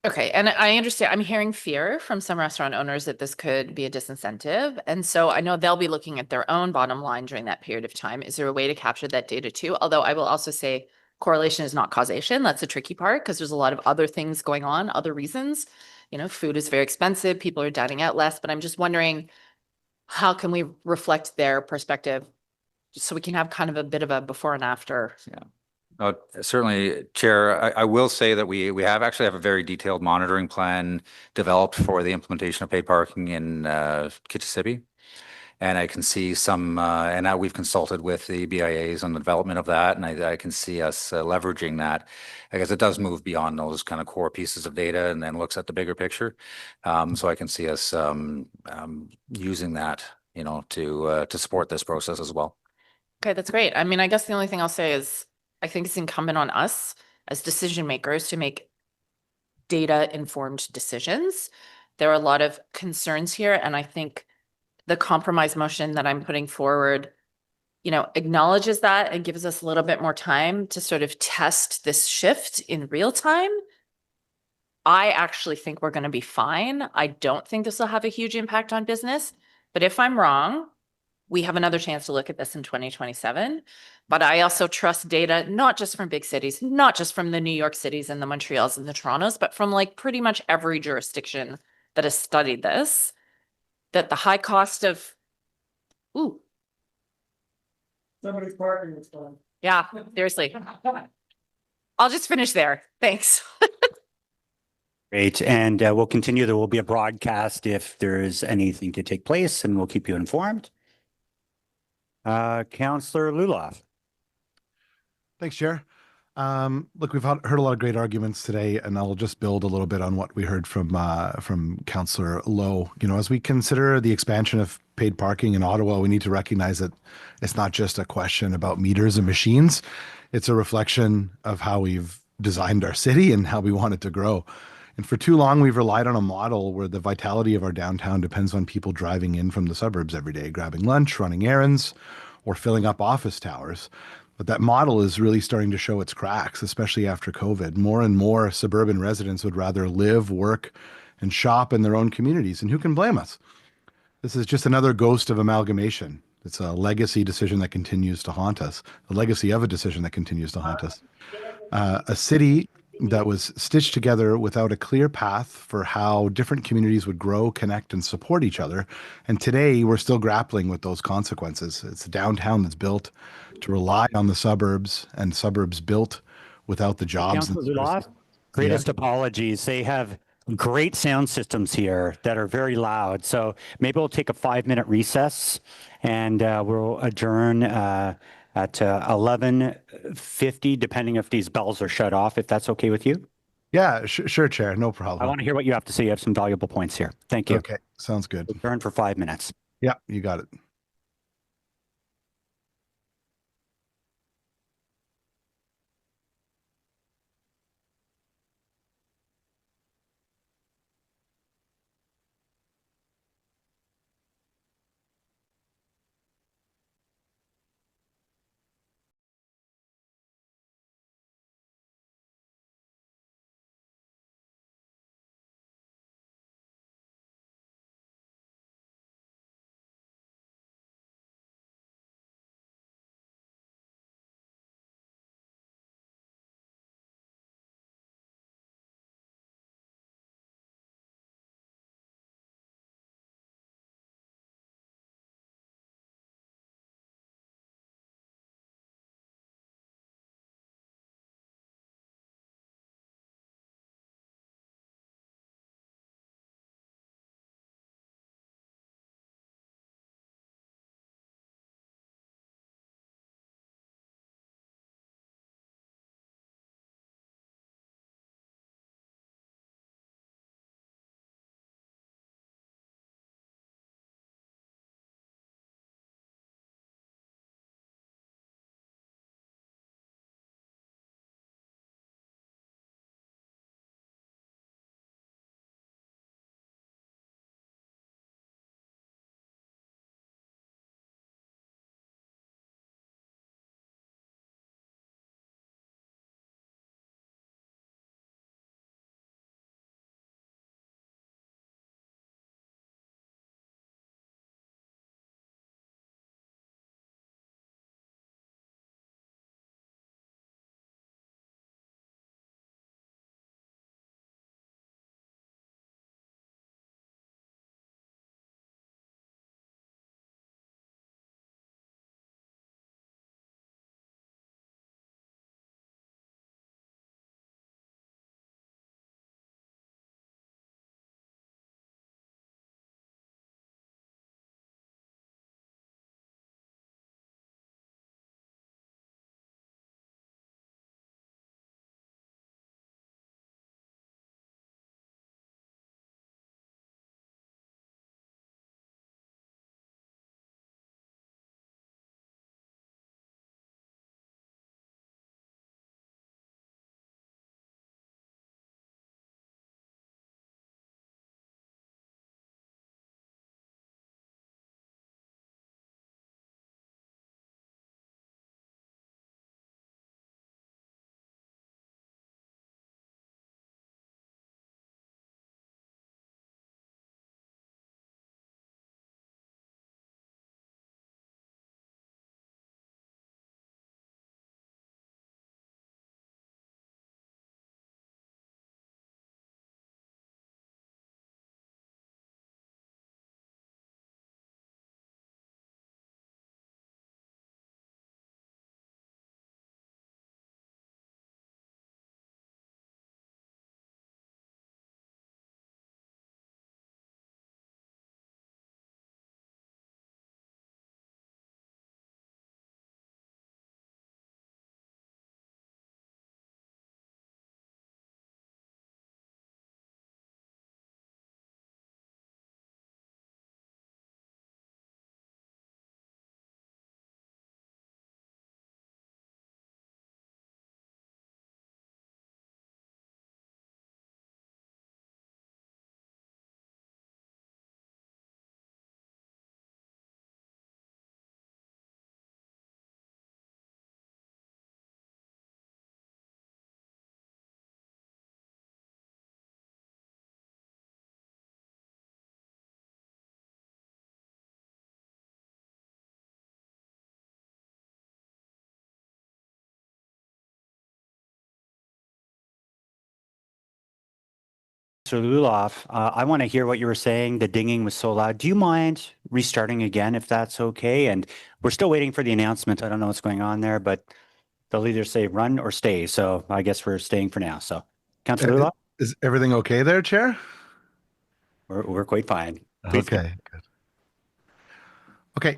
C: Okay, and I understand, I'm hearing fear from some restaurant owners that this could be a disincentive. And so I know they'll be looking at their own bottom line during that period of time. Is there a way to capture that data too? Although I will also say correlation is not causation. That's the tricky part because there's a lot of other things going on, other reasons. Food is very expensive, people are dining out less, but I'm just wondering, how can we reflect their perspective so we can have kind of a bit of a before and after?
F: Yeah. Certainly, Chair, I will say that we actually have a very detailed monitoring plan developed for the implementation of paid parking in Kitchissippi. And I can see some, and now we've consulted with the BIAs on the development of that, and I can see us leveraging that because it does move beyond those kind of core pieces of data and then looks at the bigger picture. So I can see us using that, to support this process as well.
C: Okay, that's great. I mean, I guess the only thing I'll say is I think it's incumbent on us as decision makers to make data-informed decisions. There are a lot of concerns here, and I think the compromise motion that I'm putting forward, acknowledges that and gives us a little bit more time to sort of test this shift in real time. I actually think we're going to be fine. I don't think this will have a huge impact on business, but if I'm wrong, we have another chance to look at this in 2027. But I also trust data, not just from big cities, not just from the New York cities and the Montreals and the Torontos, but from like pretty much every jurisdiction that has studied this, that the high cost of,
I: Somebody's parking is fine.
C: yeah, seriously. I'll just finish there. Thanks.
A: Great. And we'll continue. There will be a broadcast if there's anything to take place, and we'll keep you informed. Councillor Luloff.
G: Thanks, Chair. Look, we've heard a lot of great arguments today, and I'll just build a little bit on what we heard from Councillor Lowe. As we consider the expansion of paid parking in Ottawa, we need to recognize that it's not just a question about meters and machines. It's a reflection of how we've designed our city and how we want it to grow. And for too long, we've relied on a model where the vitality of our downtown depends on people driving in from the suburbs every day, grabbing lunch, running errands, or filling up office towers. But that model is really starting to show its cracks, especially after COVID. More and more suburban residents would rather live, work, and shop in their own communities. And who can blame us? This is just another ghost of amalgamation. It's a legacy decision that continues to haunt us, the legacy of a decision that continues to haunt us. A city that was stitched together without a clear path for how different communities would grow, connect, and support each other. And today we're still grappling with those consequences. It's a downtown that's built to rely on the suburbs, and suburbs built without the jobs.
A: Councillor Luloff, greatest apologies. They have great sound systems here that are very loud. So maybe we'll take a 5-minute recess and we'll adjourn at 11:50, depending if these bells are shut off, if that's okay with you.
G: Yeah, sure, Chair. No problem.
A: I want to hear what you have to say. You have some valuable points here. Thank you.
G: Okay, sounds good.
A: Adjourn for 5 minutes.
G: Yeah, you got it.
A: Luloff, I want to hear what you were saying. The dinging was so loud. Do you mind restarting again if that's okay? And we're still waiting for the announcement. I don't know what's going on there, but they'll either say run or stay. So I guess we're staying for now. So Councillor Luloff?
G: Is everything okay there, Chair?
A: We're quite fine. Please
G: Okay, good. Okay.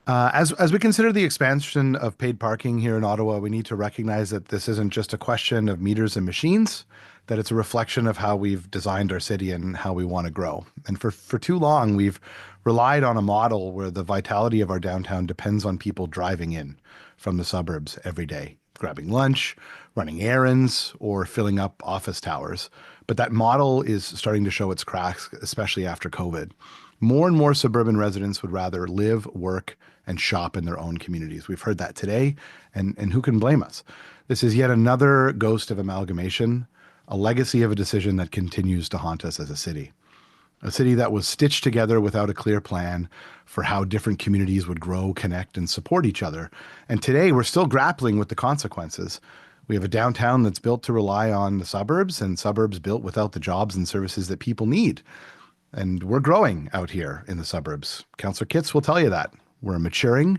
G: As we consider the expansion of paid parking here in Ottawa, we need to recognize that this isn't just a question of meters and machines, that it's a reflection of how we've designed our city and how we want to grow. And for too long, we've relied on a model where the vitality of our downtown depends on people driving in from the suburbs every day, grabbing lunch, running errands, or filling up office towers. But that model is starting to show its cracks, especially after COVID. More and more suburban residents would rather live, work, and shop in their own communities. We've heard that today, and who can blame us? This is yet another ghost of amalgamation, a legacy of a decision that continues to haunt us as a city. A city that was stitched together without a clear plan for how different communities would grow, connect, and support each other. And today we're still grappling with the consequences. We have a downtown that's built to rely on the suburbs and suburbs built without the jobs and services that people need. And we're growing out here in the suburbs. Councillor Kitts will tell you that. We're maturing.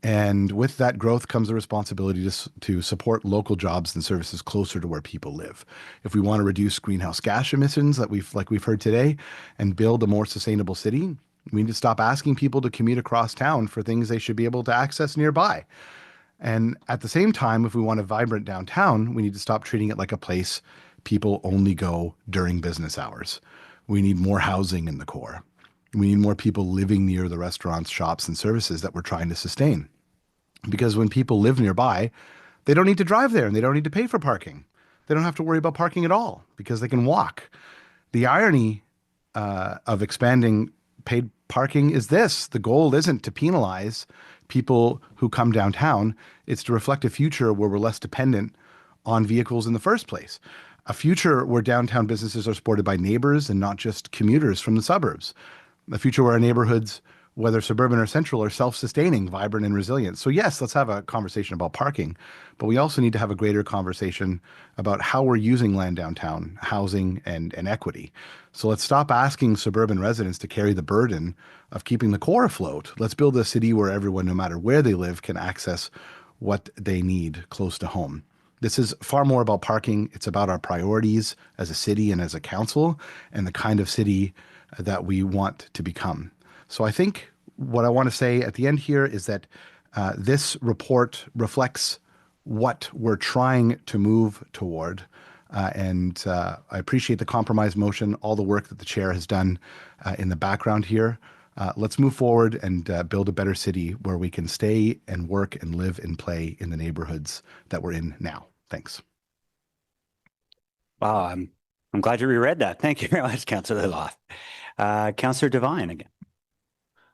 G: And with that growth comes the responsibility to support local jobs and services closer to where people live. If we want to reduce greenhouse gas emissions like we've heard today and build a more sustainable city, we need to stop asking people to commute across town for things they should be able to access nearby. And at the same time, if we want a vibrant downtown, we need to stop treating it like a place people only go during business hours. We need more housing in the core. We need more people living near the restaurants, shops, and services that we're trying to sustain. Because when people live nearby, they don't need to drive there and they don't need to pay for parking. They don't have to worry about parking at all because they can walk. The irony of expanding paid parking is this. The goal isn't to penalize people who come downtown. It's to reflect a future where we're less dependent on vehicles in the first place. A future where downtown businesses are supported by neighbors and not just commuters from the suburbs. A future where our neighborhoods, whether suburban or central, are self-sustaining, vibrant, and resilient. So yes, let's have a conversation about parking, but we also need to have a greater conversation about how we're using land downtown, housing, and equity. So let's stop asking suburban residents to carry the burden of keeping the core afloat. Let's build a city where everyone, no matter where they live, can access what they need close to home. This is far more about parking. It's about our priorities as a city and as a council and the kind of city that we want to become. So I think what I want to say at the end here is that this report reflects what we're trying to move toward. And I appreciate the compromise motion, all the work that the chair has done in the background here. Let's move forward and build a better city where we can stay and work and live and play in the neighborhoods that we're in now. Thanks.
A: Wow, I'm glad you reread that. Thank you very much, Councillor Luloff. Councillor Devine again.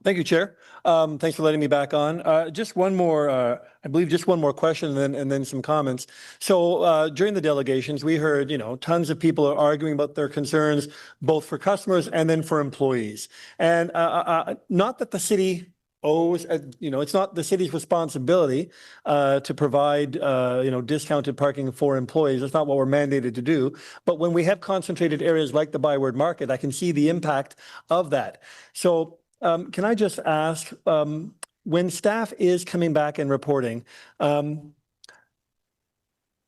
I: Thank you, Chair. Thanks for letting me back on. Just one more, I believe just one more question and then some comments. So during the delegations, we heard, tons of people are arguing about their concerns, both for customers and then for employees. And not that the city owes, it's not the city's responsibility to provide, discounted parking for employees. That's not what we're mandated to do. But when we have concentrated areas like the Byward Market, I can see the impact of that. So can I just ask, when staff is coming back and reporting, would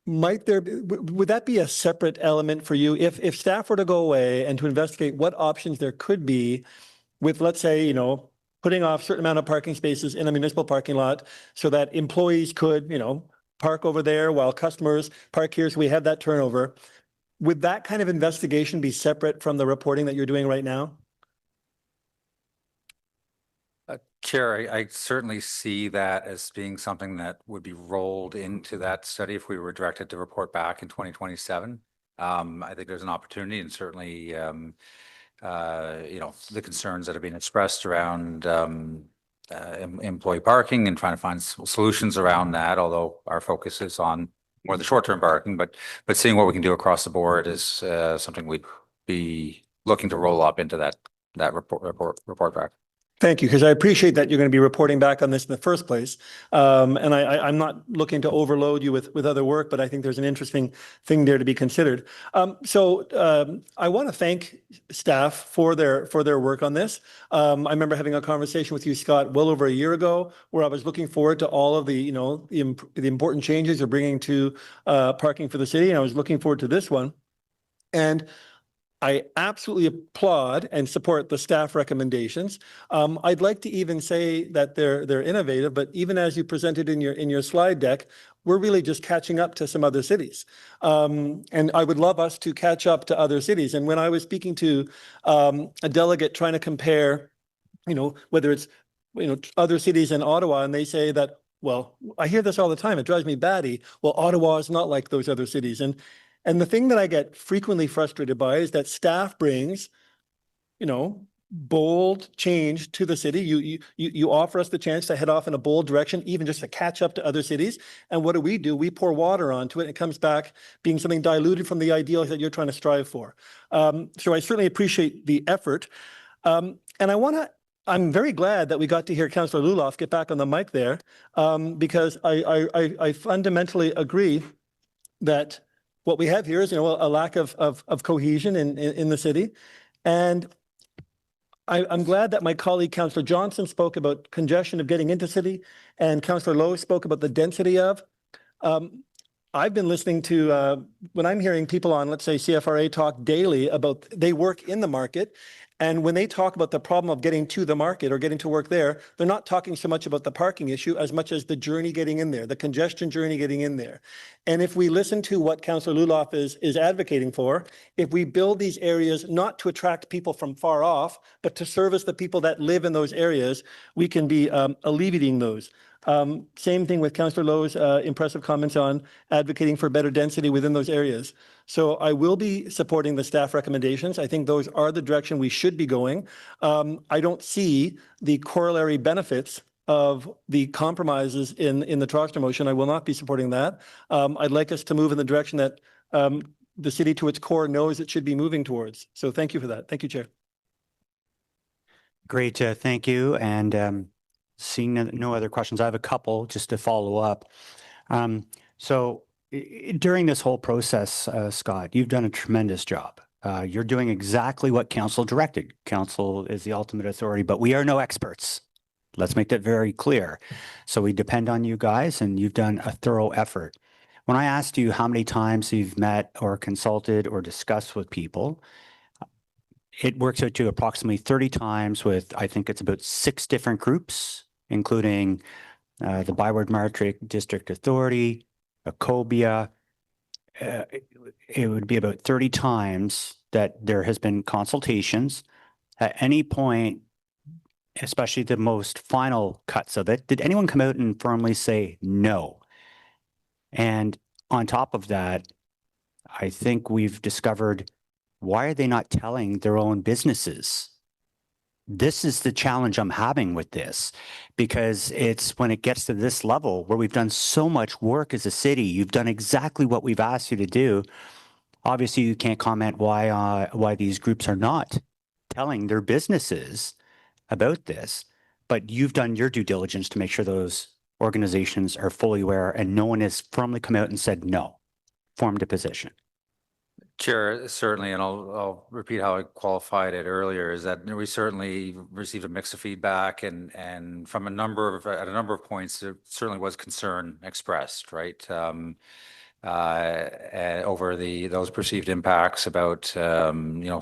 I: that be a separate element for you? If staff were to go away and to investigate what options there could be with, let's say, putting off a certain amount of parking spaces in a municipal parking lot so that employees could, park over there while customers park here so we have that turnover, would that kind of investigation be separate from the reporting that you're doing right now?
F: Chair, I certainly see that as being something that would be rolled into that study if we were directed to report back in 2027. I think there's an opportunity, and certainly, the concerns that have been expressed around employee parking and trying to find solutions around that, although our focus is on more the short-term parking, but seeing what we can do across the board is something we'd be looking to roll up into that report back.
I: Thank you, because I appreciate that you're going to be reporting back on this in the first place. And I'm not looking to overload you with other work, but I think there's an interesting thing there to be considered. I want to thank staff for their work on this. I remember having a conversation with you, Scott, well over a year ago, where I was looking forward to all of the important changes you're bringing to parking for the city, and I was looking forward to this one. And I absolutely applaud and support the staff recommendations. I'd like to even say that they're innovative, but even as you presented in your slide deck, we're really just catching up to some other cities. And I would love us to catch up to other cities. And when I was speaking to a delegate trying to compare, whether it's, other cities in Ottawa, and they say that, well, I hear this all the time, it drives me batty. Well, Ottawa is not like those other cities. And the thing that I get frequently frustrated by is that staff brings, bold change to the city. You offer us the chance to head off in a bold direction, even just to catch up to other cities. And what do? We pour water onto it. And it comes back being something diluted from the ideals that you're trying to strive for. So I certainly appreciate the effort. And I'm very glad that we got to hear Councillor Luloff get back on the mic there, because I fundamentally agree that what we have here is, a lack of cohesion in the city. And I'm glad that my colleague, Councillor Johnson, spoke about congestion of getting into city, and Councillor Lowe spoke about the density of. I've been listening to, when I'm hearing people on, let's say, CFRA talk daily about, they work in the market. And when they talk about the problem of getting to the market or getting to work there, they're not talking so much about the parking issue as much as the journey getting in there, the congestion journey getting in there. And if we listen to what Councillor Luloff is advocating for, if we build these areas not to attract people from far off, but to service the people that live in those areas, we can be alleviating those. Same thing with Councillor Lowe's impressive comments on advocating for better density within those areas. So I will be supporting the staff recommendations. I think those are the direction we should be going. I don't see the corollary benefits of the compromises in the Troxter motion. I will not be supporting that. I'd like us to move in the direction that the city to its core knows it should be moving towards. So thank you for that. Thank you, Chair.
A: Great, thank you. And seeing no other questions, I have a couple just to follow up. During this whole process, Scott, you've done a tremendous job. You're doing exactly what council directed. Council is the ultimate authority, but we are no experts. Let's make that very clear. So we depend on you guys, and you've done a thorough effort. When I asked you how many times you've met or consulted or discussed with people, it works out to approximately 30 times with, I think it's about 6 different groups, including the Byward Market District Authority, Ecobia. It would be about 30 times that there has been consultations. At any point, especially the most final cuts of it, did anyone come out and firmly say no? And on top of that, I think we've discovered, why are they not telling their own businesses? This is the challenge I'm having with this, because it's when it gets to this level where we've done so much work as a city, you've done exactly what we've asked you to do. Obviously, you can't comment why these groups are not telling their businesses about this, but you've done your due diligence to make sure those organizations are fully aware, and no one has firmly come out and said no, formed a position.
F: Chair, certainly, and I'll repeat how I qualified it earlier, is that we certainly received a mix of feedback, and from at a number of points, there certainly was concern expressed, right? Over those perceived impacts about,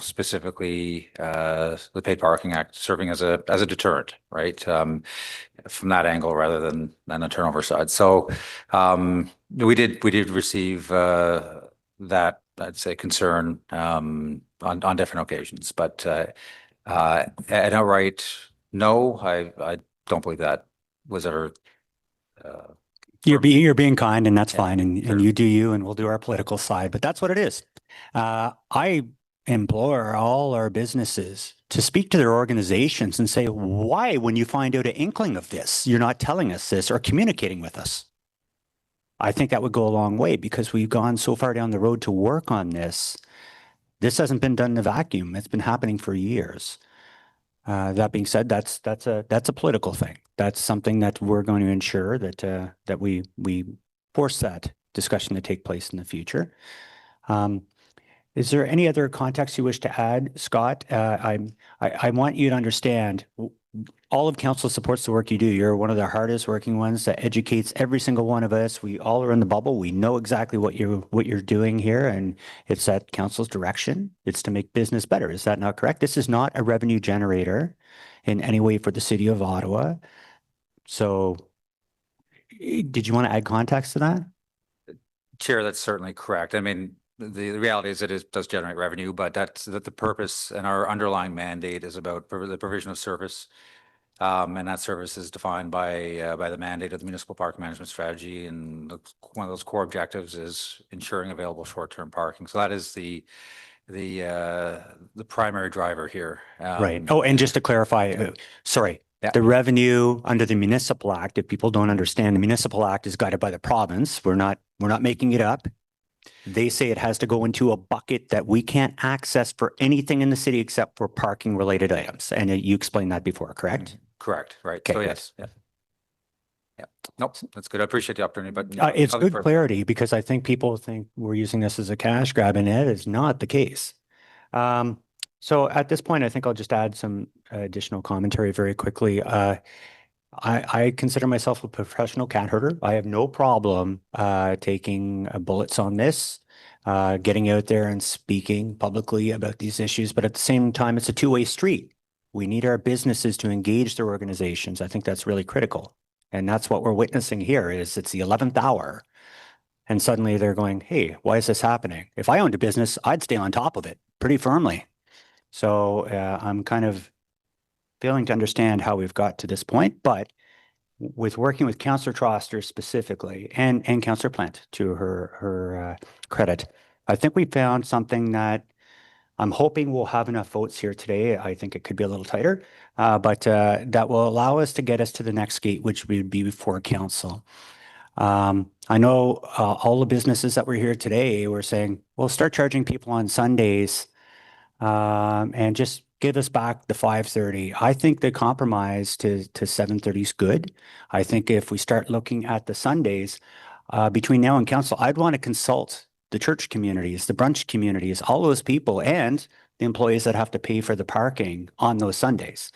F: specifically the Paid Parking Act serving as a deterrent, right? From that angle rather than the turnover side. So we did receive that, I'd say, concern on different occasions, but an outright no, I don't believe that was ever.
A: You're being kind, and that's fine, and you do you, and we'll do our political side, but that's what it is. I implore all our businesses to speak to their organizations and say, why, when you find out an inkling of this, you're not telling us this or communicating with us? I think that would go a long way, because we've gone so far down the road to work on this. This hasn't been done in a vacuum. It's been happening for years. That being said, that's a political thing. That's something that we're going to ensure that we force that discussion to take place in the future. Is there any other context you wish to add, Scott? I want you to understand all of council supports the work you do. You're one of the hardest working ones that educates every single one of us. We all are in the bubble. We know exactly what you're doing here, and it's at council's direction. It's to make business better. Is that not correct? This is not a revenue generator in any way for the city of Ottawa. So did you want to add context to that?
F: Chair, that's certainly correct. I mean, the reality is that it does generate revenue, but that's the purpose and our underlying mandate is about the provision of service. And that service is defined by the mandate of the municipal park management strategy. And one of those core objectives is ensuring available short-term parking. So that is the primary driver here.
A: Right. Oh, and just to clarify, sorry, the revenue under the Municipal Act, if people don't understand, the Municipal Act is guided by the province. We're not making it up. They say it has to go into a bucket that we can't access for anything in the city except for parking related items. And you explained that before, correct?
F: Correct. Right.
A: Okay,
F: So
A: good.
F: yes. Yeah. Yeah. Nope. That's good. I appreciate the opportunity, but
A: It's good clarity because I think people think we're using this as a cash grab, and it is not the case. So at this point, I think I'll just add some additional commentary very quickly. I consider myself a professional cat herder. I have no problem taking bullets on this, getting out there and speaking publicly about these issues. But at the same time, it's a two-way street. We need our businesses to engage their organizations. I think that's really critical. And that's what we're witnessing here is it's the 11th hour. And suddenly they're going, hey, why is this happening? If I owned a business, I'd stay on top of it pretty firmly. So I'm kind of failing to understand how we've got to this point, but with working with Councillor Troster specifically and Councillor Plant to her credit, I think we found something that I'm hoping we'll have enough votes here today. I think it could be a little tighter, but that will allow us to get us to the next gate, which would be before council. I know all the businesses that were here today were saying, well, start charging people on Sundays and just give us back the 5:30. I think the compromise to 7:30 is good. I think if we start looking at the Sundays between now and council, I'd want to consult the church communities, the brunch communities, all those people, and the employees that have to pay for the parking on those Sundays.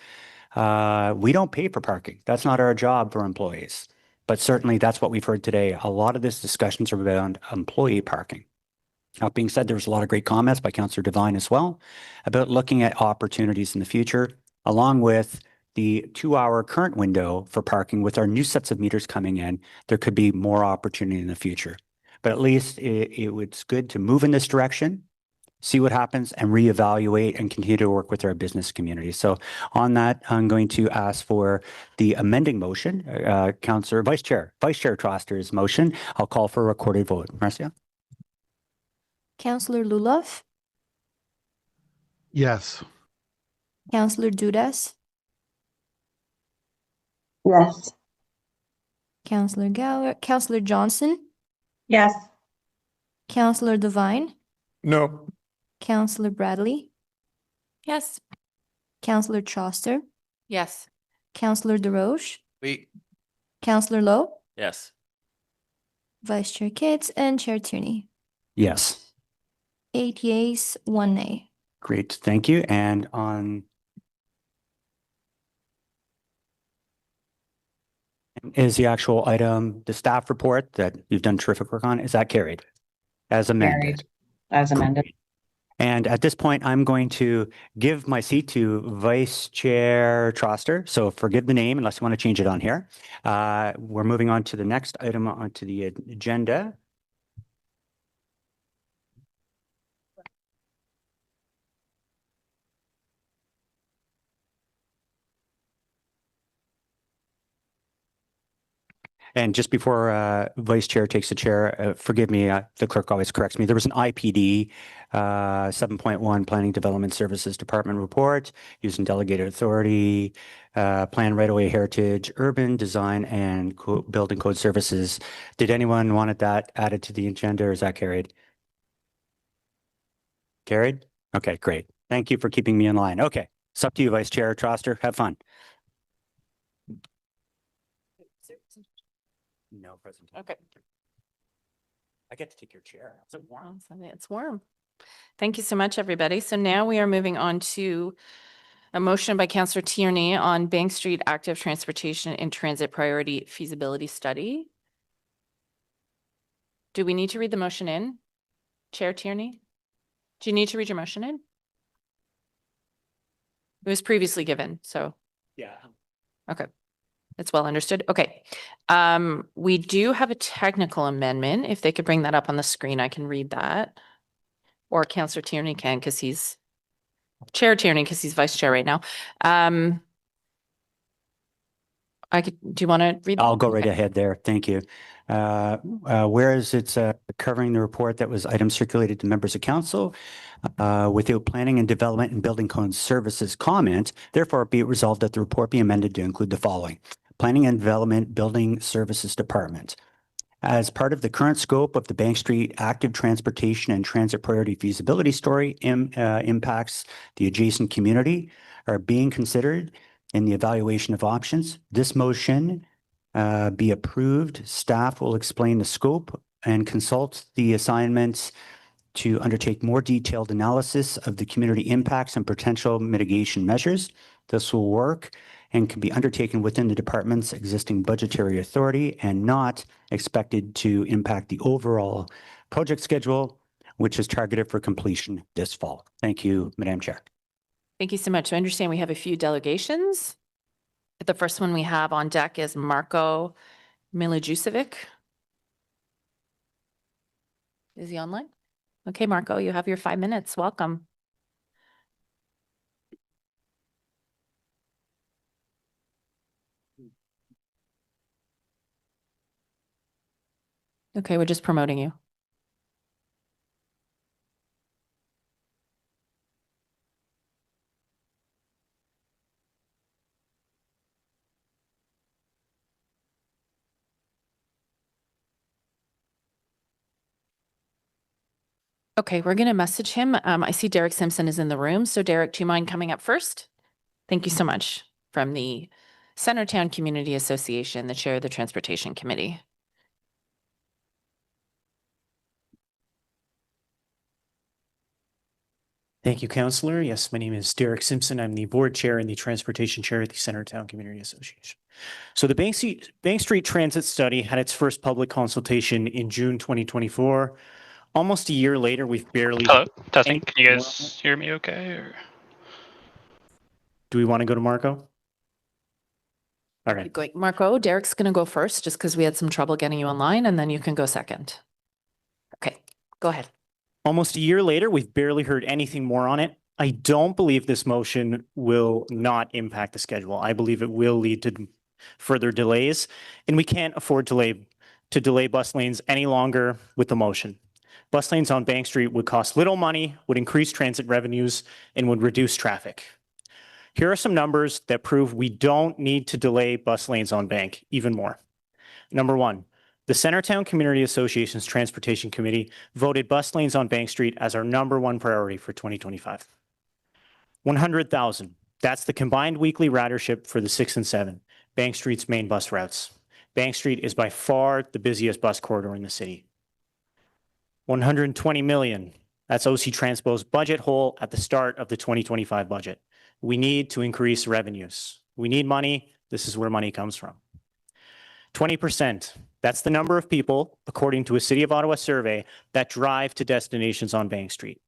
A: We don't pay for parking. That's not our job for employees. But certainly that's what we've heard today. A lot of this discussions are around employee parking. That being said, there was a lot of great comments by Councillor Devine as well about looking at opportunities in the future, along with the 2-hour current window for parking with our new sets of meters coming in. There could be more opportunity in the future. But at least it's good to move in this direction, see what happens, and reevaluate and continue to work with our business community. So on that, I'm going to ask for the amending motion, Vice Chair Troster's motion. I'll call for a recorded vote. Marcia?
H: Councillor Luloff,
G: Yes.
H: Councillor Dudas,
U: Yes.
H: Councillor Gower, Councillor Johnson,
U: Yes.
H: Councillor Devine,
O: No.
H: Councillor Bradley,
C: Yes.
H: Councillor Troster,
C: Yes.
H: Councillor DeRoche,
R: Wait.
H: Councillor Lowe,
B: Yes.
H: Vice Chair Kitts, and Chair Tooney.
A: Yes.
H: 8 yeas, 1 nay.
A: Great, thank you. And on is the actual item, the staff report that you've done terrific work on, is that carried as amended?
U: As amended.
A: And at this point, I'm going to give my seat to Vice Chair Troster. So forgive the name unless you want to change it on here. We're moving on to the next item onto the agenda. And just before Vice Chair takes the chair, forgive me, the clerk always corrects me. There was an IPD 7.1 Planning Development Services Department report using delegated authority, plan right-of-way heritage, urban design, and building code services. Did anyone want that added to the agenda, or is that carried? Carried? Okay, great. Thank you for keeping me in line. Okay, It's up to you, Vice Chair Troster. Have fun. No, President.
C: Okay.
A: I get to take your chair. Is it warm?
C: It's warm. Thank you so much, everybody. So now we are moving on to a motion by Councillor Tierney on Bank Street Active Transportation and Transit Priority Feasibility Study. Do we need to read the motion in? Chair Tierney? Do you need to read your motion in? It was previously given, so.
A: Yeah.
C: Okay. It's well understood. Okay. We do have a technical amendment. If they could bring that up on the screen, I can read that. Or Councillor Tierney can, because he's Chair Tierney, because he's vice chair right now. Do you want to read?
A: I'll go right ahead there. Thank you. Whereas it's covering the report that was item circulated to members of council without planning and development and building code services comment, therefore be it resolved that the report be amended to include the following. Planning and Development Building Services Department. As part of the current scope of the Bank Street Active Transportation and Transit Priority Feasibility Story impacts the adjacent community are being considered in the evaluation of options. This motion be approved. Staff will explain the scope and consult the assignments to undertake more detailed analysis of the community impacts and potential mitigation measures. This will work and can be undertaken within the department's existing budgetary authority and not expected to impact the overall project schedule, which is targeted for completion this fall. Thank you, Madam Chair.
C: Thank you so much. I understand we have a few delegations. The first one we have on deck is Marko Milijusevic. Is he online? Okay, Marko, you have your 5 minutes. Welcome. Okay, we're just promoting you. Okay, we're going to message him. I see Derek Simpson is in the room. So Derek, do you mind coming up first? Thank you so much. From the Centertown Community Association, the chair of the Transportation Committee.
K: Thank you, Councillor. Yes, my name is Derek Simpson. I'm the board chair and the transportation chair at the Centertown Community Association. So the Bank Street Transit Study had its first public consultation in June 2024. Almost a year later, we've barely...
V: Hello, testing. Can you guys hear me okay? Or...
K: Do we want to go to Marko? All right.
C: Great. Marko, Derek's going to go first just because we had some trouble getting you online, and then you can go second. Okay, go ahead.
K: Almost a year later, we've barely heard anything more on it. I don't believe this motion will not impact the schedule. I believe it will lead to further delays, and we can't afford to delay bus lanes any longer with the motion. Bus lanes on Bank Street would cost little money, would increase transit revenues, and would reduce traffic. Here are some numbers that prove we don't need to delay bus lanes on Bank even more. Number one, the Centertown Community Association's Transportation Committee voted bus lanes on Bank Street as our #1 priority for 2025. 100,000. That's the combined weekly ridership for the 6 and 7, Bank Street's main bus routes. Bank Street is by far the busiest bus corridor in the city. 120 million. That's OC Transpo's budget hole at the start of the 2025 budget. We need to increase revenues. We need money. This is where money comes from. 20%. That's the number of people, according to a City of Ottawa survey, that drive to destinations on Bank Street.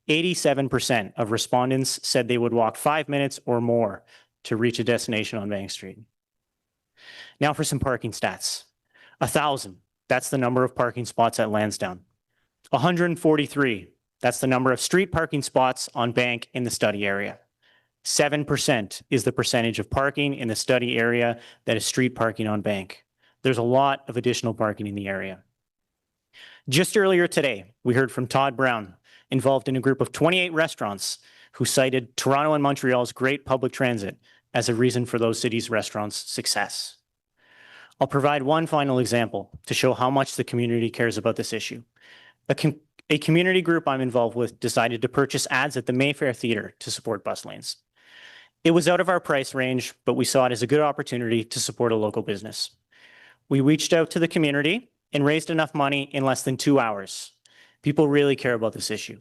K: 87% of respondents said they would walk 5 minutes or more to reach a destination on Bank Street. Now for some parking stats. 1,000. That's the number of parking spots at Lansdowne. 143. That's the number of street parking spots on Bank in the study area. 7% is the percentage of parking in the study area that is street parking on Bank. There's a lot of additional parking in the area. Just earlier today, we heard from Todd Brown, involved in a group of 28 restaurants who cited Toronto and Montreal's great public transit as a reason for those cities' restaurants' success. I'll provide one final example to show how much the community cares about this issue. A community group I'm involved with decided to purchase ads at the Mayfair Theatre to support bus lanes. It was out of our price range, but we saw it as a good opportunity to support a local business. We reached out to the community and raised enough money in less than 2 hours. People really care about this issue.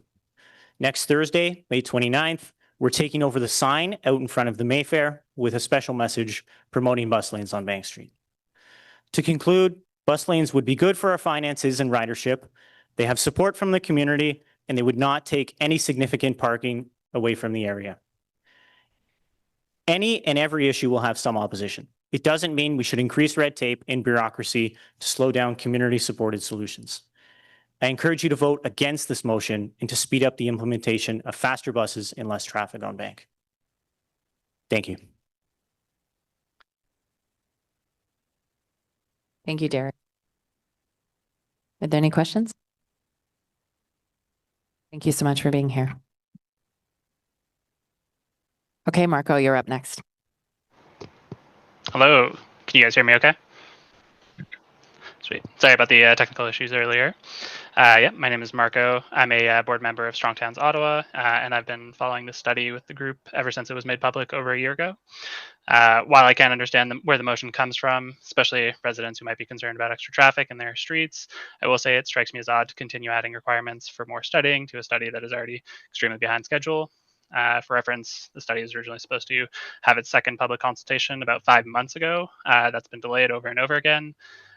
K: Next Thursday, May 29th, we're taking over the sign out in front of the Mayfair with a special message promoting bus lanes on Bank Street. To conclude, bus lanes would be good for our finances and ridership. They have support from the community, and they would not take any significant parking away from the area. Any and every issue will have some opposition. It doesn't mean we should increase red tape and bureaucracy to slow down community-supported solutions. I encourage you to vote against this motion and to speed up the implementation of faster buses and less traffic on Bank. Thank you.
C: Thank you, Derek. Are there any questions? Thank you so much for being here. Okay, Marco, you're up next.
V: Hello, can you guys hear me okay? Sweet. Sorry about the technical issues earlier. Yeah, my name is Marco. I'm a board member of Strong Towns Ottawa, and I've been following this study with the group ever since it was made public over a year ago. While I can understand where the motion comes from, especially residents who might be concerned about extra traffic in their streets, I will say it strikes me as odd to continue adding requirements for more studying to a study that is already extremely behind schedule. For reference, the study is originally supposed to have its second public consultation about 5 months ago. That's been delayed over and over again.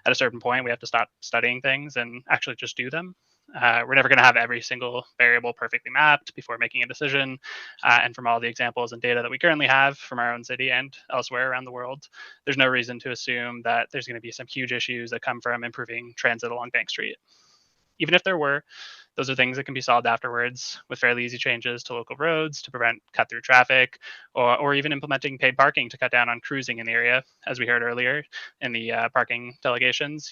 V: At a certain point, we have to stop studying things and actually just do them. We're never going to have every single variable perfectly mapped before making a decision. And from all the examples and data that we currently have from our own city and elsewhere around the world, there's no reason to assume that there's going to be some huge issues that come from improving transit along Bank Street. Even if there were, those are things that can be solved afterwards with fairly easy changes to local roads to prevent cut-through traffic, or even implementing paid parking to cut down on cruising in the area. As we heard earlier in the parking delegations,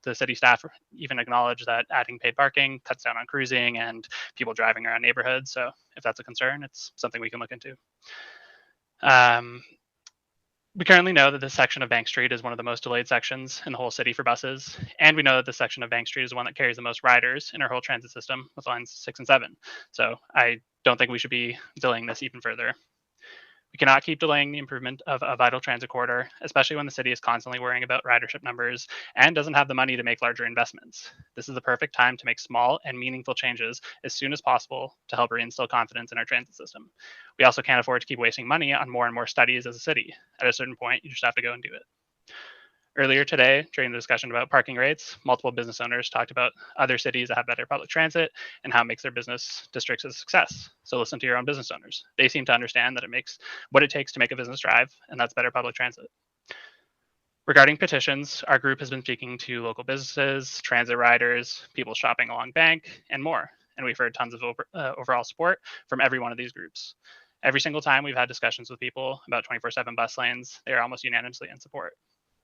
V: the city staff even acknowledge that adding paid parking cuts down on cruising and people driving around neighborhoods. So if that's a concern, it's something we can look into. We currently know that this section of Bank Street is one of the most delayed sections in the whole city for buses, and we know that this section of Bank Street is one that carries the most riders in our whole transit system with lines 6 and 7. So I don't think we should be delaying this even further. We cannot keep delaying the improvement of a vital transit corridor, especially when the city is constantly worrying about ridership numbers and doesn't have the money to make larger investments. This is the perfect time to make small and meaningful changes as soon as possible to help reinstill confidence in our transit system. We also can't afford to keep wasting money on more and more studies as a city. At a certain point, you just have to go and do it. Earlier today, during the discussion about parking rates, multiple business owners talked about other cities that have better public transit and how it makes their business districts a success. So listen to your own business owners. They seem to understand that it makes what it takes to make a business thrive, and that's better public transit. Regarding petitions, our group has been speaking to local businesses, transit riders, people shopping along Bank, and more. And we've heard tons of overall support from every one of these groups. Every single time we've had discussions with people about 24/7 bus lanes, they are almost unanimously in support.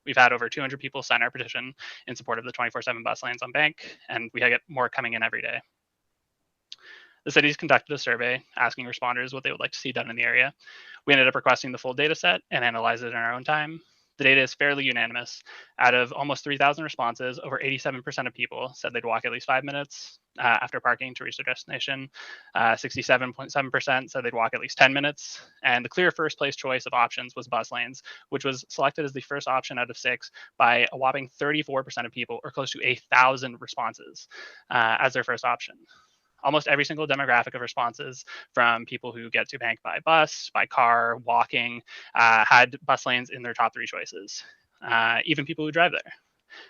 V: We've had over 200 people sign our petition in support of the 24/7 bus lanes on Bank, and we get more coming in every day. The city's conducted a survey asking responders what they would like to see done in the area. We ended up requesting the full data set and analyzed it in our own time. The data is fairly unanimous. Out of almost 3,000 responses, over 87% of people said they'd walk at least 5 minutes after parking to reach their destination. 67.7% said they'd walk at least 10 minutes. And the clear first place choice of options was bus lanes, which was selected as the first option out of 6 by a whopping 34% of people, or close to 1,000 responses, as their first option. Almost every single demographic of responses, from people who get to Bank by bus, by car, walking, had bus lanes in their top 3 choices. Even people who drive there.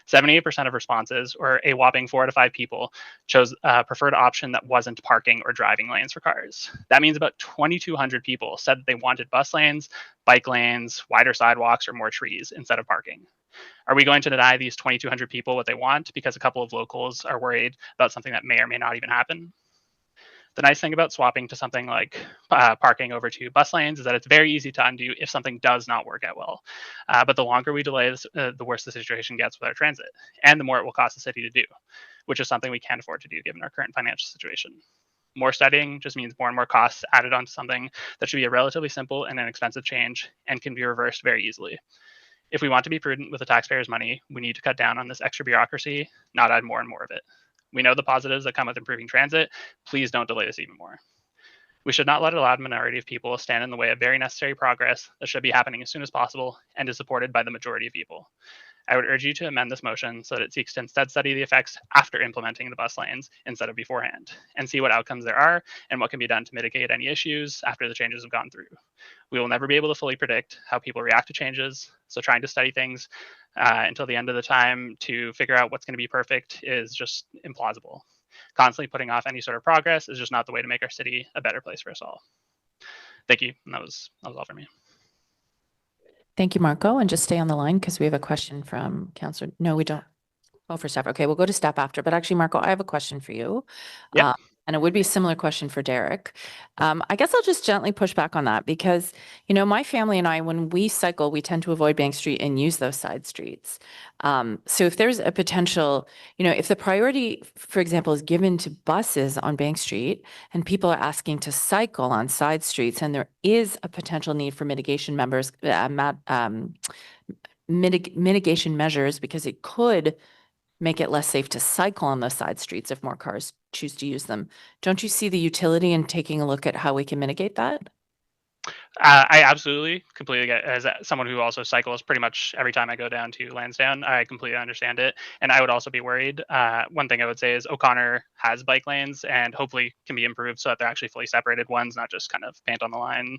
V: 78% of responses, or a whopping 4 out of 5 people, chose a preferred option that wasn't parking or driving lanes for cars. That means about 2,200 people said that they wanted bus lanes, bike lanes, wider sidewalks, or more trees instead of parking. Are we going to deny these 2,200 people what they want because a couple of locals are worried about something that may or may not even happen? The nice thing about swapping to something like parking over to bus lanes is that it's very easy to undo if something does not work out well. But the longer we delay this, the worse the situation gets with our transit, and the more it will cost the city to do, which is something we can't afford to do given our current financial situation. More studying just means more and more costs added onto something that should be a relatively simple and inexpensive change and can be reversed very easily. If we want to be prudent with the taxpayers' money, we need to cut down on this extra bureaucracy, not add more and more of it. We know the positives that come with improving transit. Please don't delay this even more. We should not let a loud minority of people stand in the way of very necessary progress that should be happening as soon as possible and is supported by the majority of people. I would urge you to amend this motion so that it seeks to instead study the effects after implementing the bus lanes instead of beforehand, and see what outcomes there are and what can be done to mitigate any issues after the changes have gone through. We will never be able to fully predict how people react to changes, so trying to study things until the end of the time to figure out what's going to be perfect is just implausible. Constantly putting off any sort of progress is just not the way to make our city a better place for us all. Thank you. And that was all for me.
C: Thank you, Marco. And just stay on the line because we have a question from Councillor. No, we don't. Oh, for staff. Okay, we'll go to staff after. But actually, Marco, I have a question for you.
V: Yeah.
C: And it would be a similar question for Derek. I guess I'll just gently push back on that because, you know, my family and I, when we cycle, we tend to avoid Bank Street and use those side streets. So if there's a potential, you know, if the priority, for example, is given to buses on Bank Street and people are asking to cycle on side streets and there is a potential need for mitigation mitigation measures because it could make it less safe to cycle on those side streets if more cars choose to use them. Don't you see the utility in taking a look at how we can mitigate that?
V: I absolutely completely get, as someone who also cycles pretty much every time I go down to Lansdowne, I completely understand it. And I would also be worried. One thing I would say is O'Connor has bike lanes and hopefully can be improved so that they're actually fully separated ones, not just kind of paint on the line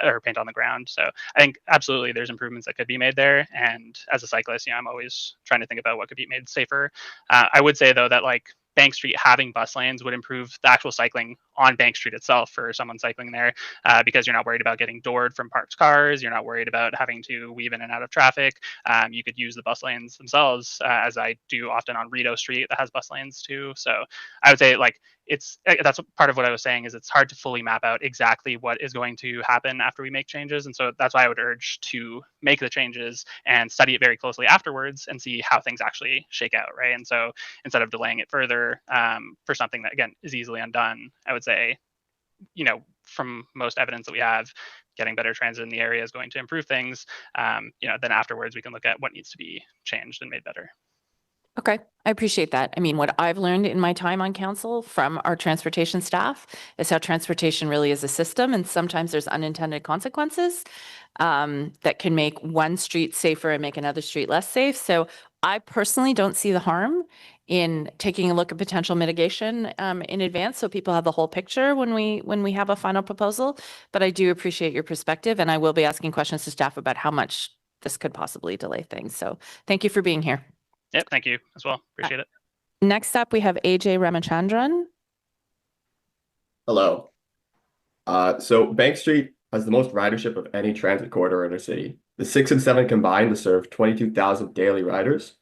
V: or paint on the ground. So I think absolutely there's improvements that could be made there. And as a cyclist, you know, I'm always trying to think about what could be made safer. I would say though that like Bank Street having bus lanes would improve the actual cycling on Bank Street itself for someone cycling there because you're not worried about getting doored from parked cars. You're not worried about having to weave in and out of traffic. You could use the bus lanes themselves as I do often on Rideau Street that has bus lanes too. So I would say like that's part of what I was saying is it's hard to fully map out exactly what is going to happen after we make changes. And so that's why I would urge to make the changes and study it very closely afterwards and see how things actually shake out, right? And so instead of delaying it further for something that, again, is easily undone, I would say, you know, from most evidence that we have, getting better transit in the area is going to improve things. You know, then afterwards we can look at what needs to be changed and made better.
C: Okay, I appreciate that. I mean, what I've learned in my time on council from our transportation staff is how transportation really is a system, and sometimes there's unintended consequences that can make one street safer and make another street less safe. So I personally don't see the harm in taking a look at potential mitigation in advance, so people have the whole picture when we have a final proposal. But I do appreciate your perspective, and I will be asking questions to staff about how much this could possibly delay things. So thank you for being here.
V: Yep, thank you as well. Appreciate it.
C: Next up, we have AJ Ramachandran.
L: Hello. So Bank Street has the most ridership of any transit corridor in our city. The 6 and 7 combined to serve 22,000 daily riders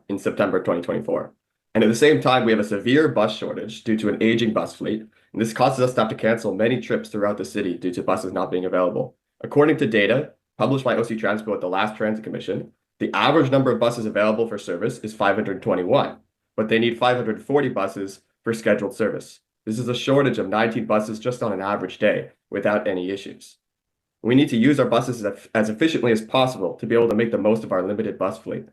L: in September 2024. And at the same time, we have a severe bus shortage due to an aging bus fleet. And this causes us to have to cancel many trips throughout the city due to buses not being available. According to data published by OC Transpo at the last Transit Commission, the average number of buses available for service is 521, but they need 540 buses for scheduled service. This is a shortage of 19 buses just on an average day without any issues. We need to use our buses as efficiently as possible to be able to make the most of our limited bus fleet.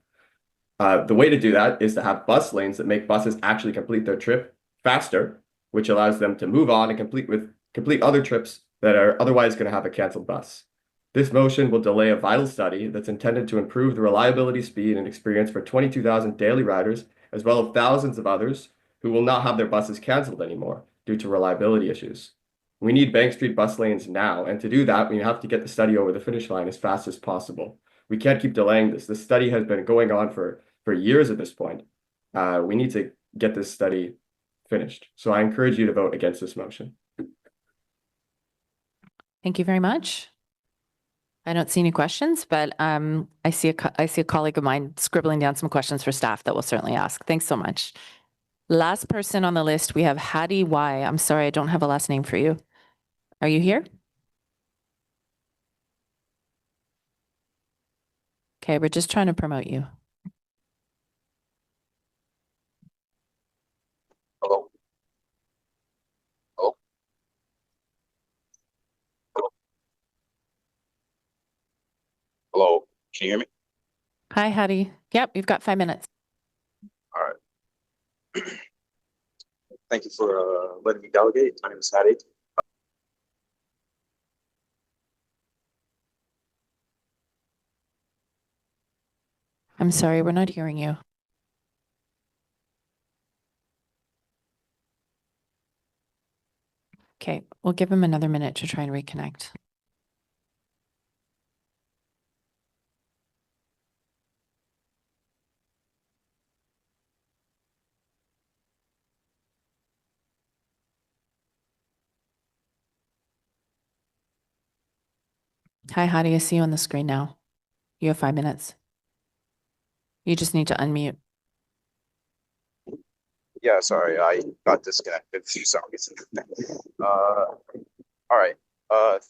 L: The way to do that is to have bus lanes that make buses actually complete their trip faster, which allows them to move on and complete other trips that are otherwise going to have a canceled bus. This motion will delay a vital study that's intended to improve the reliability, speed, and experience for 22,000 daily riders, as well as thousands of others who will not have their buses canceled anymore due to reliability issues. We need Bank Street bus lanes now, and to do that, we have to get the study over the finish line as fast as possible. We can't keep delaying this. This study has been going on for years at this point. We need to get this study finished. So I encourage you to vote against this motion.
C: Thank you very much. I don't see any questions, but I see a colleague of mine scribbling down some questions for staff that we'll certainly ask. Thanks so much. Last person on the list, we have Hattie Y. I'm sorry, I don't have a last name for you. Are you here? Okay, we're just trying to promote you.
M: Hello. Hello. Hello. Hello. Can you hear me?
C: Hi, Hattie. Yep, you've got 5 minutes.
M: All right. Thank you for letting me delegate. My name is Hattie.
C: I'm sorry, we're not hearing you. Okay, we'll give him another minute to try and reconnect. Hi, how do you see you on the screen now? You have 5 minutes. You just need to unmute.
M: Yeah, sorry, I got disconnected for some reason. All right.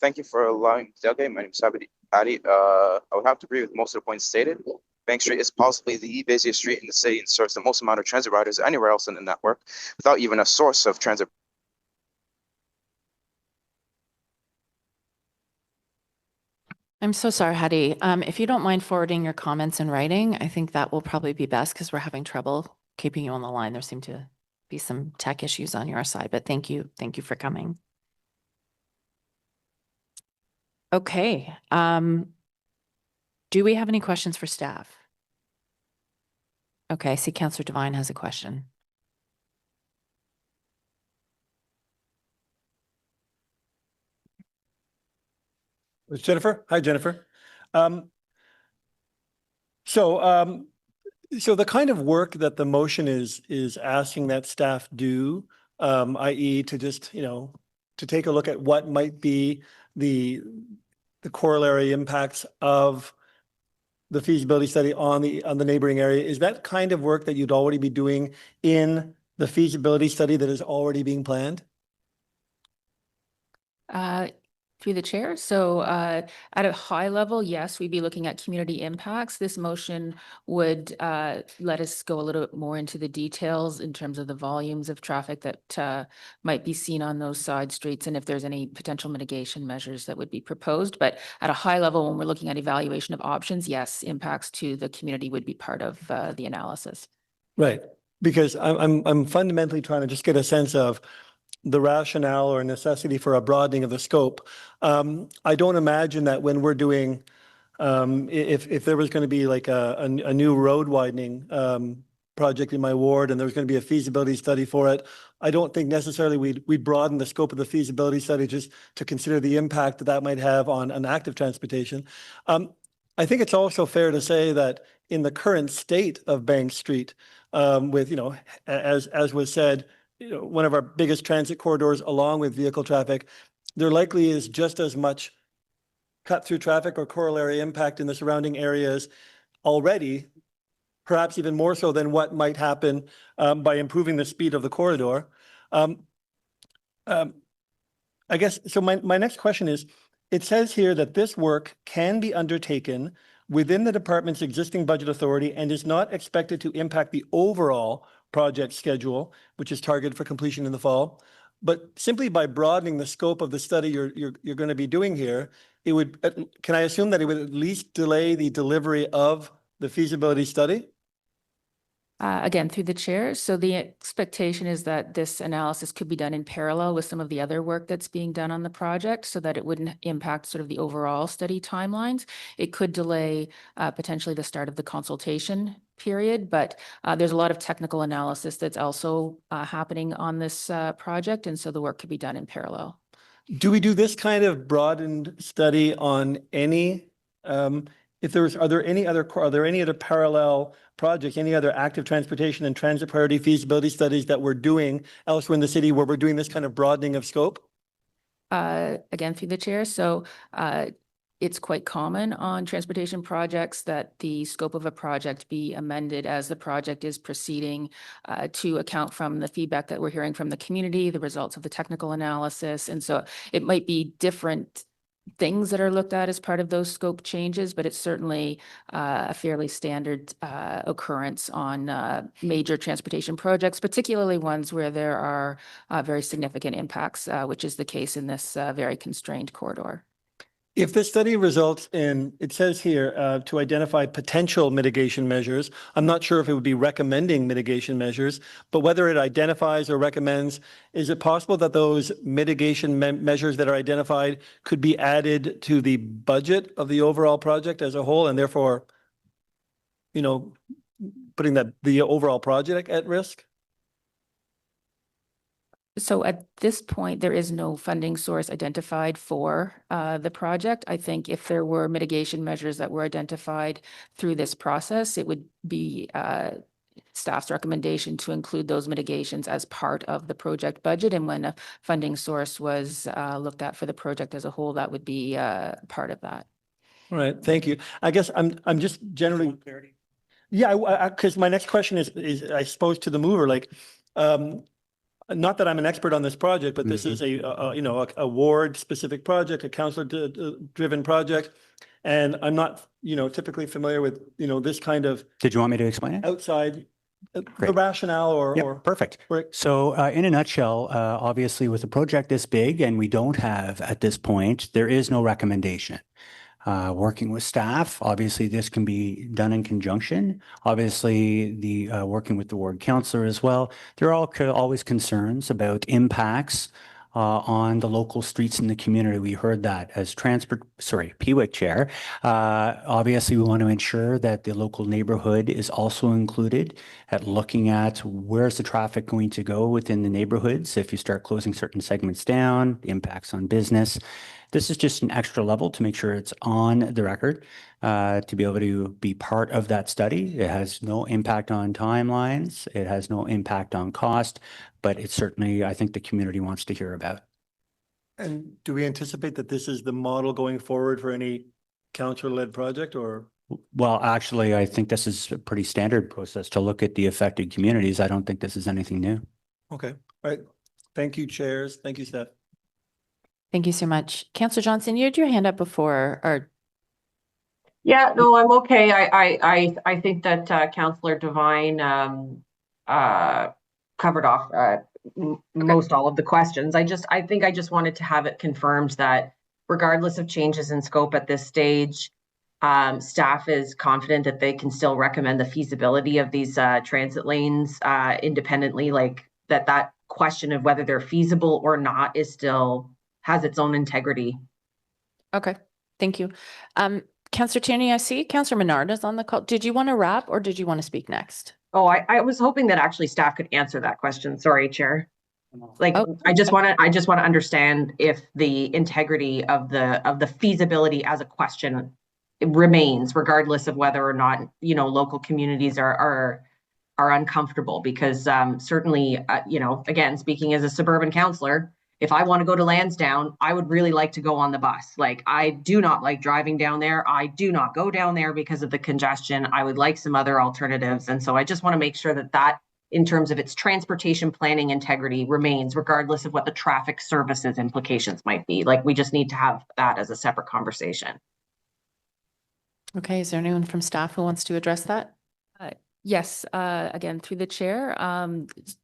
M: Thank you for allowing me to delegate. My name is Adi. I would have to agree with most of the points stated. Bank Street is possibly the busiest street in the city and serves the most amount of transit riders anywhere else in the network without even a source of transit.
C: I'm so sorry, Hadi. If you don't mind forwarding your comments in writing, I think that will probably be best because we're having trouble keeping you on the line. There seem to be some tech issues on your side, but thank you. Thank you for coming. Okay. Do we have any questions for staff? Okay, I see Councillor Devine has a question.
I: It's Jennifer. Hi, Jennifer. So the kind of work that the motion is asking that staff do, i.e. to just, to take a look at what might be the corollary impacts of the feasibility study on the neighboring area, is that kind of work that you'd already be doing in the feasibility study that is already being planned?
J: Through the chair. So at a high level, yes, we'd be looking at community impacts. This motion would let us go a little bit more into the details in terms of the volumes of traffic that might be seen on those side streets and if there's any potential mitigation measures that would be proposed. But at a high level, when we're looking at evaluation of options, yes, impacts to the community would be part of the analysis.
I: Right, because I'm fundamentally trying to just get a sense of the rationale or necessity for a broadening of the scope. I don't imagine that when we're doing, if there was going to be like a new road widening project in my ward and there's going to be a feasibility study for it, I don't think necessarily we'd broaden the scope of the feasibility study just to consider the impact that that might have on an active transportation. I think it's also fair to say that in the current state of Bank Street, with, as was said, one of our biggest transit corridors along with vehicle traffic, there likely is just as much cut-through traffic or corollary impact in the surrounding areas already, perhaps even more so than what might happen by improving the speed of the corridor. I guess, so my next question is, it says here that this work can be undertaken within the department's existing budget authority and is not expected to impact the overall project schedule, which is targeted for completion in the fall. But simply by broadening the scope of the study you're going to be doing here, it would, can I assume that it would at least delay the delivery of the feasibility study?
J: Again, through the chair. So the expectation is that this analysis could be done in parallel with some of the other work that's being done on the project so that it wouldn't impact sort of the overall study timelines. It could delay potentially the start of the consultation period, but there's a lot of technical analysis that's also happening on this project. And so the work could be done in parallel.
I: Do we do this kind of broadened study on any, are there any other parallel projects, any other active transportation and transit priority feasibility studies that we're doing elsewhere in the city where we're doing this kind of broadening of scope?
J: Again, through the chair. So it's quite common on transportation projects that the scope of a project be amended as the project is proceeding to account from the feedback that we're hearing from the community, the results of the technical analysis. And so it might be different things that are looked at as part of those scope changes, but it's certainly a fairly standard occurrence on major transportation projects, particularly ones where there are very significant impacts, which is the case in this very constrained corridor.
I: If this study results in, it says here, to identify potential mitigation measures, I'm not sure if it would be recommending mitigation measures, but whether it identifies or recommends, is it possible that those mitigation measures that are identified could be added to the budget of the overall project as a whole and therefore putting the overall project at risk?
J: So at this point, there is no funding source identified for the project. I think if there were mitigation measures that were identified through this process, it would be staff's recommendation to include those mitigations as part of the project budget. And when a funding source was looked at for the project as a whole, that would be part of that.
I: All right, thank you. I guess I'm just generally. Yeah, because my next question is I suppose to the mover, like, not that I'm an expert on this project, but this is a ward specific project, a councillor driven project. And I'm not, typically familiar with, this kind of.
A: Did you want me to explain it?
I: Outside, the rationale or.
A: Perfect. So in a nutshell, obviously with a project this big and we don't have at this point, there is no recommendation. Working with staff, obviously this can be done in conjunction. Obviously, the working with the ward councillor as well. There are always concerns about impacts on the local streets in the community. We heard that as PWIC chair. Obviously, we want to ensure that the local neighborhood is also included at looking at where's the traffic going to go within the neighborhoods. If you start closing certain segments down, impacts on business. This is just an extra level to make sure it's on the record to be able to be part of that study. It has no impact on timelines. It has no impact on cost, but it's certainly, I think the community wants to hear about.
I: And do we anticipate that this is the model going forward for any council-led project or?
A: Well, actually, I think this is a pretty standard process to look at the affected communities. I don't think this is anything new.
I: Okay, all right. Thank you, chairs. Thank you, Steph.
C: Thank you so much. Councillor Johnson, you had your hand up before, or?
U: Yeah, no, I'm okay. I think that Councillor Devine covered off most all of the questions. I think I just wanted to have it confirmed that regardless of changes in scope at this stage, staff is confident that they can still recommend the feasibility of these transit lanes independently, like that question of whether they're feasible or not is still has its own integrity.
C: Okay, thank you. Councillor Tierney, I see Councillor Menard is on the call. Did you want to wrap or did you want to speak next?
U: Oh, I was hoping that actually staff could answer that question. Sorry, Chair. Like, I just want to understand if the integrity of the feasibility as a question remains, regardless of whether or not local communities are uncomfortable. Because certainly, again, speaking as a suburban councillor, if I want to go to Lansdowne, I would really like to go on the bus. Like, I do not like driving down there. I do not go down there because of the congestion. I would like some other alternatives. And so I just want to make sure that in terms of its transportation planning integrity remains, regardless of what the traffic services implications might be. Like, we just need to have that as a separate conversation.
C: Okay, is there anyone from staff who wants to address that?
J: Yes, again, through the chair,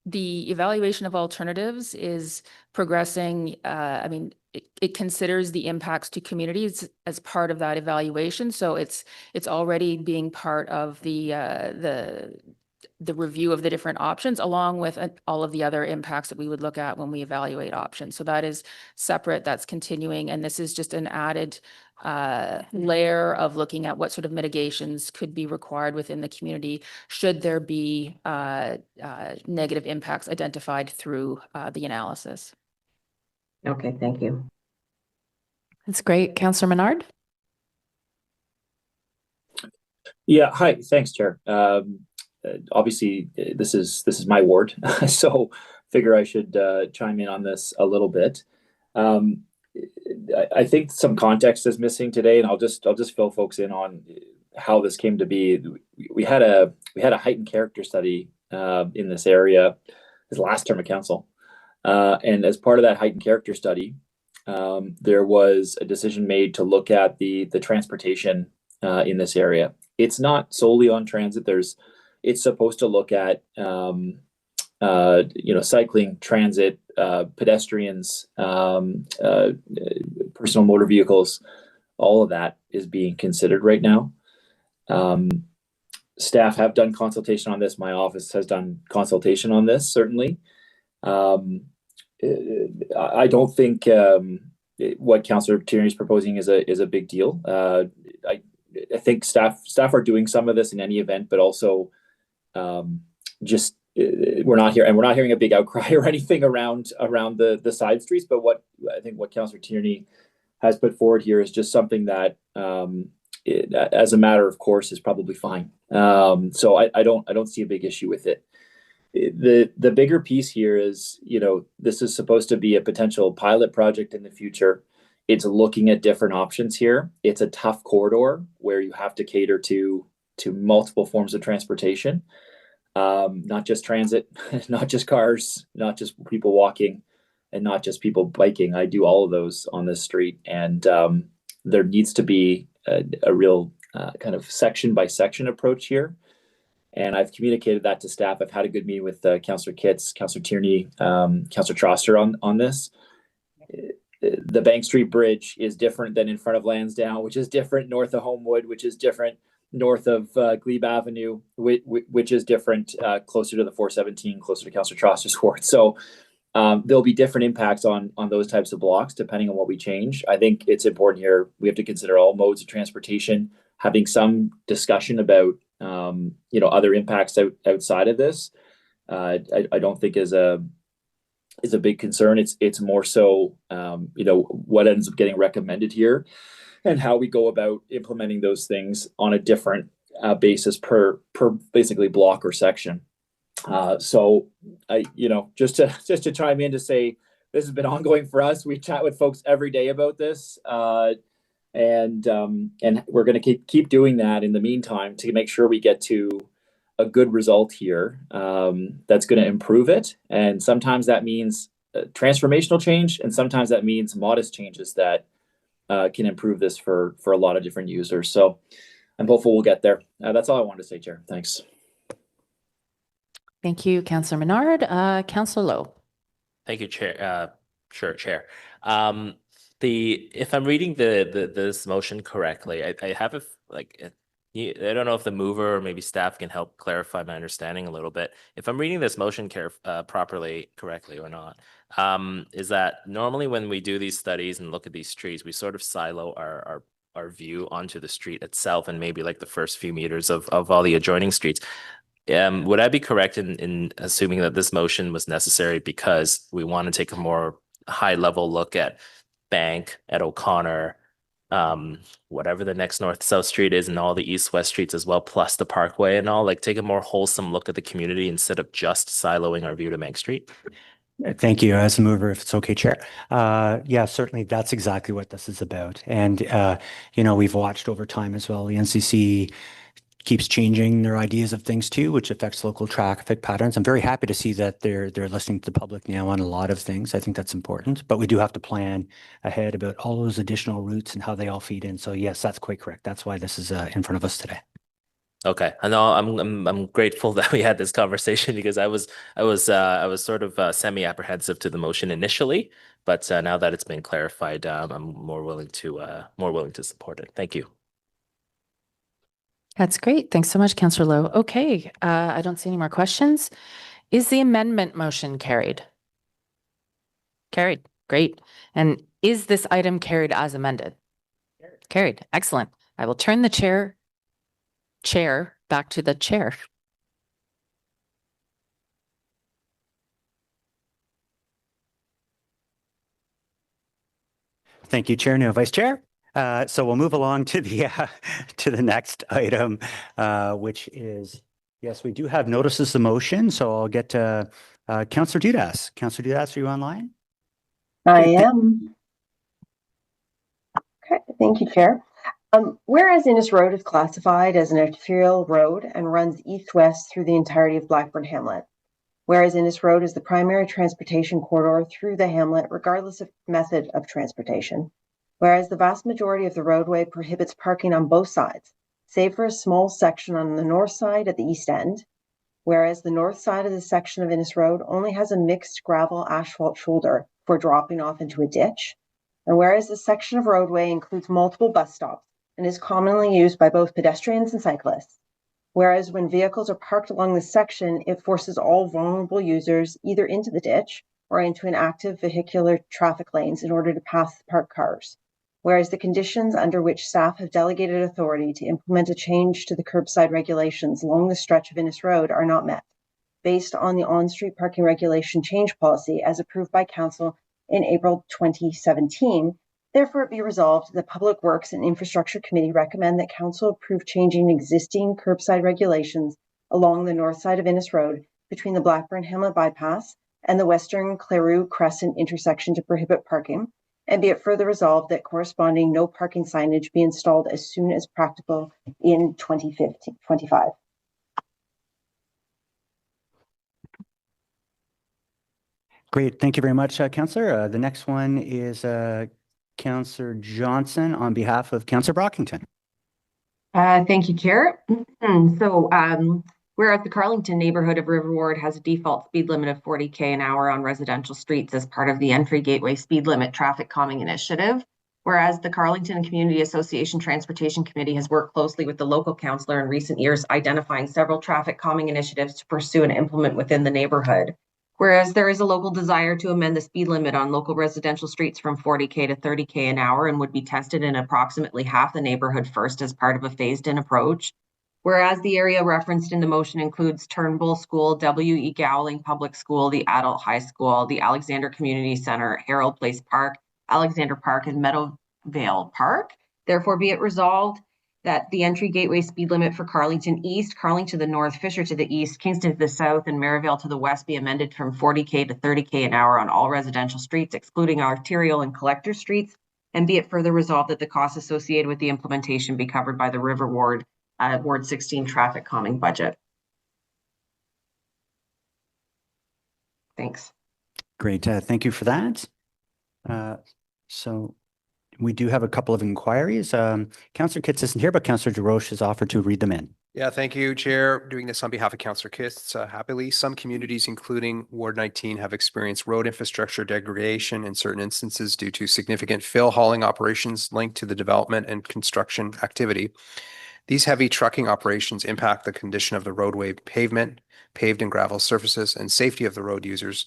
J: the evaluation of alternatives is progressing. I mean, it considers the impacts to communities as part of that evaluation. So it's already being part of the review of the different options, along with all of the other impacts that we would look at when we evaluate options. So that is separate, that's continuing. And this is just an added layer of looking at what sort of mitigations could be required within the community should there be negative impacts identified through the analysis.
U: Okay, thank you.
C: That's great. Councillor Menard?
P: Yeah, hi, thanks, Chair. Obviously, this is my ward, so figure I should chime in on this a little bit. I think some context is missing today, and I'll just fill folks in on how this came to be. We had a heightened character study in this area this last term of council, and as part of that heightened character study, there was a decision made to look at the transportation in this area. It's not solely on transit. It's supposed to look at cycling, transit, pedestrians, personal motor vehicles. All of that is being considered right now. Staff have done consultation on this. My office has done consultation on this, certainly. I don't think what Councillor Tierney is proposing is a big deal. I think staff are doing some of this in any event, but also just we're not hearing a big outcry or anything around the side streets. But what I think what Councillor Tierney has put forward here is just something that as a matter of course is probably fine. So I don't see a big issue with it. The bigger piece here is, this is supposed to be a potential pilot project in the future. It's looking at different options here. It's a tough corridor where you have to cater to multiple forms of transportation, not just transit, not just cars, not just people walking, and not just people biking. I do all of those on this street, and there needs to be a real kind of section by section approach here. And I've communicated that to staff. I've had a good meeting with Councillor Kitts, Councillor Tierney, Councillor Troster on this. The Bank Street Bridge is different than in front of Lansdowne, which is different north of Homewood, which is different north of Glebe Avenue, which is different closer to the 417, closer to Councillor Troster's ward. So there'll be different impacts on those types of blocks depending on what we change. I think it's important here. We have to consider all modes of transportation, having some discussion about other impacts outside of this. I don't think is a big concern. It's more so what ends up getting recommended here and how we go about implementing those things on a different basis per basically block or section. So I just to chime in to say this has been ongoing for us. We chat with folks every day about this. And we're going to keep doing that in the meantime to make sure we get to a good result here that's going to improve it. And sometimes that means transformational change, and sometimes that means modest changes that can improve this for a lot of different users. So I'm hopeful we'll get there. That's all I wanted to say, Chair. Thanks.
C: Thank you, Councillor Menard. Councillor Lowe.
B: Thank you, Chair. Sure, Chair. If I'm reading this motion correctly, I have I don't know if the mover or maybe staff can help clarify my understanding a little bit. If I'm reading this motion correctly or not, is that normally when we do these studies and look at these streets, we sort of silo our view onto the street itself and maybe like the first few meters of all the adjoining streets. Would I be correct in assuming that this motion was necessary because we want to take a more high level look at Bank, at O'Connor, whatever the next north-south street is, and all the east-west streets as well, plus the Parkway and all, like take a more wholesome look at the community instead of just siloing our view to Bank Street?
A: Thank you. As a mover, if it's okay, Chair. Yeah, certainly that's exactly what this is about. And, we've watched over time as well. The NCC keeps changing their ideas of things too, which affects local traffic patterns. I'm very happy to see that they're listening to the public now on a lot of things. I think that's important, but we do have to plan ahead about all those additional routes and how they all feed in. So yes, that's quite correct. That's why this is in front of us today.
B: Okay, I know I'm grateful that we had this conversation because I was sort of semi-apprehensive to the motion initially, but now that it's been clarified, I'm more willing to support it. Thank you.
C: That's great. Thanks so much, Councillor Lowe. Okay, I don't see any more questions. Is the amendment motion carried? Carried. Great. And is this item carried as amended? Carried. Excellent. I will turn the chair back to the chair.
A: Thank you, Chair. Now, Vice Chair. So we'll move along to the next item, which is, yes, we do have notices of motion. So I'll get to Councillor Dudas. Councillor Dudas, are you online?
E: I am. Okay, thank you, Chair. Whereas Innes Road is classified as an arterial road and runs east-west through the entirety of Blackburn Hamlet. Whereas Innes Road is the primary transportation corridor through the hamlet, regardless of method of transportation. Whereas the vast majority of the roadway prohibits parking on both sides, save for a small section on the north side at the east end. Whereas the north side of the section of Innes Road only has a mixed gravel asphalt shoulder for dropping off into a ditch. And whereas the section of roadway includes multiple bus stops and is commonly used by both pedestrians and cyclists. Whereas when vehicles are parked along this section, it forces all vulnerable users either into the ditch or into an active vehicular traffic lanes in order to pass the parked cars. Whereas the conditions under which staff have delegated authority to implement a change to the curbside regulations along the stretch of Innis Road are not met, based on the on-street parking regulation change policy as approved by Council in April 2017. Therefore, it be resolved, the Public Works and Infrastructure Committee recommend that Council approve changing existing curbside regulations along the north side of Innis Road between the Blackburn Hamlet bypass and the Western Clairou Crescent intersection to prohibit parking, and be it further resolved that corresponding no parking signage be installed as soon as practical in 2025.
A: Great. Thank you very much, Councillor. The next one is Councillor Johnson on behalf of Councillor Brockington.
U: Thank you, Chair. Whereas the Carlington neighborhood of River Ward has a default speed limit of 40 an hour on residential streets as part of the Entry Gateway Speed Limit Traffic Calming Initiative. Whereas the Carlington Community Association Transportation Committee has worked closely with the local councillor in recent years, identifying several traffic calming initiatives to pursue and implement within the neighborhood. Whereas there is a local desire to amend the speed limit on local residential streets from 40 to 30 an hour and would be tested in approximately half the neighborhood first as part of a phased-in approach. Whereas the area referenced in the motion includes Turnbull School, W.E. Gowling Public School, the Adult High School, the Alexander Community Center, Harold Place Park, Alexander Park, and Meadowvale Park. Therefore, be it resolved that the entry gateway speed limit for Carlington East, Carling to the north, Fisher to the east, Kingston to the south, and Maryvale to the west be amended from 40 to 30 an hour on all residential streets, excluding arterial and collector streets. And be it further resolved that the costs associated with the implementation be covered by the River Ward Ward 16 traffic calming budget. Thanks.
A: Great. Thank you for that. So we do have a couple of inquiries. Councillor Kitts isn't here, but Councillor DeRoche has offered to read them in.
D: Yeah, thank you, Chair. Doing this on behalf of Councillor Kitts. Happily, some communities, including Ward 19, have experienced road infrastructure degradation in certain instances due to significant fill hauling operations linked to the development and construction activity. These heavy trucking operations impact the condition of the roadway pavement, paved and gravel surfaces, and safety of the road users.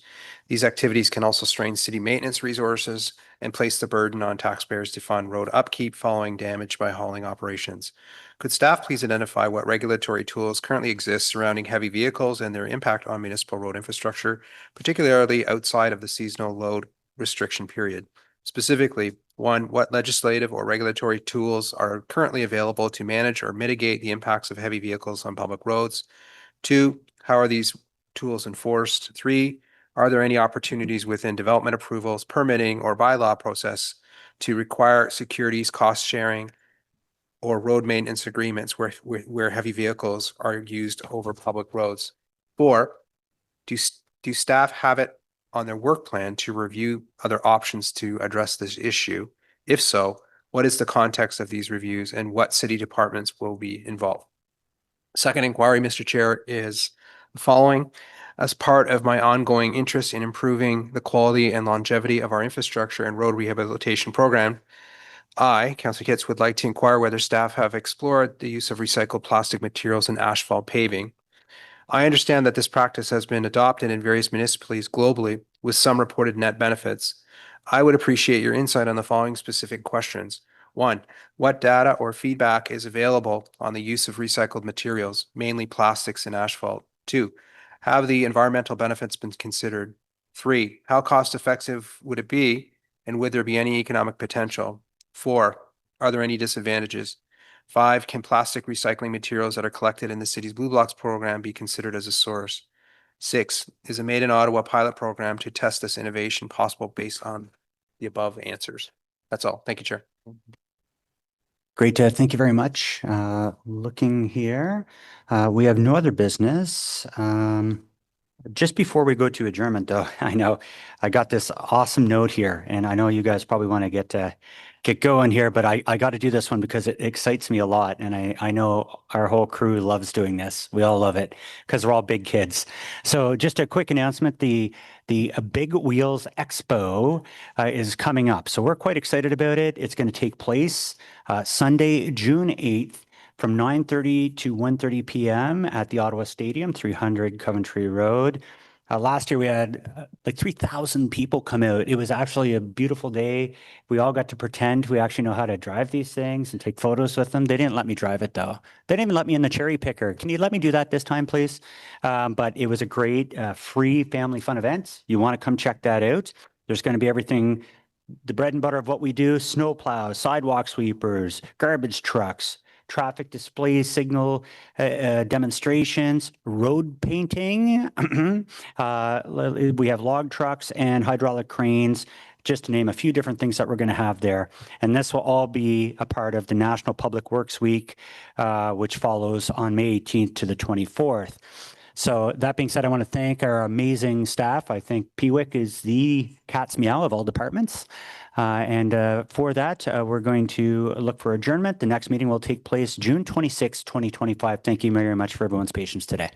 D: These activities can also strain city maintenance resources and place the burden on taxpayers to fund road upkeep following damage by hauling operations. Could staff please identify what regulatory tools currently exist surrounding heavy vehicles and their impact on municipal road infrastructure, particularly outside of the seasonal load restriction period? Specifically, one, what legislative or regulatory tools are currently available to manage or mitigate the impacts of heavy vehicles on public roads? Two, how are these tools enforced? Three, are there any opportunities within development approvals, permitting, or bylaw process to require securities, cost sharing, or road maintenance agreements where heavy vehicles are used over public roads? Four, do staff have it on their work plan to review other options to address this issue? If so, what is the context of these reviews and what city departments will be involved? Second inquiry, Mr. Chair, is the following. As part of my ongoing interest in improving the quality and longevity of our infrastructure and road rehabilitation program, I, Councillor Kitts, would like to inquire whether staff have explored the use of recycled plastic materials in asphalt paving. I understand that this practice has been adopted in various municipalities globally with some reported net benefits. I would appreciate your insight on the following specific questions. One, what data or feedback is available on the use of recycled materials, mainly plastics and asphalt? Two, have the environmental benefits been considered? Three, how cost effective would it be and would there be any economic potential? Four, are there any disadvantages? Five, can plastic recycling materials that are collected in the city's Blue Blocks program be considered as a source? Six, is a Made in Ottawa pilot program to test this innovation possible based on the above answers? That's all. Thank you, Chair.
A: Great. Thank you very much. Looking here, we have no other business. Just before we go to adjournment, though, I know I got this awesome note here, and I know you guys probably want to get going here, but I got to do this one because it excites me a lot, and I know our whole crew loves doing this. We all love it because we're all big kids. So just a quick announcement: the Big Wheels Expo is coming up, so we're quite excited about it. It's going to take place Sunday, June 8th. From 9:30 to 1:30 p.m. at the Ottawa Stadium, 300 Coventry Road. Last year we had like 3,000 people come out. It was actually a beautiful day. We all got to pretend we actually know how to drive these things and take photos with them. They didn't let me drive it though. They didn't even let me in the cherry picker. Can you let me do that this time, please? But it was a great free family fun event. You want to come check that out. There's going to be everything, the bread and butter of what we do: snow plows, sidewalk sweepers, garbage trucks, traffic displays, signal demonstrations, road painting. We have log trucks and hydraulic cranes, just to name a few different things that we're going to have there. And this will all be a part of the National Public Works Week, which follows on May 18th to the 24th. So that being said, I want to thank our amazing staff. I think PWIC is the cat's meow of all departments. For that, we're going to look for adjournment. The next meeting will take place June 26, 2025. Thank you very much for everyone's patience today.